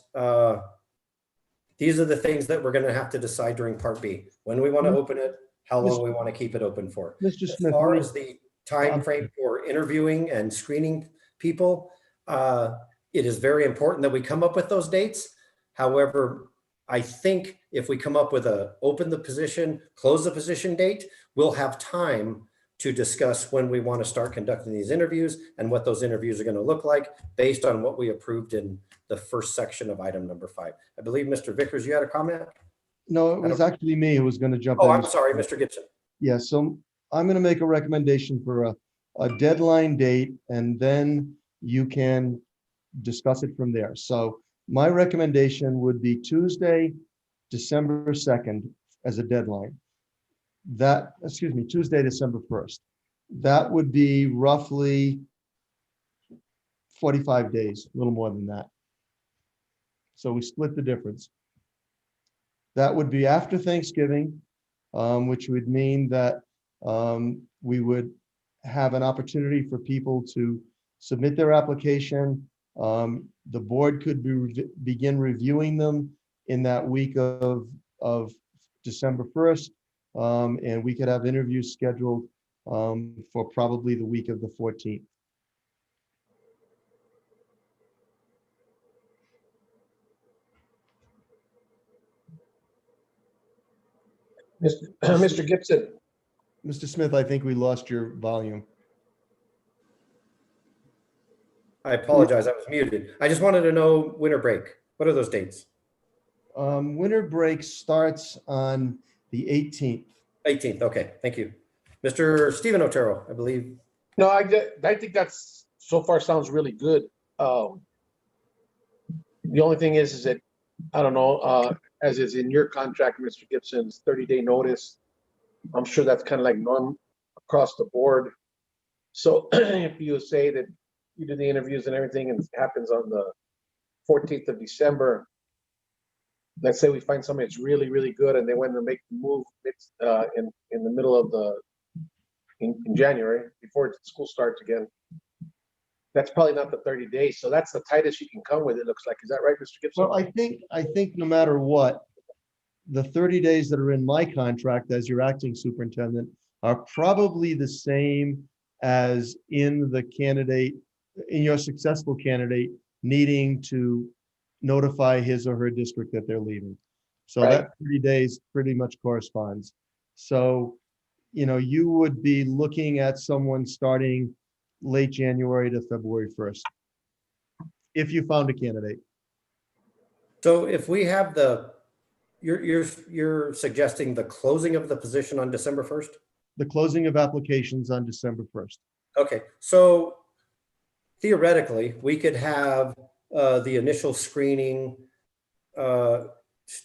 these are the things that we're going to have to decide during Part B. When we want to open it, how long we want to keep it open for. Mr. As Smith, far as the time frame for interviewing and screening people, it is very important that we come up with those dates. However, I think if we come up with a open the position, close the position date, we'll have time to discuss when we want to start conducting these interviews and what those interviews are going to look like based on what we approved in the first section of item number 5. I believe Mr. Vickers, you had a comment? No, it was actually me who was going to jump in. Oh, I'm sorry, Mr. Gibson. Yeah, so I'm going to make a recommendation for a deadline date, and then you can discuss it from there. So my recommendation would be Tuesday, December 2nd as a deadline. Tuesday, December 1st. That would be roughly 45 days, a little more than that. So we split the difference. That would be after Thanksgiving, which would mean that we would have an opportunity for people to submit their application. The board could begin reviewing them in that week of December 1st. And we could have interviews scheduled for probably the week of the 14th. Mr. Gibson, Mr. Smith, I think we lost your volume. I apologize, I was muted. I just wanted to know winter break. What are those dates? Winter break starts on the 18th. 18th, okay, thank you. Mr. Stephen Otero, I believe. no, I think that's so far sounds really good. The only thing is that, I don't know, as is in your contract, Mr. Gibson's 30-day notice, I'm sure that's kind of like norm across the board. So if you say that you do the interviews and everything and it happens on the 14th of December, let's say we find somebody that's really, really good and they want to make the move in the middle of in January, before school starts again. That's probably not the 30 days. So that's the tightest you can come with, it looks like. Is that right, Mr. Gibson? Well, I think no matter what, the 30 days that are in my contract as your acting superintendent are probably the same as in your successful candidate needing to notify his or her district that they're leaving. So Right. that 30 days pretty much corresponds. So, you would be looking at someone starting late January to February 1st, if you found a candidate. So if we have you're suggesting the closing of the position on December 1st? The closing of applications on December 1st. Okay, so theoretically, we could have the initial screening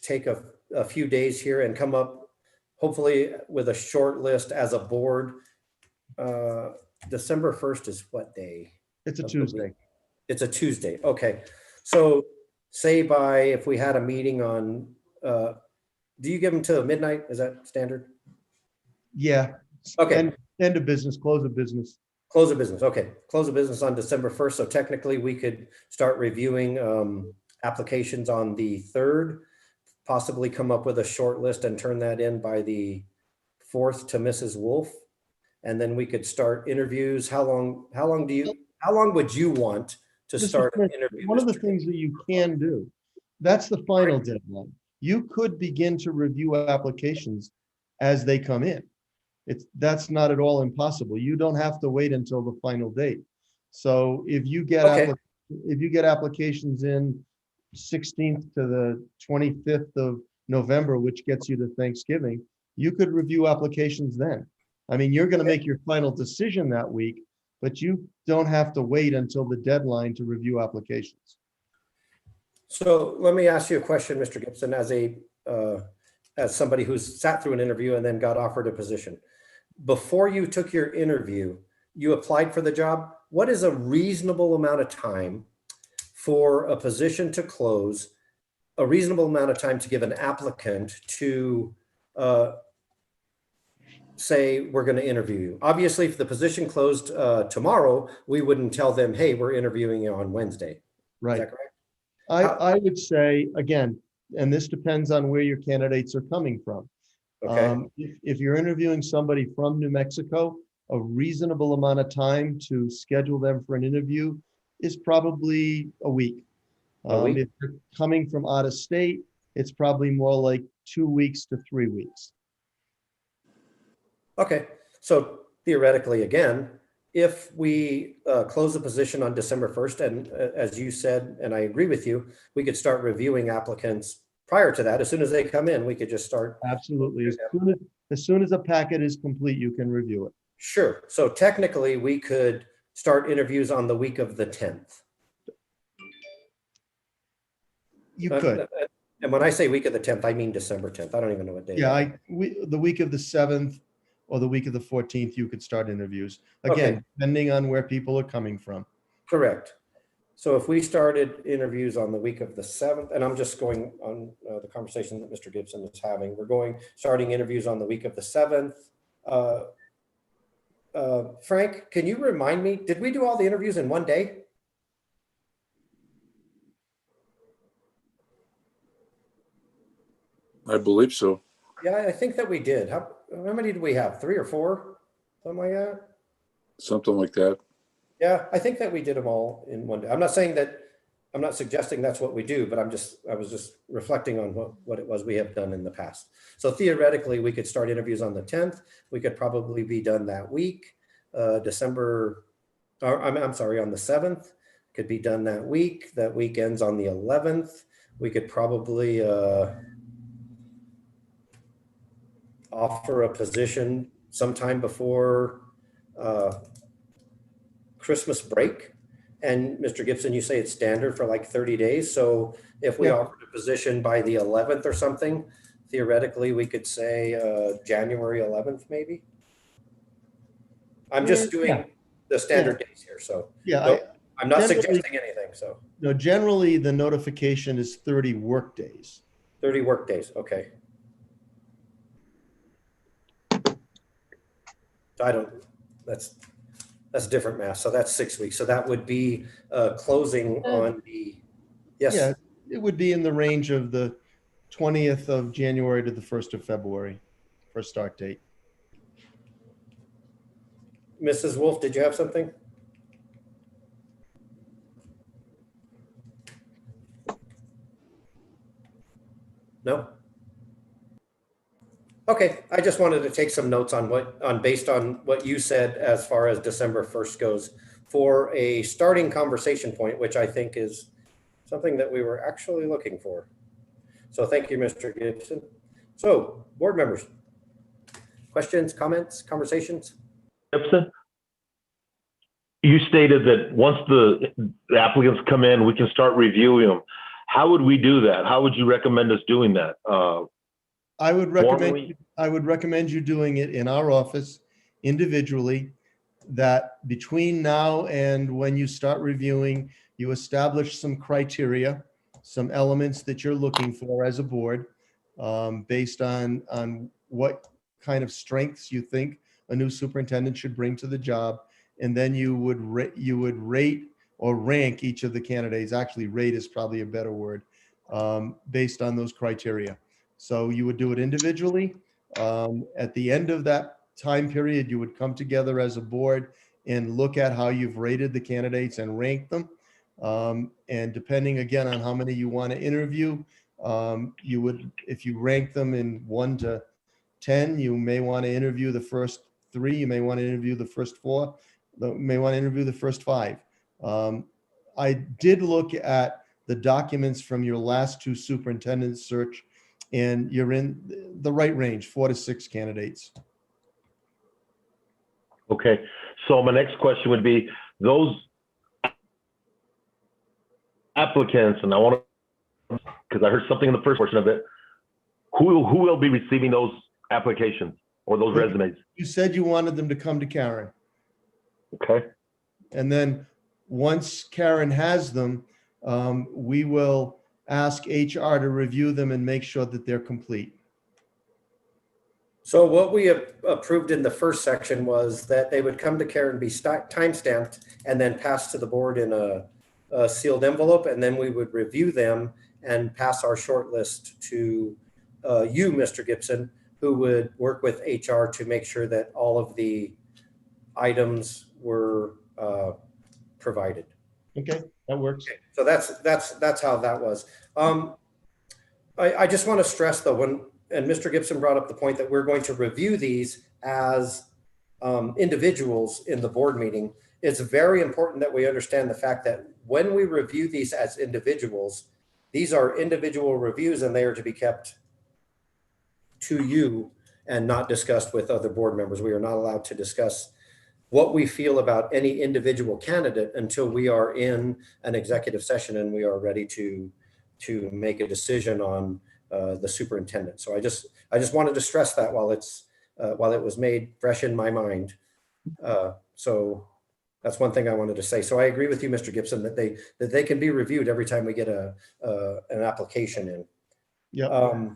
take a few days here and come up hopefully with a short list as a board. December 1st is what day? It's a Tuesday. It's a Tuesday. Okay. So say if we had a meeting on, do you give them to midnight? Is that standard? Yeah. Okay. End of business, close of business. Close of business. Okay. Close of business on December 1st. So technically we could start reviewing applications on the 3rd, possibly come up with a short list and turn that in by the 4th to Mrs. Wolf. And then we could start interviews. How long would you want to Mr. start an Smith, interview? one of the Mr. things that you can do, that's the final deadline. You could begin to review applications as they come in. That's not at all impossible. You don't have to wait until the final date. So if you get applications in 16th to the 25th of November, which gets you to Thanksgiving, you could review applications then. I mean, you're going to make your final decision that week, but you don't have to wait until the deadline to review applications. So let me ask you a question, Mr. Gibson, as somebody who's sat through an interview and then got offered a position. Before you took your interview, you applied for the job. What is a reasonable amount of time for a position to close, a reasonable amount of time to give an applicant to say, we're going to interview you? Obviously, if the position closed tomorrow, we wouldn't tell them, hey, we're interviewing you on Wednesday. Right. Is that correct? I would say, again, and this depends on where your candidates are coming from. Okay. If you're interviewing somebody from New Mexico, a reasonable amount of time to schedule them for an interview is probably a week. A week? If you're coming from out of state, it's probably more like 2 weeks to 3 weeks. Okay, so theoretically, again, if we close the position on December 1st, and as you said, and I agree with you, we could start reviewing applicants prior to that. As soon as they come in, we could just start. Absolutely. As soon as a packet is complete, you can review it. Sure. So technically, we could start interviews on the week of the 10th. You could. And when I say week of the 10th, I mean December 10th. I don't even know what day. Yeah, the week of the 7th or the week of the 14th, you could start interviews. Again, Okay. depending on where people are coming from. Correct. So if we started interviews on the week of the 7th, and I'm just going on the conversation that Mr. Gibson is having, starting interviews on the week of the 7th. Frank, can you remind me, did we do all the interviews in one day? I believe so. Yeah, I think that we did. How many did we have? 3 or 4? Something like that? Something like that. Yeah, I think that we did them all in one day. I'm not suggesting that's what we do, but I was just reflecting on what it was we have done in the past. So theoretically, we could start interviews on the 10th. We could probably be done that week. I'm sorry, on the 7th, could be done that week. That week ends on the 11th. We could probably offer a position sometime before Christmas break. And Mr. Gibson, you say it's standard for like 30 days. So if we Yeah. offered a position by the 11th or something, theoretically, we could say January 11th, maybe. I'm just doing the standard days here. So Yeah, no, I'm not generally- suggesting anything. So no, generally the notification is 30 work days. 30 work days. Okay. I don't, that's different math. So that's 6 weeks. So that would be closing on the, yes. Yeah, it would be in the range of the 20th of January to the 1st of February for a start date. Mrs. Wolf, did you have something? No? Okay, I just wanted to take some notes on based on what you said as far as December 1st goes for a starting conversation point, which I think is something that we were actually looking for. So thank you, Mr. Gibson. So board members, questions, comments, conversations? Gibson? You stated that once the applicants come in, we can start reviewing them. How would we do that? How would you recommend us doing that? I would Formally? recommend you doing it in our office individually, that between now and when you start reviewing, you establish some criteria, some elements that you're looking for as a board, based on what kind of strengths you think a new superintendent should bring to the job. And then you would rate or rank each of the candidates. Actually, rate is probably a better word, based on those criteria. So you would do it individually. At the end of that time period, you would come together as a board and look at how you've rated the candidates and rank them. And depending again on how many you want to interview, you would, if you rank them in 1 to 10, you may want to interview the first 3, you may want to interview the first 4, you may want to interview the first 5. I did look at the documents from your last 2 superintendent search, and you're in the right range, 4 to 6 candidates. Okay, so my next question would be, those applicants, and I want to, because I heard something in the first portion of it, who will be receiving those applications or those resumes? You said you wanted them to come to Karen. Okay, And then once Karen has them, we will ask HR to review them and make sure that they're complete. So what we approved in the first section was that they would come to Karen, be time-stamped, and then passed to the board in a sealed envelope, and then we would review them and pass our short list to you, Mr. Gibson, who would work with HR to make sure that all of the items were provided. Okay, that works. Okay, so that's how that was. I just want to stress though, and Mr. Gibson brought up the point that we're going to review these as individuals in the board meeting. It's very important that we understand the fact that when we review these as individuals, these are individual reviews and they are to be kept to you and not discussed with other board members. We are not allowed to discuss what we feel about any individual candidate until we are in an executive session and we are ready to make a decision on the superintendent. So I just wanted to stress that while it was made fresh in my mind. So that's one thing I wanted to say. So I agree with you, Mr. Gibson, that they can be reviewed every time we get an application in. Yeah.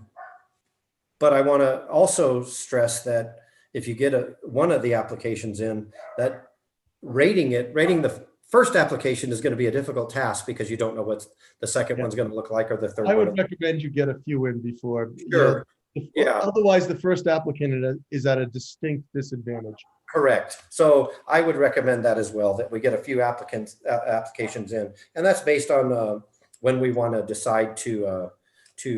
But I want to also stress that if you get one of the applications in, that rating the first application is going to be a difficult task because you don't know what the second one's going to look like or the third I one. would recommend you get a few in before. Sure. Yeah. Otherwise, the first applicant is at a distinct disadvantage. Correct. So I would recommend that as well, that we get a few applications in, and that's based on when we want to decide to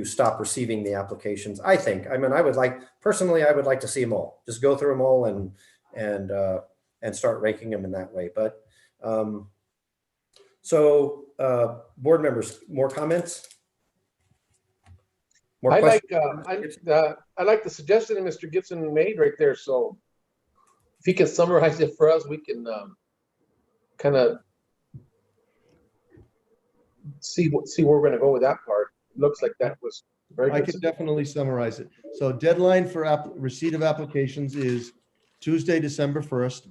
stop receiving the applications. I mean, I would like to see them all, just go through them all and start ranking them in that way. But board members, more comments? More I like questions? I like the suggestion that Mr. Gibson made right there. So if he can summarize it for us, we can kind of see where we're gonna go with that part. Looks like that was very I good. can definitely summarize it. So deadline for receipt of applications is Tuesday, December 1st.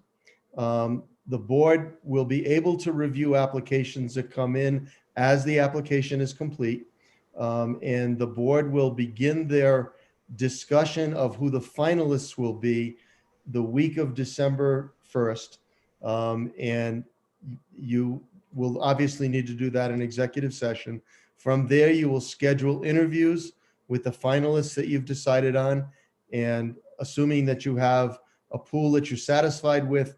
The board will be able to review applications that come in as the application is complete. And the board will begin their discussion of who the finalists will be the week of December 1st. And you will obviously need to do that in executive session. From there, you will schedule interviews with the finalists that you've decided on. And assuming that you have a pool that you're satisfied with,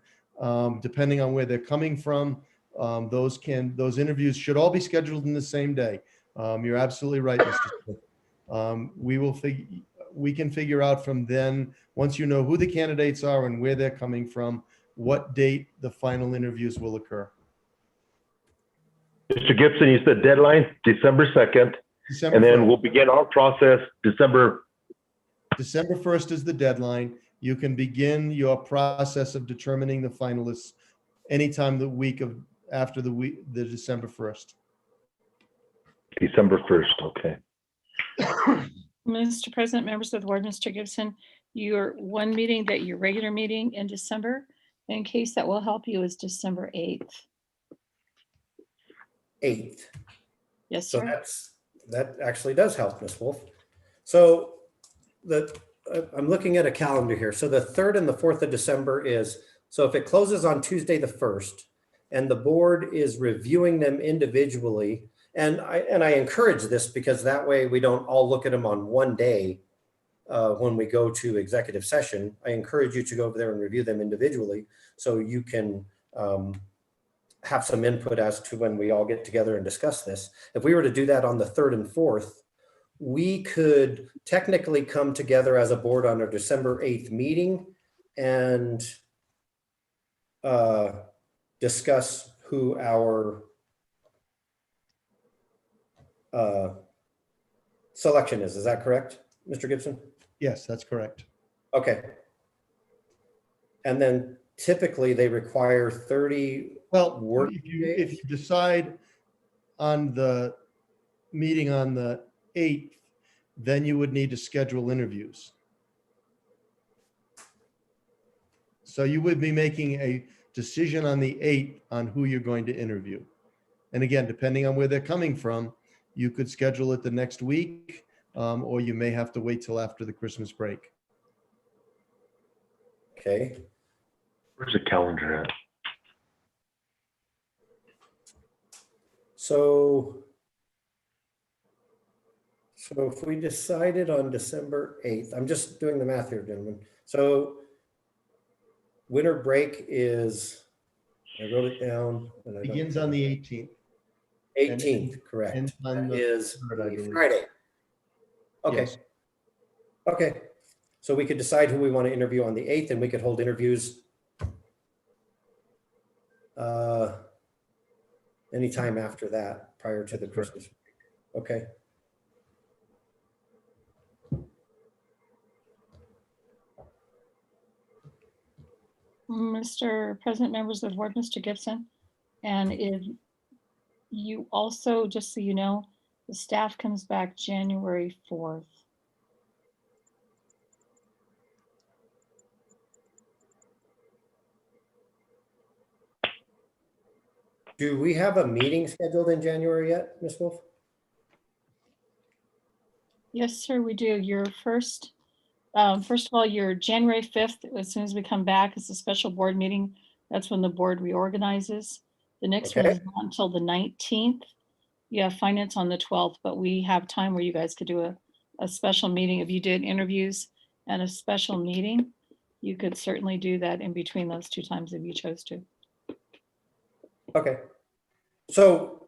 depending on where they're coming from, those interviews should all be scheduled in the same day. You're absolutely right, Mr. Smith. We can figure out from then, once you know who the candidates are and where they're coming from, what date the final interviews will occur. Mr. Gibson, you said deadline, December 2nd, December and then 1st. we'll begin our process December. December 1st is the deadline. You can begin your process of determining the finalists anytime the week after the December 1st. December 1st, okay. Mr. President, members of the board, Mr. Gibson, your one meeting that your regular meeting in December, in case that will help you, is December 8th. 8th. Yes, So sir. that actually does help, Ms. Wolf. So I'm looking at a calendar here. So the 3rd and the 4th of December so if it closes on Tuesday the 1st and the board is reviewing them individually, and I encourage this because that way we don't all look at them on one day when we go to executive session. I encourage you to go over there and review them individually so you can have some input as to when we all get together and discuss this. If we were to do that on the 3rd and 4th, we could technically come together as a board on our December 8th meeting and discuss who our selection is. Is that correct, Mr. Gibson? Yes, that's correct. Okay. And then typically they require 30 Well, work if you decide on the meeting on the 8th, then you would need to schedule interviews. So you would be making a decision on the 8th on who you're going to interview. And again, depending on where they're coming from, you could schedule it the next week, or you may have to wait till after the Christmas break. Okay. Where's the calendar at? So if we decided on December 8th, I'm just doing the math here, gentlemen. So winter break is, I wrote it down. And I don't- Begins on the 18th. 18th, correct. ends on That the is 3rd, I believe. Friday. Okay. Yes. Okay. So we could decide who we want to interview on the 8th and we could hold interviews anytime after that, prior to the That's correct. Christmas break. Okay. Mr. President, members of the board, Mr. Gibson, and if you also, just so you know, the staff comes back January 4th. Do we have a meeting scheduled in January yet, Ms. Wolf? Yes, sir, we do. Your first of all, your January 5th, as soon as we come back, is a special board meeting. That's when the board reorganizes. The next one Okay. is not until the 19th. You have finance on the 12th, but we have time where you guys could do a special meeting. If you did interviews and a special meeting, you could certainly do that in between those two times if you chose to. Okay. So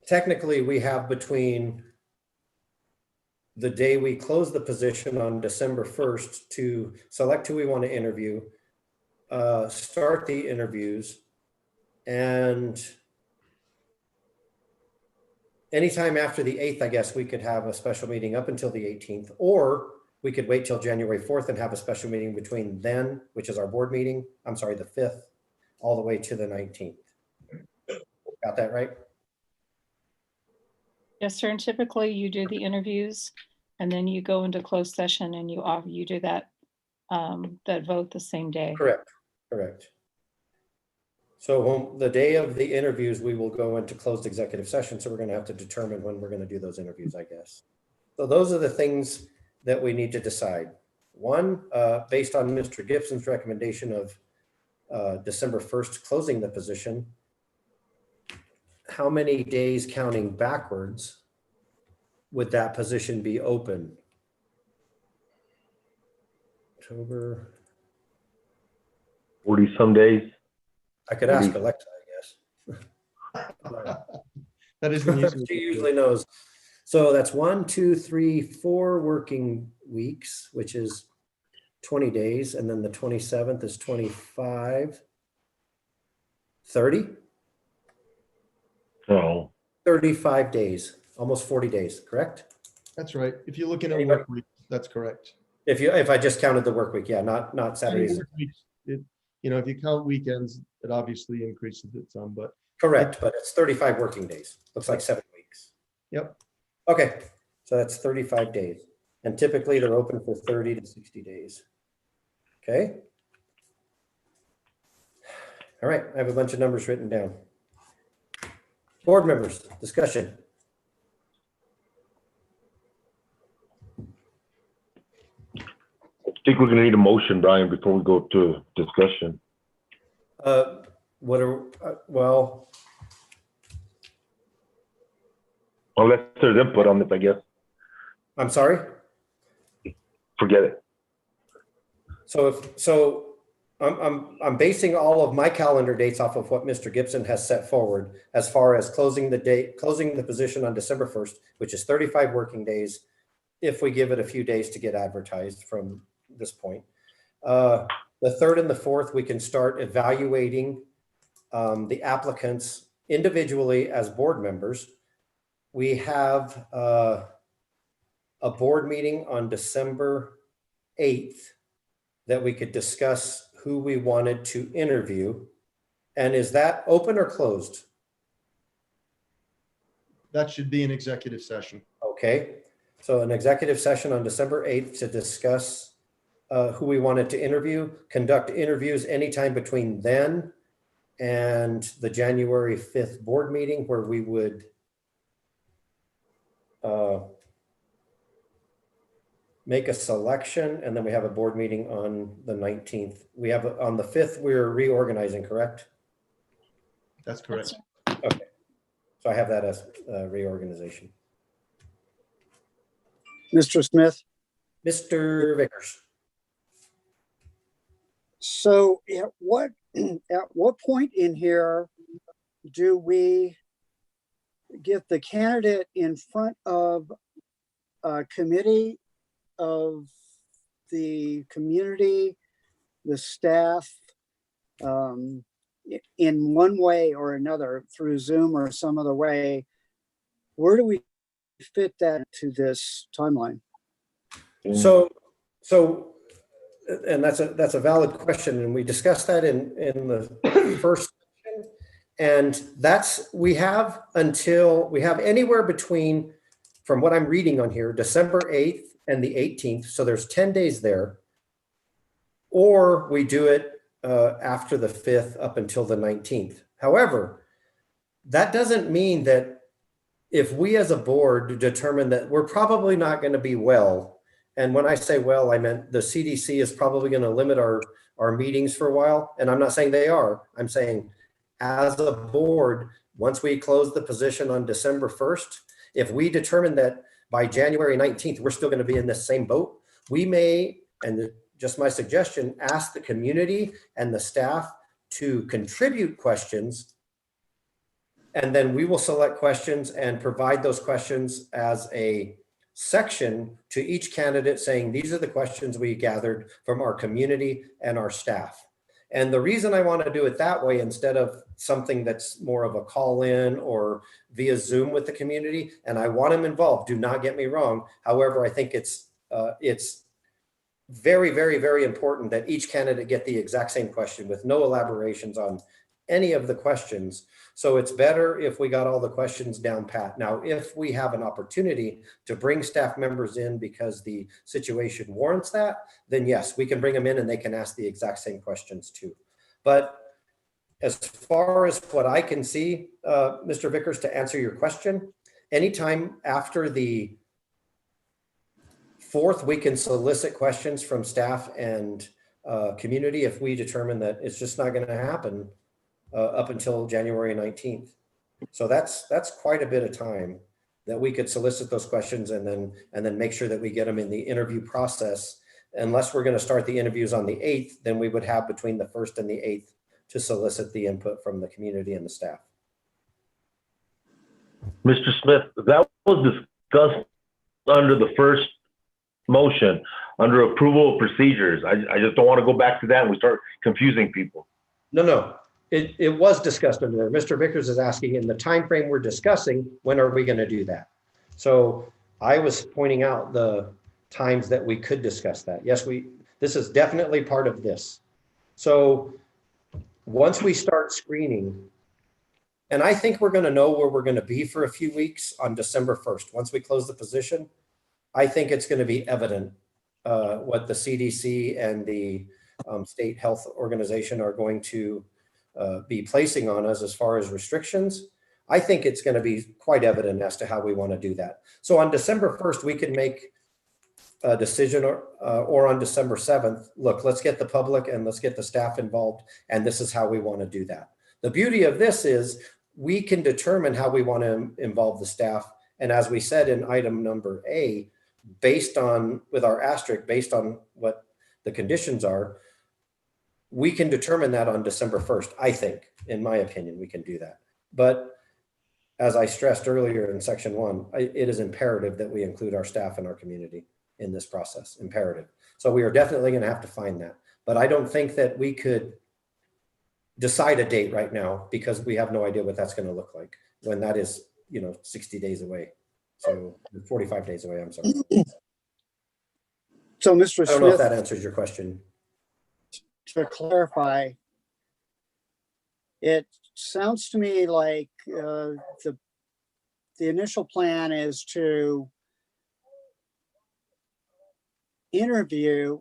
technically we have between the day we close the position on December 1st to select who we want to interview, start the interviews, and anytime after the 8th, I guess we could have a special meeting up until the 18th, or we could wait till January 4th and have a special meeting between then, which is our board meeting, I'm sorry, the 5th, all the way to the 19th. Got that right? Yes, sir. And typically you do the interviews and then you go into closed session and you do that, that vote the same day. Correct, correct. So on the day of the interviews, we will go into closed executive session. So we're going to have to determine when we're going to do those interviews, I guess. So those are the things that we need to decide. One, based on Mr. Gibson's recommendation of December 1st closing the position, how many days counting backwards would that position be open? October. 40 some days. I could ask Alexa, I guess. That isn't usually. She usually knows. So that's 1, 2, 3, 4 working weeks, which is 20 days. And then the 27th is 25, 30, No. 35 days, almost 40 days, correct? That's right. If you're looking at work week, that's correct. If I just counted the work week, yeah, not Saturdays. Work weeks, if you count weekends, it obviously increases it some, but Correct, but it's 35 working days. Looks like 7 weeks. yep. Okay, so that's 35 days. And typically they're open for 30 to 60 days. Okay. All right, I have a bunch of numbers written down. Board members, discussion. I think we're gonna need a motion, Brian, before we go to discussion. Well, Unless there's input on this, I guess. I'm sorry. Forget it. So I'm basing all of my calendar dates off of what Mr. Gibson has set forward as far as closing the position on December 1st, which is 35 working days, if we give it a few days to get advertised from this point. The 3rd and the 4th, we can start evaluating the applicants individually as board members. We have a board meeting on December 8th that we could discuss who we wanted to interview. And is that open or closed? That should be an executive session. Okay, so an executive session on December 8th to discuss who we wanted to interview, conduct interviews anytime between then and the January 5th board meeting, where we would make a selection, and then we have a board meeting on the 19th. We have on the 5th, we're reorganizing, correct? That's correct. Okay, so I have that as reorganization. Mr. Smith, Mr. Vickers. so at what point in here do we get the candidate in front of a committee of the community, the staff, in one way or another, through Zoom or some other way? Where do we fit that to this timeline? So, and that's a valid question, and we discussed that in the first section. And we have anywhere between, from what I'm reading on here, December 8th and the 18th. So there's 10 days there. Or we do it after the 5th up until the 19th. However, that doesn't mean that if we as a board determine that we're probably not going to be well, and when I say well, I meant the CDC is probably going to limit our meetings for a while. And I'm not saying they are. I'm saying as a board, once we close the position on December 1st, if we determine that by January 19th, we're still going to be in the same boat, we may, and just my suggestion, ask the community and the staff to contribute questions. And then we will select questions and provide those questions as a section to each candidate, saying, these are the questions we gathered from our community and our staff. And the reason I want to do it that way, instead of something that's more of a call in or via Zoom with the community, and I want them involved, do not get me wrong. However, I think it's very, very, very important that each candidate get the exact same question with no elaborations on any of the questions. So it's better if we got all the questions down pat. Now, if we have an opportunity to bring staff members in because the situation warrants that, then yes, we can bring them in and they can ask the exact same questions too. But as far as what I can see, Mr. Vickers, to answer your question, anytime after the 4th, we can solicit questions from staff and community if we determine that it's just not going to happen up until January 19th. So that's quite a bit of time that we could solicit those questions and then make sure that we get them in the interview process. Unless we're going to start the interviews on the 8th, then we would have between the 1st and the 8th to solicit the input from the community and the staff. Mr. Smith, that was discussed under the first motion, under approval of procedures. I just don't want to go back to that and we start confusing people. No. It was discussed under there. Mr. Vickers is asking, in the time frame we're discussing, when are we going to do that? So I was pointing out the times that we could discuss that. Yes, this is definitely part of this. So once we start screening, and I think we're going to know where we're going to be for a few weeks on December 1st. Once we close the position, I think it's going to be evident what the CDC and the state health organization are going to be placing on us as far as restrictions. I think it's going to be quite evident as to how we want to do that. So on December 1st, we can make a decision, or on December 7th, look, let's get the public and let's get the staff involved, and this is how we want to do that. The beauty of this is we can determine how we want to involve the staff. And as we said in item number A, based on, with our asterisk, based on what the conditions are, we can determine that on December 1st. I think, in my opinion, we can do that. But as I stressed earlier in section 1, it is imperative that we include our staff and our community in this process, imperative. So we are definitely going to have to find that. But I don't think that we could decide a date right now because we have no idea what that's going to look like when that is, 60 days away. So 45 days away, I'm sorry. So, Mr. I don't know if Smith, that answers your question. to clarify, it sounds to me like the initial plan is to interview,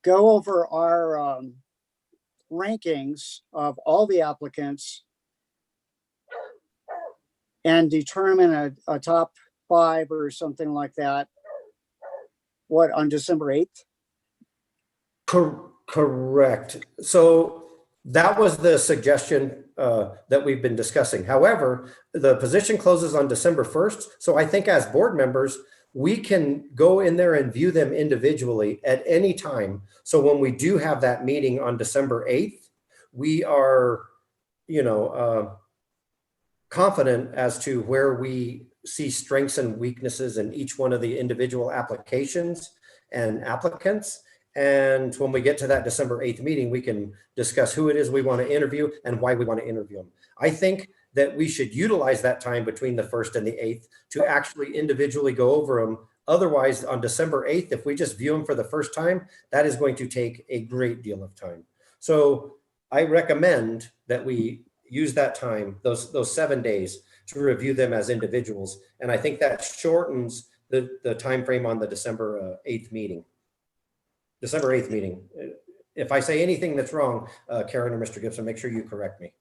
go over our rankings of all the applicants and determine a top 5 or something like that. What, on December 8th? Correct. So that was the suggestion that we've been discussing. However, the position closes on December 1st. So I think as board members, we can go in there and view them individually at any time. So when we do have that meeting on December 8th, we are, confident as to where we see strengths and weaknesses in each one of the individual applications and applicants. And when we get to that December 8th meeting, we can discuss who it is we want to interview and why we want to interview them. I think that we should utilize that time between the 1st and the 8th to actually individually go over them. Otherwise, on December 8th, if we just view them for the first time, that is going to take a great deal of time. So I recommend that we use that time, those 7 days, to review them as individuals. And I think that shortens the time frame on the December 8th meeting. December 8th meeting. If I say anything that's wrong, Karen or Mr. Gibson, make sure you correct me.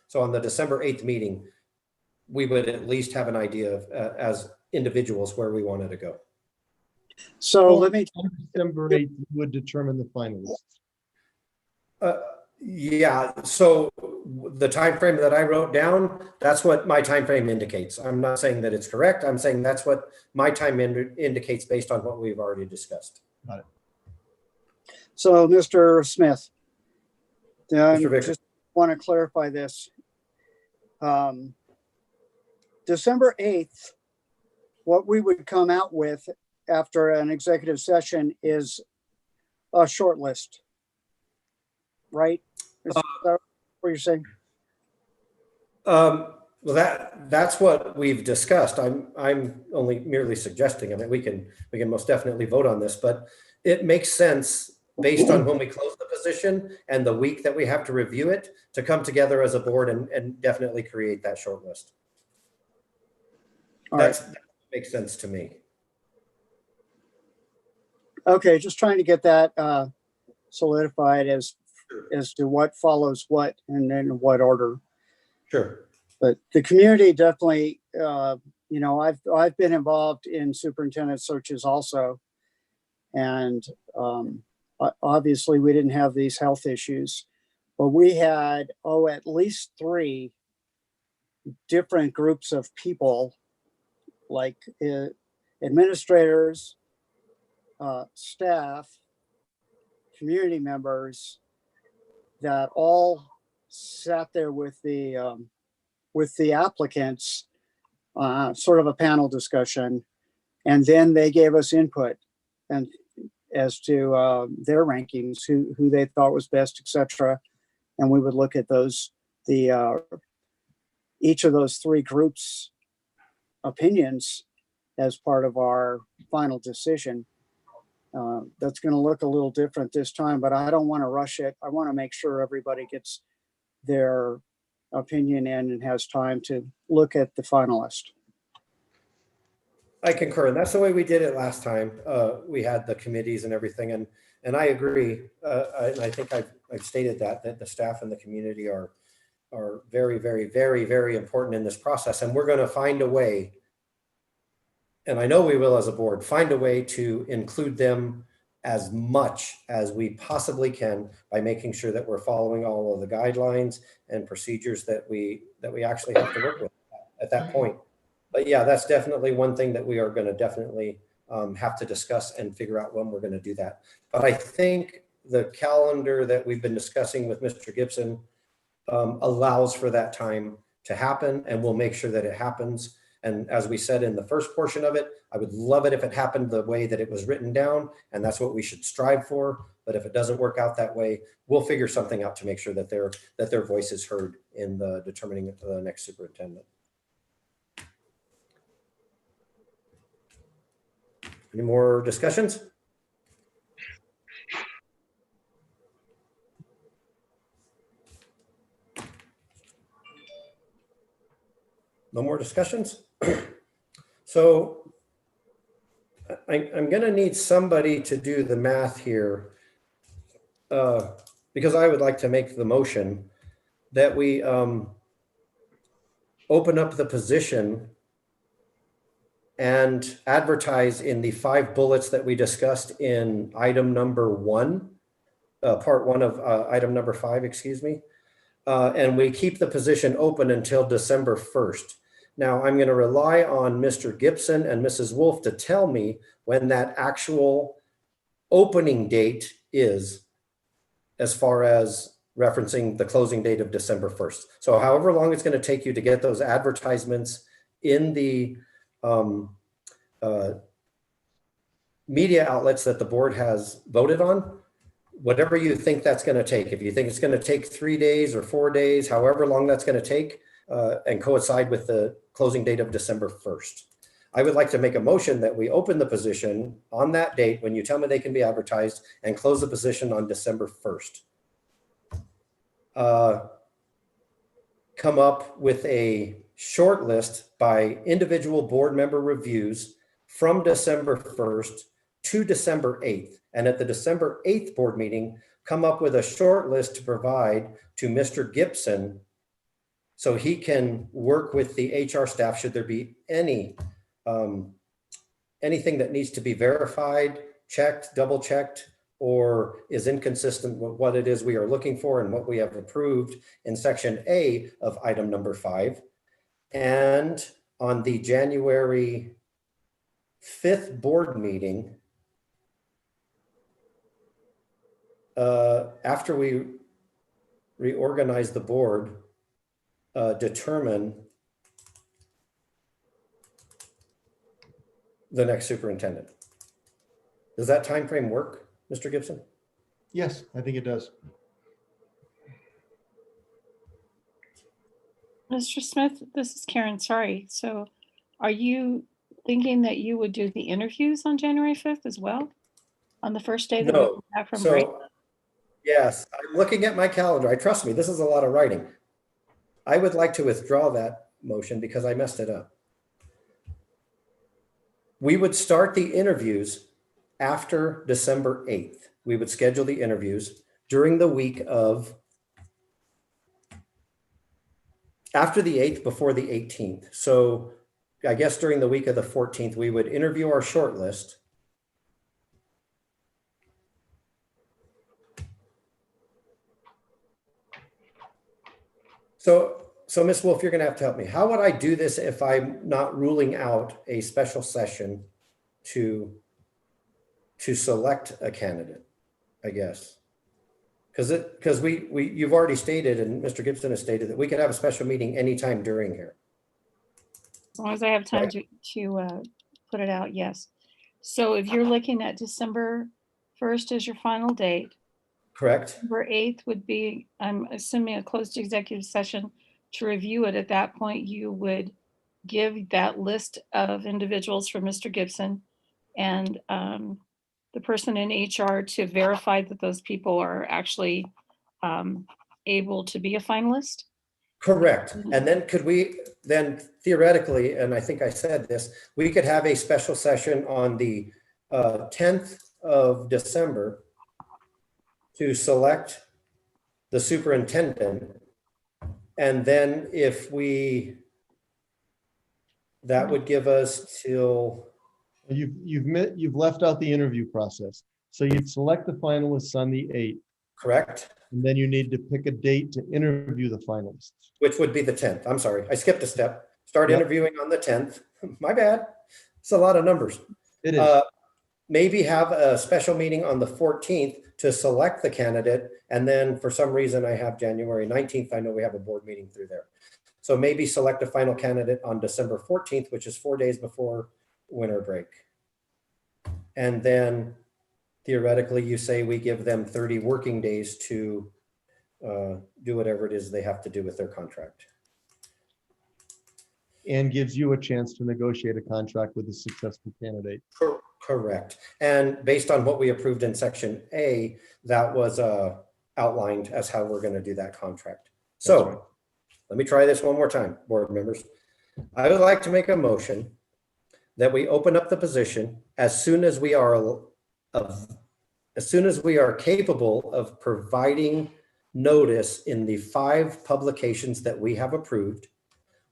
So on the December 8th meeting, we would at least have an idea of, as individuals, where we wanted to go. So let me, On December 8th, you would determine the finalists. Yeah, so the time frame that I wrote down, that's what my time frame indicates. I'm not saying that it's correct. I'm saying that's what my time indicates based on what we've already discussed. Got it. so Mr. Smith, Mr. Vickers. just want to clarify this. December 8th, what we would come out with after an executive session is a short list, right? Is that what you're saying? Well, that's what we've discussed. I'm only merely suggesting. I mean, we can most definitely vote on this, but it makes sense based on when we close the position position and the week that we have to review it to come together as a board and definitely create that short list. All right. That makes sense to me. Okay, just trying to get that solidified as to what follows what and then what order. Sure. But the community definitely, you know, I've been involved in superintendent searches also. And obviously we didn't have these health issues, but we had, at least 3 different groups of people, like administrators, staff, community members, that all sat there with the applicants, sort of a panel discussion, and then they gave us input and as to their rankings, who they thought was best, etc. And we would look at those, each of those 3 groups' opinions as part of our final decision. That's going to look a little different this time, but I don't want to rush it. I want to make sure everybody gets their opinion in and has time to look at the finalist. I concur, and that's the way we did it last time. We had the committees and everything, and I agree. I think I've stated that the staff and the community are very, very, very, very important in this process, and we're going to find a way. And I know we will as a board find a way to include them as much as we possibly can by making sure that we're following all of the guidelines and procedures that we actually have to work with at that point. But yeah, that's definitely one thing that we are going to definitely have to discuss and figure out when we're going to do that. But I think the calendar that we've been discussing with Mr. Gibson allows for that time to happen, and we'll make sure that it happens. And as we said in the first portion of it, I would love it if it happened the way that it was written down, and that's what we should strive for. But if it doesn't work out that way, we'll figure something out to make sure that their voice is heard in the determining the next superintendent. Any more discussions? No more discussions? So I'm going to need somebody to do the math here, because I would like to make the motion that we open up the position and advertise in the 5 bullets that we discussed in item number 1, part 1 of item number 5, excuse me. And we keep the position open until December 1st. Now I'm going to rely on Mr. Gibson and Mrs. Wolf to tell me when that actual opening date is, as far as referencing the closing date of December 1st. So however long it's going to take you to get those advertisements in the media outlets that the board has voted on, whatever you think that's going to take. If you think it's going to take 3 days or 4 days, however long that's going to take, and coincide with the closing date of December 1st. I would like to make a motion that we open the position on that date when you tell me they can be advertised, and close the position on December 1st. Come up with a short list by individual board member reviews from December 1st to December 8th. And at the December 8th board meeting, come up with a short list to provide to Mr. Gibson so he can work with the HR staff should there be anything that needs to be verified, checked, double checked, or is inconsistent with what it is we are looking for and what we have approved in section A of item number 5. And on the January 5th board meeting, after we reorganize the board, determine the next superintendent. Does that time frame work, Mr. Gibson? Yes, I think it does. Mr. Smith, this is Karen, sorry. So are you thinking that you would do the interviews on January 5th as well? On the first day that we No. come back from break? So, Yes, I'm looking at my calendar. Trust me, this is a lot of writing. I would like to withdraw that motion because I messed it up. We would start the interviews after December 8th. We would schedule the interviews during the week of, after the 8th, before the 18th. So I guess during the week of the 14th, we would interview our shortlist. So Ms. Wolf, you're going to have to help me. How would I do this if I'm not ruling out a special session to select a candidate, I guess? Because you've already stated, and Mr. Gibson has stated, that we could have a special meeting anytime during here. As long as I have time to put it out, yes. So if you're looking at December 1st as your final date, Correct? December 8th would be, I'm assuming, a closed executive session to review it. At that point, you would give that list of individuals for Mr. Gibson and the person in HR to verify that those people are actually able to be a finalist. Correct. And then could we then theoretically, and I think I said this, we could have a special session on the 10th of December to select the superintendent. And then if that would give us till, You've left out the interview process. So you'd select the finalists on the 8th, correct? and then you need to pick a date to interview the finalists. Which would be the 10th. I'm sorry, I skipped a step. Start Yep. interviewing on the 10th. My bad. It's a lot of numbers. It is. Maybe have a special meeting on the 14th to select the candidate. And then for some reason I have January 19th. I know we have a board meeting through there. So maybe select a final candidate on December 14th, which is 4 days before winter break. And then theoretically, you say we give them 30 working days to do whatever it is they have to do with their contract. And gives you a chance to negotiate a contract with a successful candidate. Correct. And based on what we approved in section A, that was outlined as how we're going to do that contract. So right. Let me try this one more time, board members. I would like to make a motion that we open up the position as soon as we are capable of providing notice in the 5 publications that we have approved,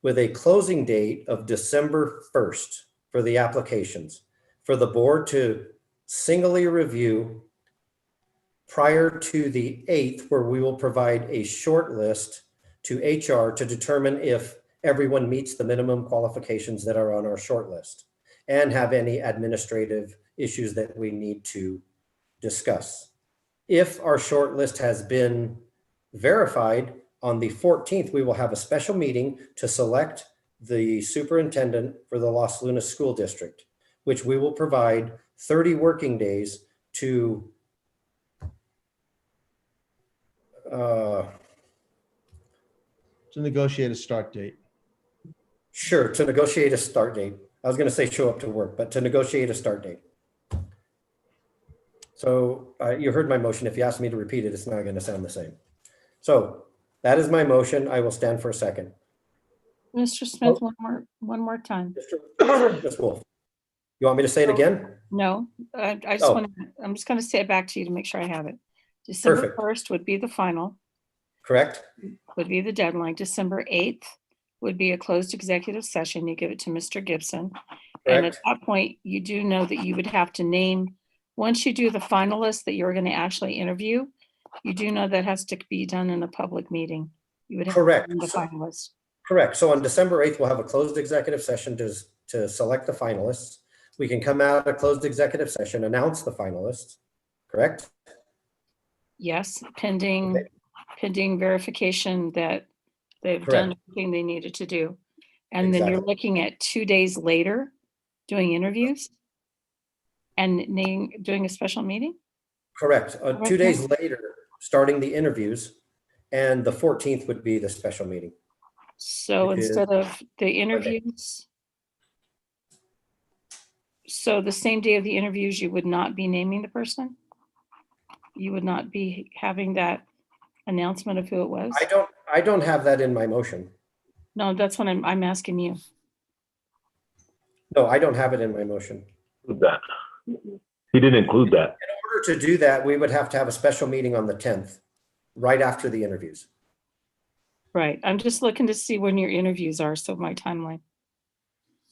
with a closing date of December 1st for the applications, for the board to singly review prior to the 8th, where we will provide a short list to HR to determine if everyone meets the minimum qualifications that are on our short list and have any administrative issues that we need to discuss. If our short list has been verified, on the 14th, we will have a special meeting to select the superintendent for the Los Lunas School District, which we will provide 30 working days to negotiate a start date. Sure, to negotiate a start date. I was going to say show up to work, but to negotiate a start date. So you heard my motion. If you ask me to repeat it, it's not going to sound the same. So that is my motion. I will stand for a second. Mr. Smith, one more time. Ms. Wolf, you want me to say it again? No, I just Oh. I'm just going to say it back to you to make sure I have it. December Perfect. 1st would be the final, Correct? would be the deadline. December 8th would be a closed executive session. You give it to Mr. Gibson. And at Correct. that point, you do know that you would have to name, once you do the finalists that you're going to actually interview, you do know that has to be done in a public meeting. You would have Correct. to name the finalists. Correct. So on December 8th, we'll have a closed executive session to select the finalists. We can come out of closed executive session, announce the finalists, correct? Yes, pending verification that they've done Correct. everything they needed to do. And then you're Exactly. looking at 2 days later doing interviews and doing a special meeting? Correct. 2 days later, starting the interviews, and the 14th would be the special meeting. So Which is instead of the interviews, so the same day of the interviews, you would not be naming the person? you would not be having that announcement of who it was? I don't have that in my motion. No, that's what I'm asking you. No, I don't have it in my motion. That. He didn't include that. In order to do that, we would have to have a special meeting on the 10th, right after the interviews. Right. I'm just looking to see when your interviews are, so my timeline.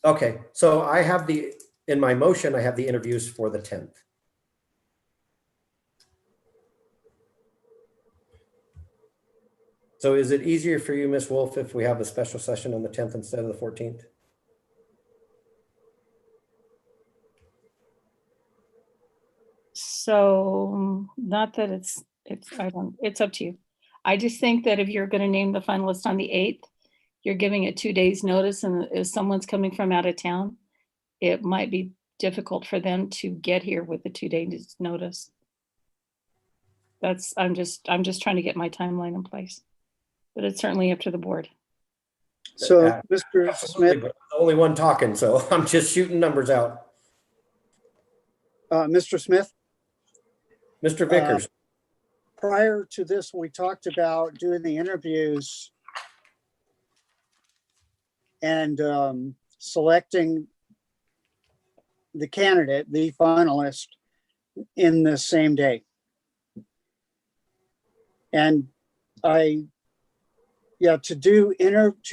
Okay, so I have in my motion, I have the interviews for the 10th. So is it easier for you, Ms. Wolf, if we have a special session on the 10th instead of the 14th? So not that it's up to you. I just think that if you're going to name the finalist on the 8th, you're giving it 2 days notice, and if someone's coming from out of town, it might be difficult for them to get here with the 2 days notice. I'm just trying to get my timeline in place, but it's certainly up to the board. So, Yeah, Mr. absolutely, Smith, but I'm the only one talking, so I'm just shooting numbers out. Mr. Smith, Mr. Vickers, prior to this, we talked about doing the interviews and selecting the candidate, the finalist, in the same day. And to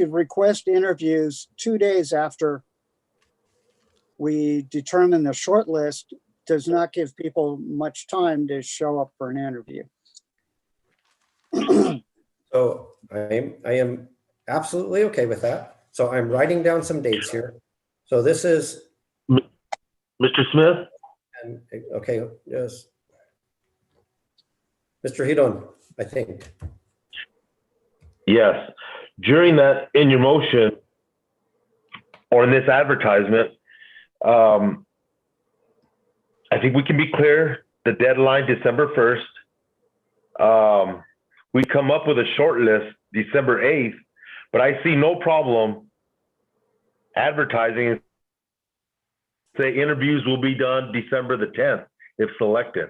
request interviews 2 days after we determine the short list does not give people much time to show up for an interview. so I am absolutely okay with that. So I'm writing down some dates here. So this is, Mr. Smith? and okay, yes. Mr. Hidon, I think. Yes. During that, in your motion, or in this advertisement, I think we can be clear, the deadline, December 1st. We come up with a short list, December 8th, but I see no problem advertising. Say interviews will be done December the 10th, if selected.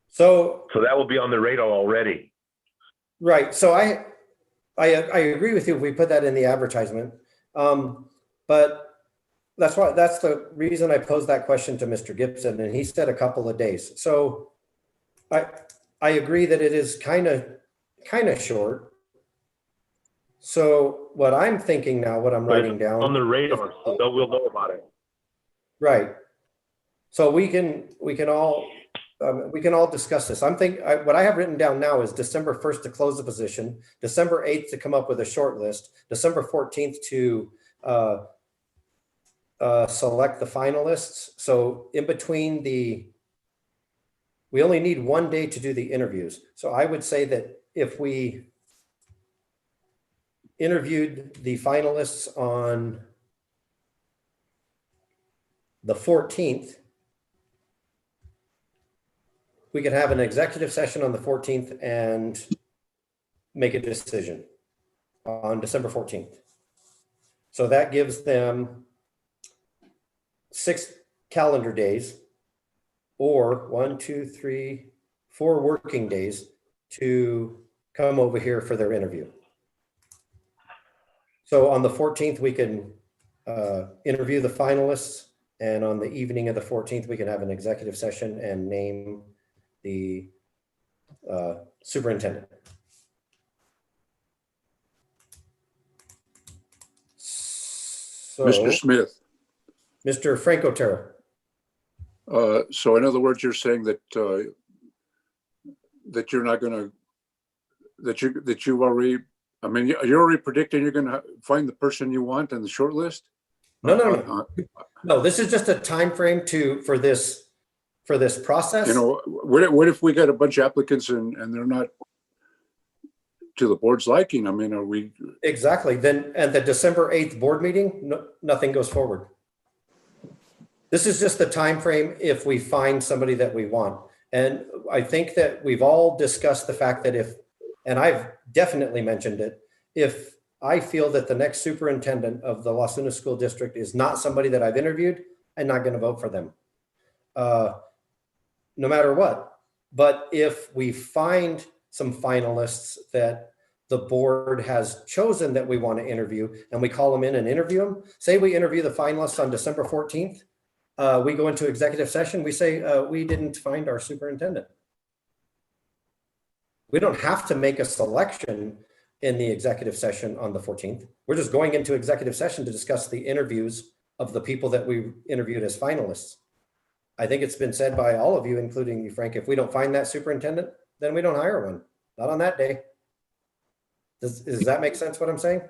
So that will be on the radar already. right. So I agree with you if we put that in the advertisement. But that's the reason I posed that question to Mr. Gibson, and he said a couple of days. So I agree that it is kind of short. So what I'm thinking now, what I'm writing down on the radar, so that we'll know about it. Right. So we can all discuss this. What I have written down now is December 1st to close the position, December 8th to come up with a short list, December 14th to select the finalists. So in between we only need 1 day to do the interviews. So I would say that if we interviewed the finalists on the 14th, we could have an executive session on the 14th and make a decision on December 14th. So that gives them 6 calendar days, or 4 working days to come over here for their interview. So on the 14th, we can interview the finalists, and on the evening of the 14th, we can have an executive session and name the superintendent. So, Mr. Smith. Mr. Franco Terra. So in other words, you're saying that that you're not going to, that you've already, I mean, you're already predicting you're going to find the person you want in the short list? No. No, this is just a time frame for this process. You know, what if we got a bunch of applicants and they're not to the board's liking? I mean, are we? Exactly. Then at the December 8th board meeting, nothing goes forward. This is just the time frame if we find somebody that we want. And I think that we've all discussed the fact that and I've definitely mentioned it, if I feel that the next superintendent of the Las Lunas School District is not somebody that I've interviewed, I'm not going to vote for them. no matter what. But if we find some finalists that the board has chosen that we want to interview, and we call them in and interview them, say we interview the finalists on December 14th, we go into executive session, we say, we didn't find our superintendent. We don't have to make a selection in the executive session on the 14th. We're just going into executive session to discuss the interviews of the people that we interviewed as finalists. I think it's been said by all of you, including you, Frank, if we don't find that superintendent, then we don't hire one, not on that day. Does that make sense what I'm saying?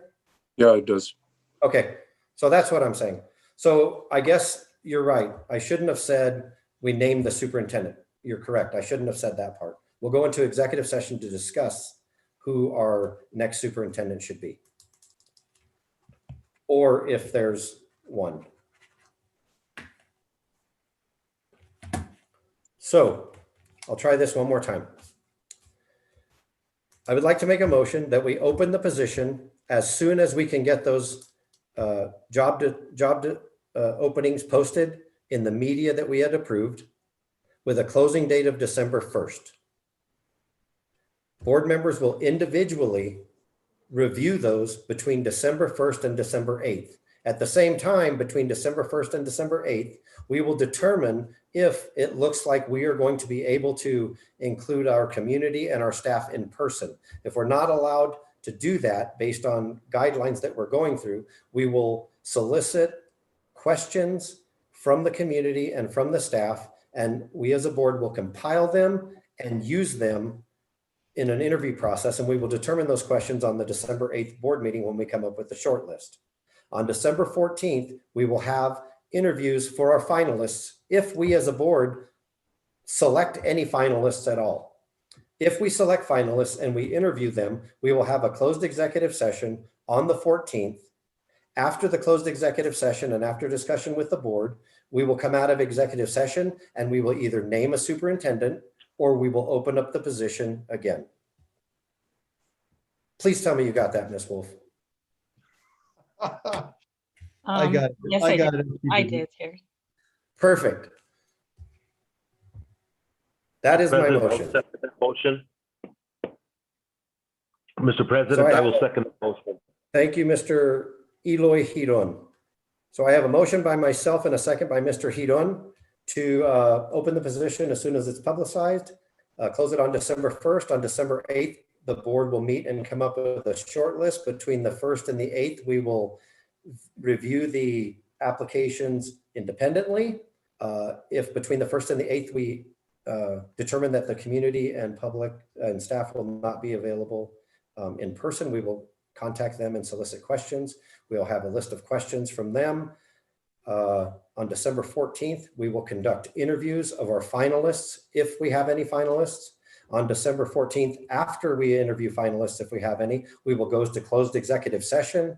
Yeah, it does. Okay, so that's what I'm saying. So I guess you're right. I shouldn't have said we named the superintendent. You're correct. I shouldn't have said that part. We'll go into executive session to discuss who our next superintendent should be, or if there's one. So I'll try this one more time. I would like to make a motion that we open the position as soon as we can get those job openings posted in the media that we had approved, with a closing date of December 1st. Board members will individually review those between December 1st and December 8th. At the same time, between December 1st and December 8th, we will determine if it looks like we are going to be able to include our community and our staff in person. If we're not allowed to do that based on guidelines that we're going through, we will solicit questions from the community and from the staff, and we as a board will compile them and use them in an interview process, and we will determine those questions on the December 8th board meeting when we come up with the short list. On December 14th, we will have interviews for our finalists if we as a board select any finalists at all. If we select finalists and we interview them, we will have a closed executive session on the 14th. After the closed executive session and after discussion with the board, we will come out of executive session and we will either name a superintendent or we will open up the position again. Please tell me you got that, Ms. Wolf. I got it. Yes, I I got did. it. I did, Terry. Perfect. That is my President, I'll motion. second that motion. Mr. So President, I I have- will second the motion. Thank you, Mr. Eloy Hiron. So I have a motion by myself and a second by Mr. Hiron to open the position as soon as it's publicized, close it on December 1st. On December 8th, the board will meet and come up with a short list. Between the 1st and the 8th, we will review the applications independently. If between the 1st and the 8th, we determine that the community and public and staff will not be available in person, we will contact them and solicit questions. We'll have a list of questions from them. On December 14th, we will conduct interviews of our finalists, if we have any finalists. On December 14th, after we interview finalists, if we have any, we will go to closed executive session.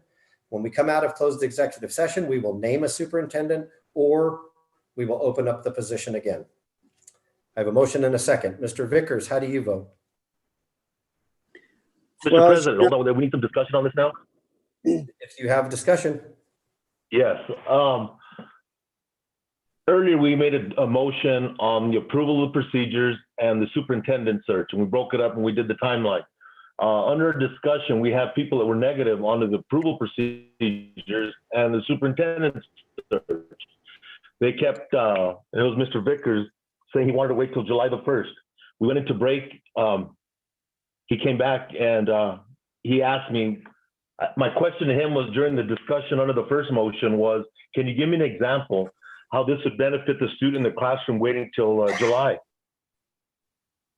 When we come out of closed executive session, we will name a superintendent or we will open up the position again. I have a motion and a second. Mr. Vickers, how do you vote? Mr. Well, President, hold on, we need some discussion on this now? If you have discussion. Yes. Earlier, we made a motion on the approval of procedures and the superintendent search, and we broke it up and we did the timeline. Under discussion, we have people that were negative on the approval procedures and the superintendent search. They kept, it was Mr. Vickers saying he wanted to wait till July the 1st. We went into break. He came back and he asked me, my question to him was during the discussion under the first motion was, can you give me an example how this would benefit the student in the classroom waiting till July?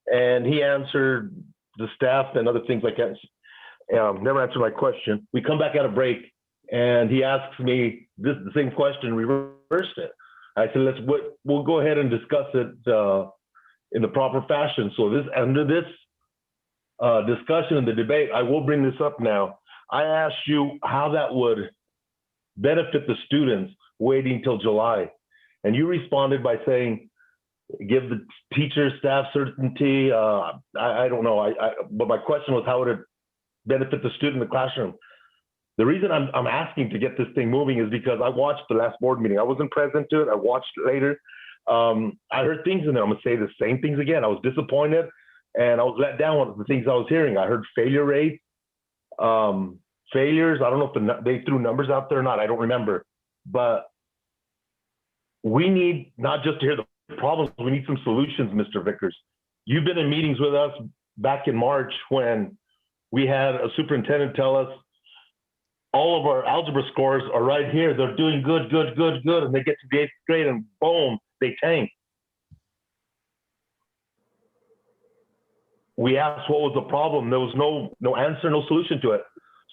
And he answered the staff and other things like that. Never answered my question. We come back out of break and he asks me the same question, reversed it. I said, we'll go ahead and discuss it in the proper fashion. So under this discussion and the debate, I will bring this up now. I asked you how that would benefit the students waiting till July. And you responded by saying, give the teacher, staff certainty. I don't know. But my question was, how would it benefit the student in the classroom? The reason I'm asking to get this thing moving is because I watched the last board meeting. I wasn't present to it. I watched it later. I heard things in there. I'm gonna say the same things again. I was disappointed and I was let down with the things I was hearing. I heard failure rates, failures. I don't know if they threw numbers out there or not. I don't remember, but we need not just to hear the problems. We need some solutions, Mr. Vickers. You've been in meetings with us back in March when we had a superintendent tell us all of our algebra scores are right here. They're doing good, good, good, good. And they get to the 8th grade and boom, they tank. We asked what was the problem. There was no answer, no solution to it.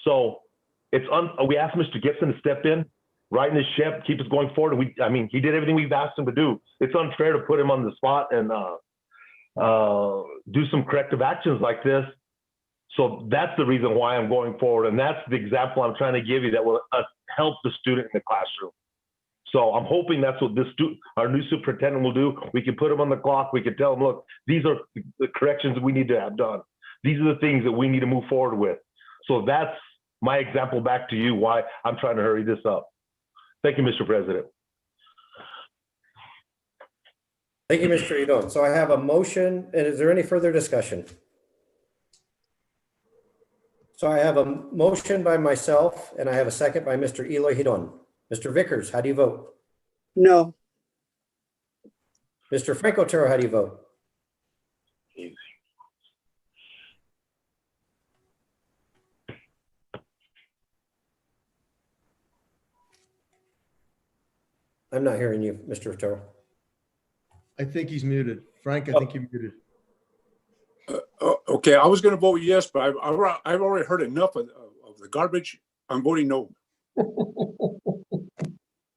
So we asked Mr. Gibson to step in, right in his ship, keep us going forward. And he did everything we've asked him to do. It's unfair to put him on the spot and do some corrective actions like this. So that's the reason why I'm going forward. And that's the example I'm trying to give you that will help the student in the classroom. So I'm hoping that's what our new superintendent will do. We can put him on the clock. We can tell him, look, these are the corrections we need to have done. These are the things that we need to move forward with. So that's my example back to you why I'm trying to hurry this up. Thank you, Mr. President. Thank you, Mr. Hidon. So I have a motion, and is there any further discussion? So I have a motion by myself, and I have a second by Mr. Eloy Hidon. Mr. Vickers, how do you vote? No. Mr. Frank Otero, how do you vote? I'm not hearing you, Mr. Otero. I think he's muted. Frank, I think you're muted. Okay, I was going to vote yes, but I've already heard enough of the garbage. I'm voting no.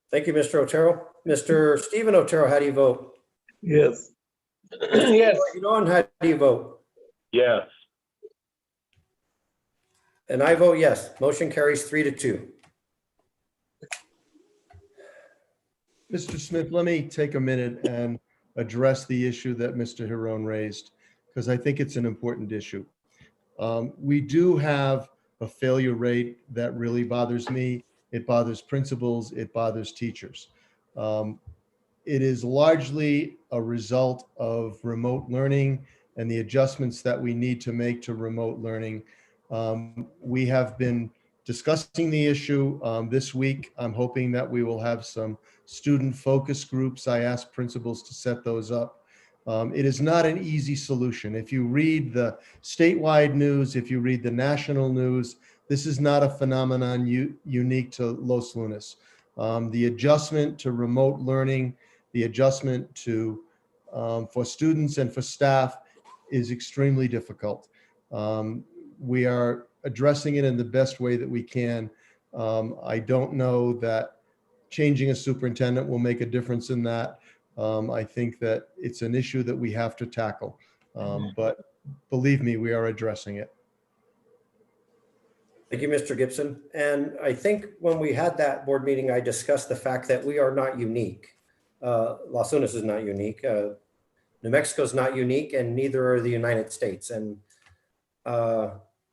Thank you, Mr. Otero. Mr. Stephen Otero, how do you vote? Yes. Yes. Hidon, how do you vote? Yes. And I vote yes. Motion carries 3-2. Mr. Smith, let me take a minute and address the issue that Mr. Hidon raised, because I think it's an important issue. We do have a failure rate that really bothers me. It bothers principals. It bothers teachers. It is largely a result of remote learning and the adjustments that we need to make to remote learning. We have been discussing the issue this week. I'm hoping that we will have some student focus groups. I asked principals to set those up. It is not an easy solution. If you read the statewide news, if you read the national news, this is not a phenomenon unique to Los Lunas. The adjustment to remote learning, the adjustment to for students and for staff is extremely difficult. We are addressing it in the best way that we can. I don't know that changing a superintendent will make a difference in that. I think that it's an issue that we have to tackle. But believe me, we are addressing it. Thank you, Mr. Gibson. And I think when we had that board meeting, I discussed the fact that we are not unique. Los Lunas is not unique. New Mexico is not unique, and neither are the United States. And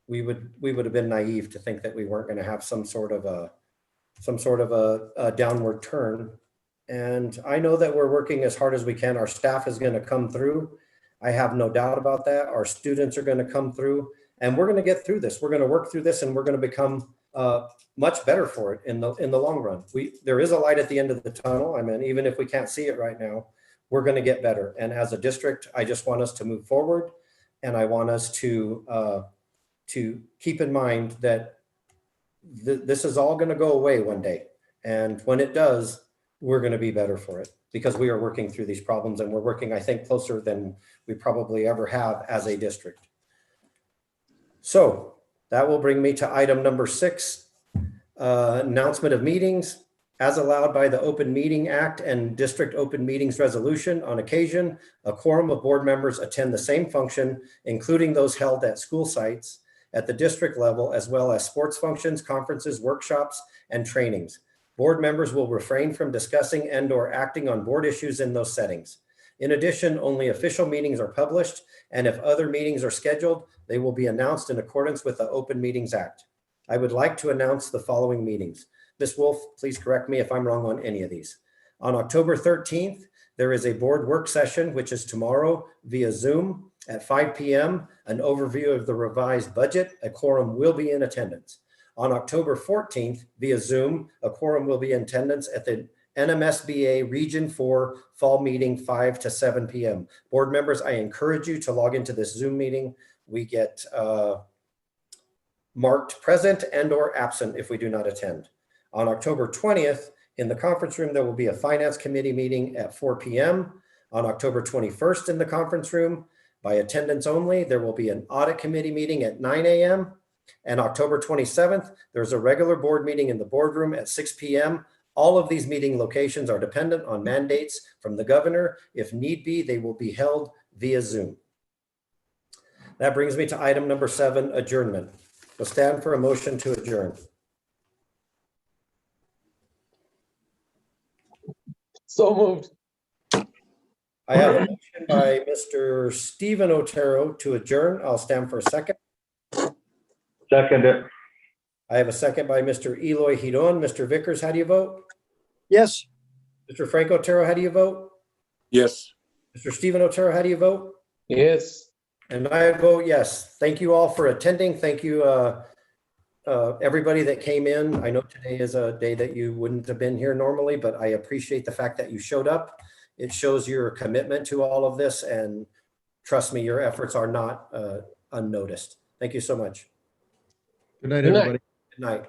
we would have been naive to think that we weren't going to have some sort of a downward turn. And I know that we're working as hard as we can. Our staff is going to come through. I have no doubt about that. Our students are going to come through, and we're going to get through this. We're going to work through this, and we're going to become much better for it in the long run. There is a light at the end of the tunnel. I mean, even if we can't see it right now, we're going to get better. And as a district, I just want us to move forward, and I want us to keep in mind that this is all going to go away one day. And when it does, we're going to be better for it, because we are working through these problems, and we're working, I think, closer than we probably ever have as a district. So that will bring me to item number 6, announcement of meetings. As allowed by the Open Meeting Act and District Open Meetings Resolution, on occasion, a quorum of board members attend the same function, including those held at school sites at the district level, as well as sports functions, conferences, workshops, and trainings. Board members will refrain from discussing and/or acting on board issues in those settings. In addition, only official meetings are published, and if other meetings are scheduled, they will be announced in accordance with the Open Meetings Act. I would like to announce the following meetings. Ms. Wolf, please correct me if I'm wrong on any of these. On October 13th, There is a board work session, which is tomorrow via Zoom at 5 p.m., an overview of the revised budget. A quorum will be in attendance. On October 14th, via Zoom, a quorum will be in attendance at the NMSBA Region 4 Fall Meeting, 5 to 7 p.m. Board members, I encourage you to log into this Zoom meeting. We get marked present and or absent if we do not attend. On October 20th, in the conference room, there will be a Finance Committee meeting at 4 p.m. On October 21st in the conference room, by attendance only, there will be an Audit Committee meeting at 9 a.m. And October 27th, there's a regular board meeting in the boardroom at 6 p.m. All of these meeting locations are dependent on mandates from the governor. If need be, they will be held via Zoom. That brings me to item number 7, adjournment. We'll stand for a motion to adjourn. So moved. I have a motion by Mr. Stephen Otero to adjourn. I'll stand for a second. Second it. I have a second by Mr. Eloy Hidon. Mr. Vickers, how do you vote? Yes. Mr. Frank Otero, how do you vote? Yes. Mr. Stephen Otero, how do you vote? Yes. And I vote yes. Thank you all for attending. Thank you, everybody that came in. I know today is a day that you wouldn't have been here normally, but I appreciate the fact that you showed up. It shows your commitment to all of this, and trust me, your efforts are not unnoticed. Thank you so much. Good night, Good night. everybody. Good night.